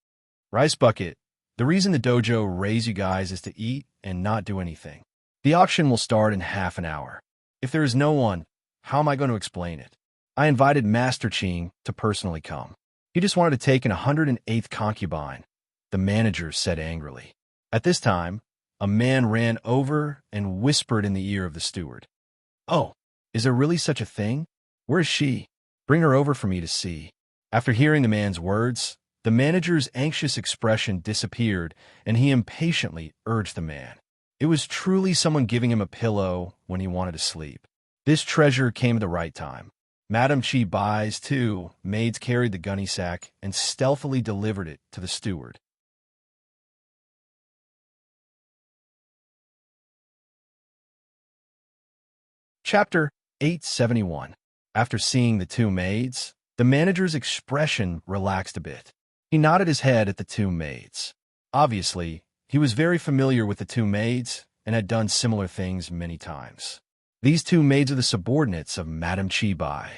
Rice Bucket, the reason the dojo raised you guys is to eat and not do anything. The auction will start in half an hour. If there is no one, how am I going to explain it? I invited Master Ching to personally come. He just wanted to take an 108th concubine, the manager said angrily. At this time, a man ran over and whispered in the ear of the steward. Oh, is there really such a thing? Where is she? Bring her over for me to see. After hearing the man's words, the manager's anxious expression disappeared, and he impatiently urged the man. It was truly someone giving him a pillow when he wanted to sleep. This treasure came at the right time. Madame Chibai's 2 maids carried the gunny sack and stealthily delivered it to the steward. Chapter 871. After seeing the 2 maids, the manager's expression relaxed a bit. He nodded his head at the 2 maids. Obviously, he was very familiar with the 2 maids and had done similar things many times. These 2 maids are the subordinates of Madame Chibai.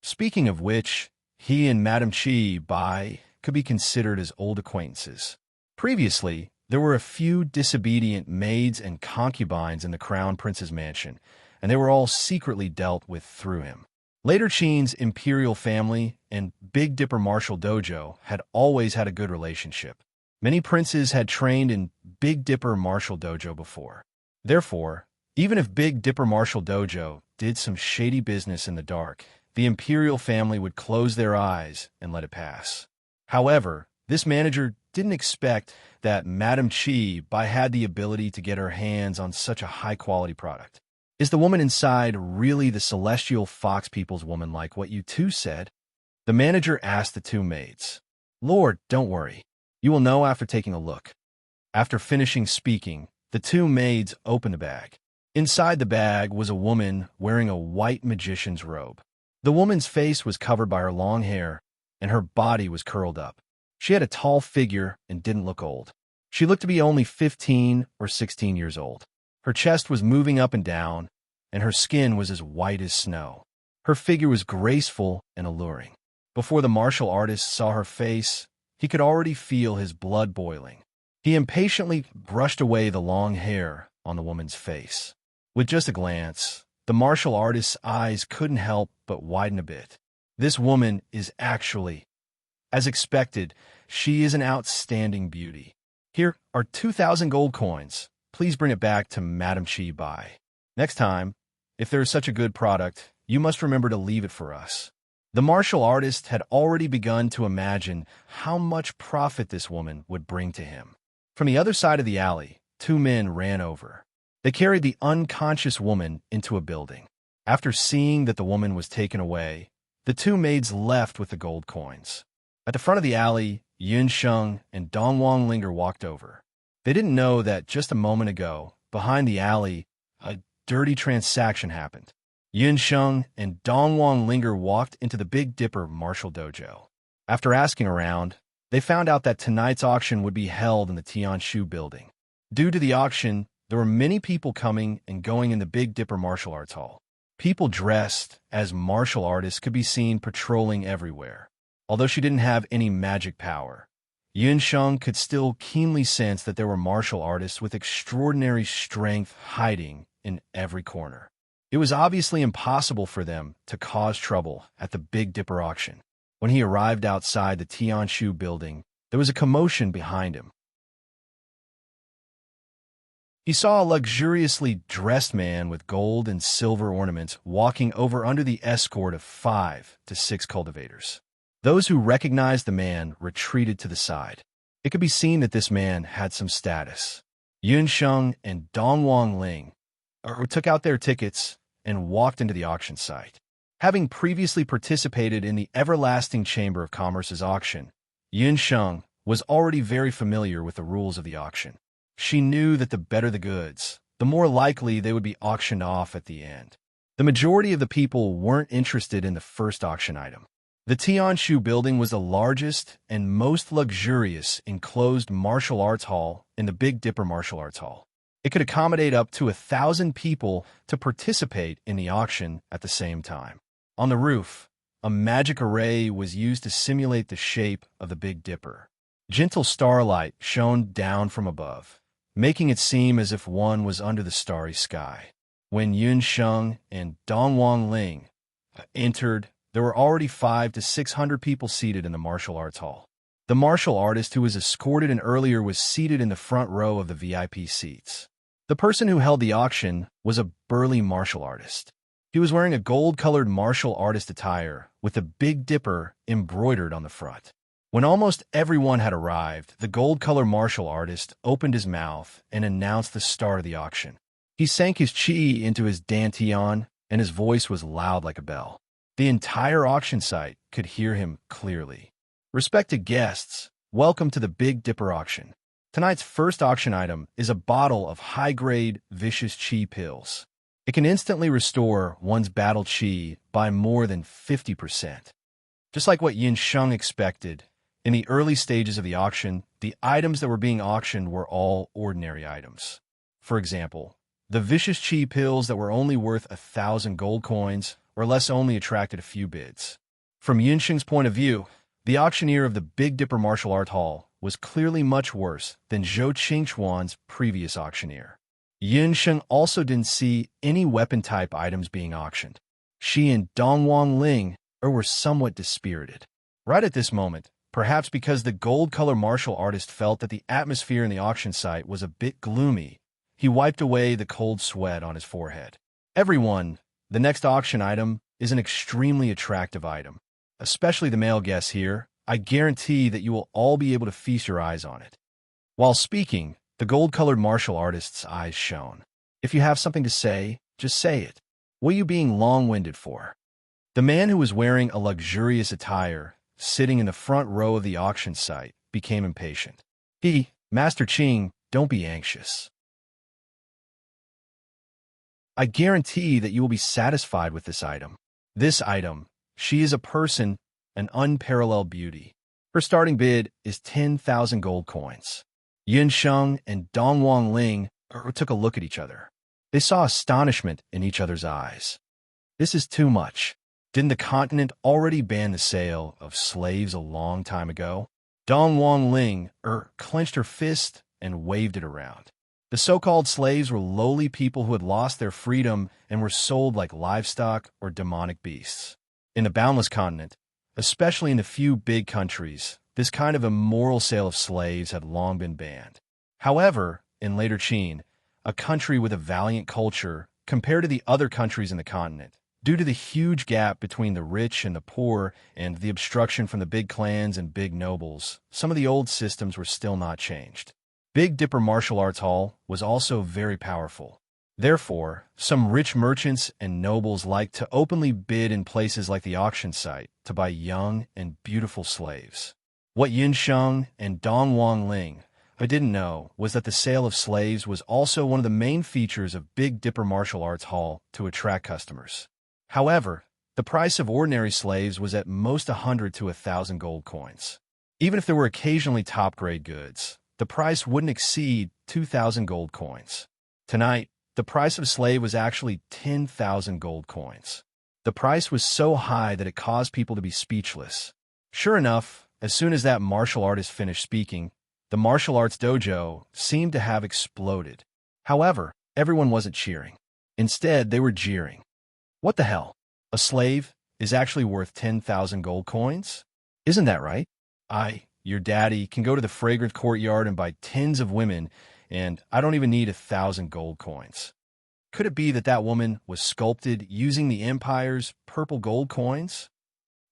Speaking of which, he and Madame Chibai could be considered as old acquaintances. Previously, there were a few disobedient maids and concubines in the Crown Prince's mansion, and they were all secretly dealt with through him. Later Qin's imperial family and Big Dipper Martial Dojo had always had a good relationship. Many princes had trained in Big Dipper Martial Dojo before. Therefore, even if Big Dipper Martial Dojo did some shady business in the dark, the imperial family would close their eyes and let it pass. However, this manager didn't expect that Madame Chibai had the ability to get her hands on such a high-quality product. Is the woman inside really the celestial fox people's woman like what you 2 said? The manager asked the 2 maids. Lord, don't worry. You will know after taking a look. After finishing speaking, the 2 maids opened the bag. Inside the bag was a woman wearing a white magician's robe. The woman's face was covered by her long hair, and her body was curled up. She had a tall figure and didn't look old. She looked to be only 15 or 16 years old. Her chest was moving up and down, and her skin was as white as snow. Her figure was graceful and alluring. Before the martial artist saw her face, he could already feel his blood boiling. He impatiently brushed away the long hair on the woman's face. With just a glance, the martial artist's eyes couldn't help but widen a bit. This woman is actually, as expected, she is an outstanding beauty. Here are 2,000 gold coins. Please bring it back to Madame Chi Bai. Next time, if there is such a good product, you must remember to leave it for us. The martial artist had already begun to imagine how much profit this woman would bring to him. From the other side of the alley, two men ran over. They carried the unconscious woman into a building. After seeing that the woman was taken away, the two maids left with the gold coins. At the front of the alley, Yun Sheng and Dongwang Linger walked over. They didn't know that just a moment ago, behind the alley, a dirty transaction happened. Yun Sheng and Dongwang Linger walked into the Big Dipper martial dojo. After asking around, they found out that tonight's auction would be held in the Tianshu building. Due to the auction, there were many people coming and going in the Big Dipper martial arts hall. People dressed as martial artists could be seen patrolling everywhere. Although she didn't have any magic power, Yun Sheng could still keenly sense that there were martial artists with extraordinary strength hiding in every corner. It was obviously impossible for them to cause trouble at the Big Dipper auction. When he arrived outside the Tianshu building, there was a commotion behind him. He saw a luxuriously dressed man with gold and silver ornaments walking over under the escort of 5 to 6 cultivators. Those who recognized the man retreated to the side. It could be seen that this man had some status. Yun Sheng and Dongwang Ling took out their tickets and walked into the auction site. Having previously participated in the Everlasting Chamber of Commerce's auction, Yun Sheng was already very familiar with the rules of the auction. She knew that the better the goods, the more likely they would be auctioned off at the end. The majority of the people weren't interested in the first auction item. The Tianshu building was the largest and most luxurious enclosed martial arts hall in the Big Dipper martial arts hall. It could accommodate up to 1,000 people to participate in the auction at the same time. On the roof, a magic array was used to simulate the shape of the Big Dipper. Gentle starlight shone down from above, making it seem as if one was under the starry sky. When Yun Sheng and Dongwang Ling entered, there were already 500 to 600 people seated in the martial arts hall. The martial artist who was escorted in earlier was seated in the front row of the VIP seats. The person who held the auction was a burly martial artist. He was wearing a gold-colored martial artist attire with the Big Dipper embroidered on the front. When almost everyone had arrived, the gold-colored martial artist opened his mouth and announced the start of the auction. He sank his chi into his dantian, and his voice was loud like a bell. The entire auction site could hear him clearly. Respected guests, welcome to the Big Dipper auction. Tonight's first auction item is a bottle of high-grade vicious chi pills. It can instantly restore one's battle chi by more than 50%. Just like what Yin Sheng expected, in the early stages of the auction, the items that were being auctioned were all ordinary items. For example, the vicious chi pills that were only worth 1,000 gold coins or less only attracted a few bids. From Yin Sheng's point of view, the auctioneer of the Big Dipper Martial Art Hall was clearly much worse than Zhou Qingchuan's previous auctioneer. Yun Sheng also didn't see any weapon-type items being auctioned. She and Dongwang Ling were somewhat dispirited. Right at this moment, perhaps because the gold-color martial artist felt that the atmosphere in the auction site was a bit gloomy, he wiped away the cold sweat on his forehead. Everyone, the next auction item is an extremely attractive item. Especially the male guests here, I guarantee that you will all be able to feast your eyes on it. While speaking, the gold-colored martial artist's eyes shone. If you have something to say, just say it. What are you being long-winded for? The man who was wearing a luxurious attire, sitting in the front row of the auction site, became impatient. Master Qing, don't be anxious. I guarantee that you will be satisfied with this item. This item, she is a person an unparalleled beauty. Her starting bid is 10,000 gold coins. Yin Sheng and Dongwang Ling took a look at each other. They saw astonishment in each other's eyes. This is too much. Didn't the continent already ban the sale of slaves a long time ago? Dongwang Ling clenched her fist and waved it around. The so-called slaves were lowly people who had lost their freedom and were sold like livestock or demonic beasts. In the boundless continent, especially in the few big countries, this kind of immoral sale of slaves had long been banned. However, in later Qin, a country with a valiant culture, compared to the other countries in the continent, due to the huge gap between the rich and the poor and the obstruction from the big clans and big nobles, some of the old systems were still not changed. Big Dipper Martial Arts Hall was also very powerful. Therefore, some rich merchants and nobles liked to openly bid in places like the auction site to buy young and beautiful slaves. What Yin Sheng and Dongwang Ling didn't know was that the sale of slaves was also one of the main features of Big Dipper Martial Arts Hall to attract customers. However, the price of ordinary slaves was at most 100 to 1,000 gold coins. Even if there were occasionally top-grade goods, the price wouldn't exceed 2,000 gold coins. Tonight, the price of a slave was actually 10,000 gold coins. The price was so high that it caused people to be speechless. Sure enough, as soon as that martial artist finished speaking, the martial arts dojo seemed to have exploded. However, everyone wasn't cheering. Instead, they were jeering. What the hell? A slave is actually worth 10,000 gold coins? Isn't that right? Your daddy, can go to the fragrant courtyard and buy tens of women, and I don't even need 1,000 gold coins. Could it be that that woman was sculpted using the Empire's purple gold coins?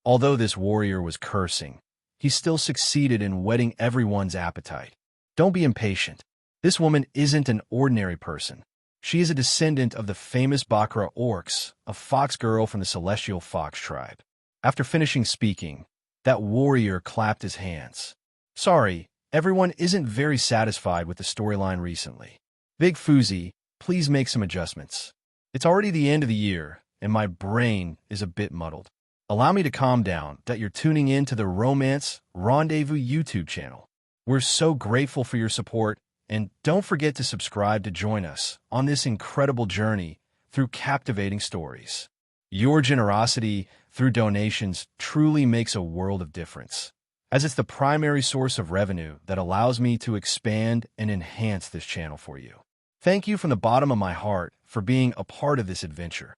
Although this warrior was cursing, he still succeeded in whetting everyone's appetite. Don't be impatient. This woman isn't an ordinary person. She is a descendant of the famous Bakra orcs, a fox girl from the celestial fox tribe. After finishing speaking, that warrior clapped his hands. Sorry, everyone isn't very satisfied with the storyline recently. Big Fuzi, please make some adjustments. It's already the end of the year, and my brain is a bit muddled. Allow me to calm down that you're tuning in to the Romance Rendezvous YouTube channel. We're so grateful for your support, and don't forget to subscribe to join us on this incredible journey through captivating stories. Your generosity through donations truly makes a world of difference, as it's the primary source of revenue that allows me to expand and enhance this channel for you. Thank you from the bottom of my heart for being a part of this adventure.